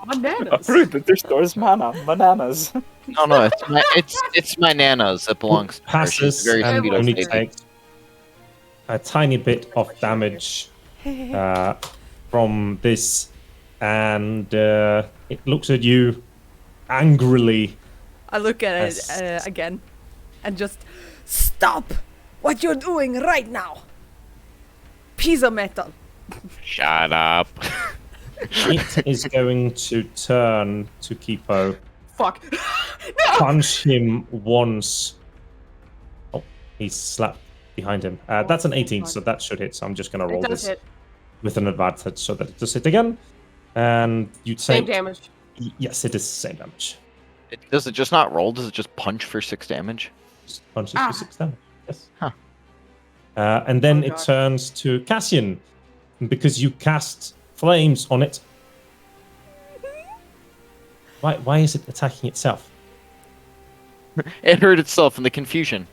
Bananas. Fruit that restores mana. Bananas. No, it's my nanas that belongs to her. Passes She's very and sweet only lady. takes a tiny bit of damage from this, and it looks at you angrily. I look at it Yes. again, and just stop what you're doing right now. Piece of metal. Shut up. It is going to turn to Kipo, Fuck. punch him once. Oh, he's slapped behind him. That's an 18, so that should hit. So I'm just going to roll It does this hit. with an advantage so that it does hit again. And you take... Same damage. Yes, it is the same damage. Does it just not roll? Does it just punch for 6 damage? Just punches Ah. for 6 damage. Yes. Huh. And then Oh, it God. turns to Cassian, because you cast flames on it. Why is it attacking itself? It hurt itself in the confusion.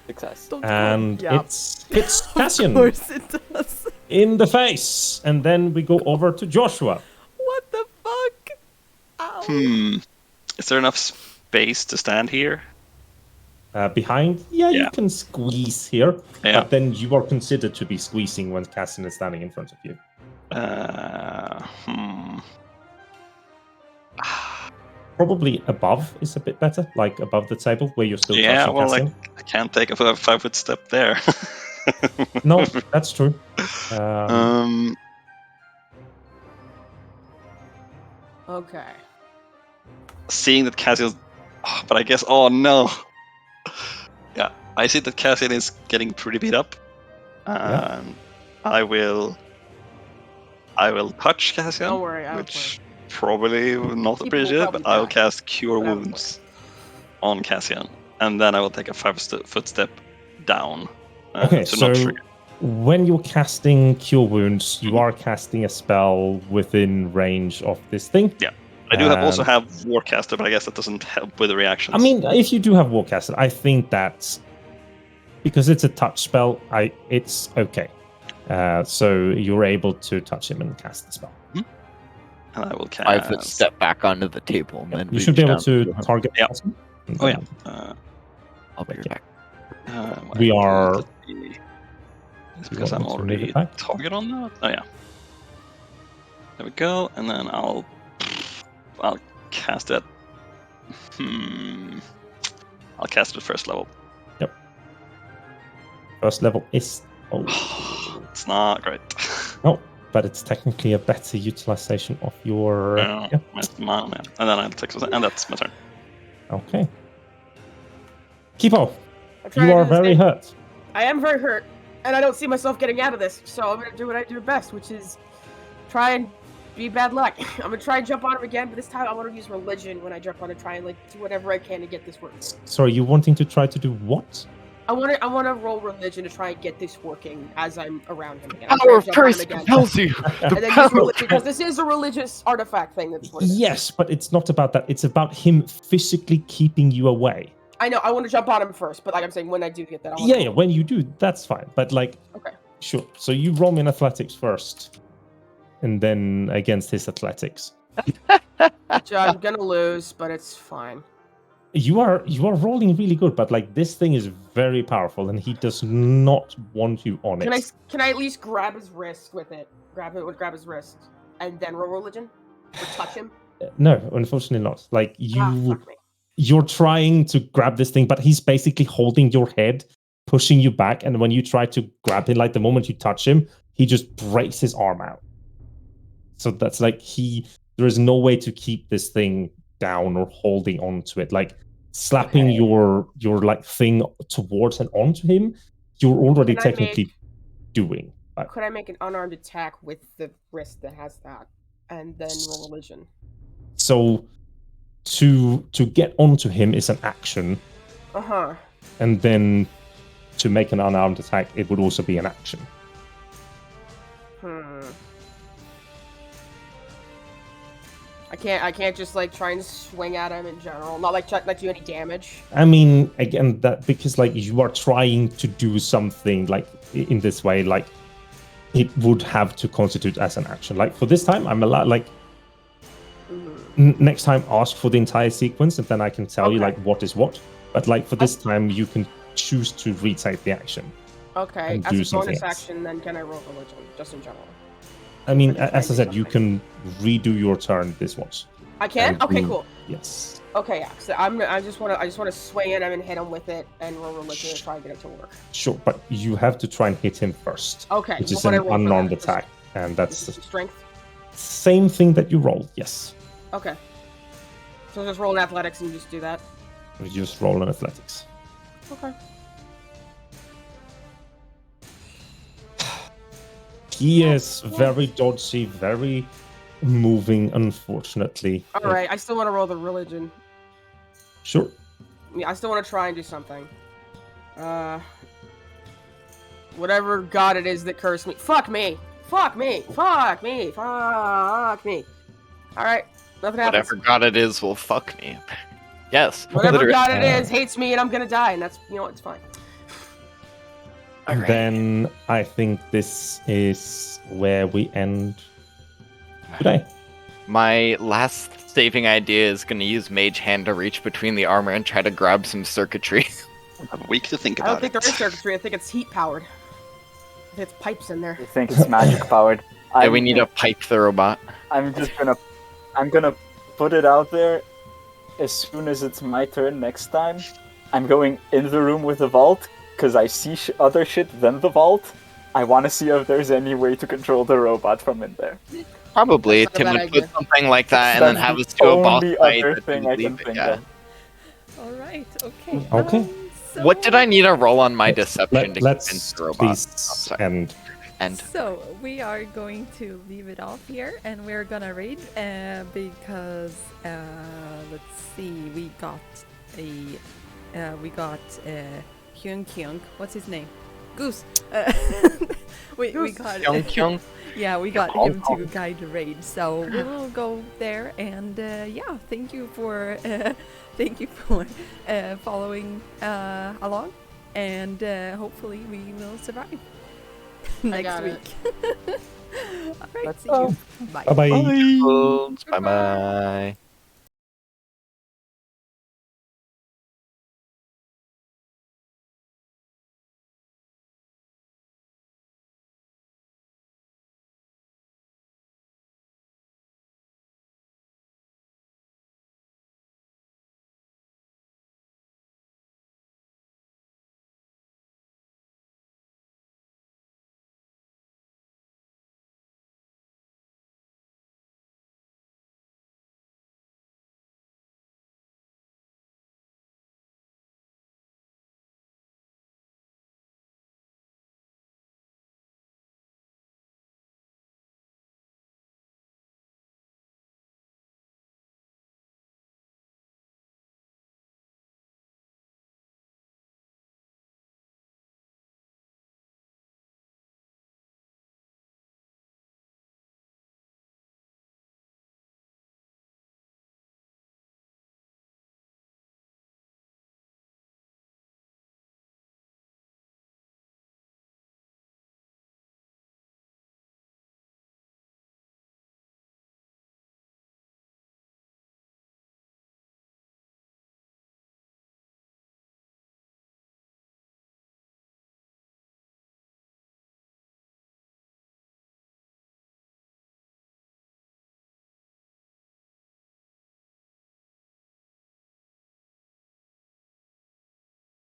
Success. And Yep. it's Cassian Of course it does. in the face. And then we go over to Joshua. What the fuck? Ow. Is there enough space to stand here? Behind, you Yeah. can squeeze here, Yeah. but then you are considered to be squeezing when Cassian is standing in front of you. Probably above is a bit better, like above the table where you're still Yeah, touching well, Cassian. I can't take a 5-foot step there. No, that's true. Okay. Seeing that Cassian, but I guess, oh no. Yeah, I see that Cassian is getting pretty beat up. Yeah. I will touch Cassian, Don't worry, I will which probably will not People appreciate, will but probably I will die. cast Cure But I will Wounds on Cassian, and then I will take a 5-foot step down. Okay, to not so trigger. when you're casting Cure Wounds, you are casting a spell within range of this thing. Yeah. I do also Um, have Warcaster, but I guess that doesn't help with the reactions. I mean, if you do have Warcaster, I think that's because it's a touch spell. It's okay. So you're able to touch him and cast the spell. and I will cast. 5-foot step back onto the table. And then You should be reach able down to him. target. Yeah. Cassian. Oh yeah. I'll be right back. We are- It's You because want I'm me to move already it back? target on that. Oh yeah. There we go, and then I'll cast it. I'll cast it at first level. Yep. First level is... It's not great. Oh, but it's technically a better utilization of your... Yeah. And then I'll take and that's my turn. Okay. Kipo, I'm trying you to are do the very same. hurt. I am very hurt, and I don't see myself getting out of this. So I'm gonna do what I do best, which is try and be bad luck. I'm gonna try and jump on him again, but this time I want to use religion when I jump on and try and do whatever I can to get this working. Sorry, you wanting to try to do what? I want to roll religion to try and get this working as I'm around him again. Power of curse compels you. And then use religion, because this is a religious artifact thing. That's what it is. Yes, but it's not about that. It's about him physically keeping you away. I know. I want to jump on him first, but like I'm saying, when I do get that, Yeah, when you do, that's fine. But okay. Sure. So you roll me in athletics first, and then against his athletics. Which I'm gonna lose, but it's fine. You are rolling really good, but this thing is very powerful, and he does not want you on it. Can I at least grab his wrist with it? Grab his wrist, and then roll religion, or touch him? No, unfortunately not. Fuck me. You're trying to grab this thing, but he's basically holding your head, pushing you back, and when you try to grab him, the moment you touch him, he just breaks his arm out. So that's there is no way to keep this thing down or holding onto it. Slapping your thing towards and onto him, you're already technically doing. Could I make an unarmed attack with the wrist that has that, and then roll religion? So to get onto him is an action. And then to make an unarmed attack, it would also be an action. I can't just try and swing at him in general. Not do any damage. I mean, again, that because you are trying to do something in this way, it would have to constitute as an action. For this time, I'm allowed next time ask for the entire sequence, and then I can tell you what is what. But for this time, you can choose to retake the action. Okay, as a bonus action, then can I roll religion, just in general? I mean, as I said, you can redo your turn this once. I can? Okay, cool. Yes. Okay, yeah. So I just want to swing at him and hit him with it, and roll religion and try and get it to work. Sure, but you have to try and hit him first. Okay. Which is an unarmed attack, and that's strength. Same thing that you roll. Yes. Okay. So just roll in athletics and just do that. You just roll in athletics. Okay. He is very dodgy, very moving, unfortunately. Alright, I still want to roll the religion. Sure. Yeah, I still want to try and do something. Whatever god it is that cursed me. Fuck me! Fuck me! Fuck me! Fuck me! Alright, nothing happens. Whatever god it is will fuck me. Yes. Whatever god it is hates me and I'm gonna die, and that's, it's fine. Right. Then I think this is where we end today. My last saving idea is going to use Mage Hand to reach between the armor and try to grab some circuitry. I have a week to think about it. I don't think there is circuitry. I think it's heat powered. I think it's pipes in there. I think it's magic powered. Yeah, we need to pipe the robot. I'm gonna put it out there. As soon as it's my turn next time, I'm going in the room with the vault, because I see other shit than the vault. I want to see if there's any way to control the robot from in there. Probably. Tim would put something like that and then have us do a boss fight. Other thing I can think of. Alright, okay. Okay. So... What did I need to roll on my deception to convince the robot? Please end. So we are going to leave it off here, and we're gonna raid because let's see, we got Hyun Kyung. What's his name? Goose. we got Kyung Kyung. Yeah, we got him to guide the raid, so we'll go there. And yeah, thank you for following along, and hopefully we will survive next week. All right, see you. Bye. Bye. Bye bye.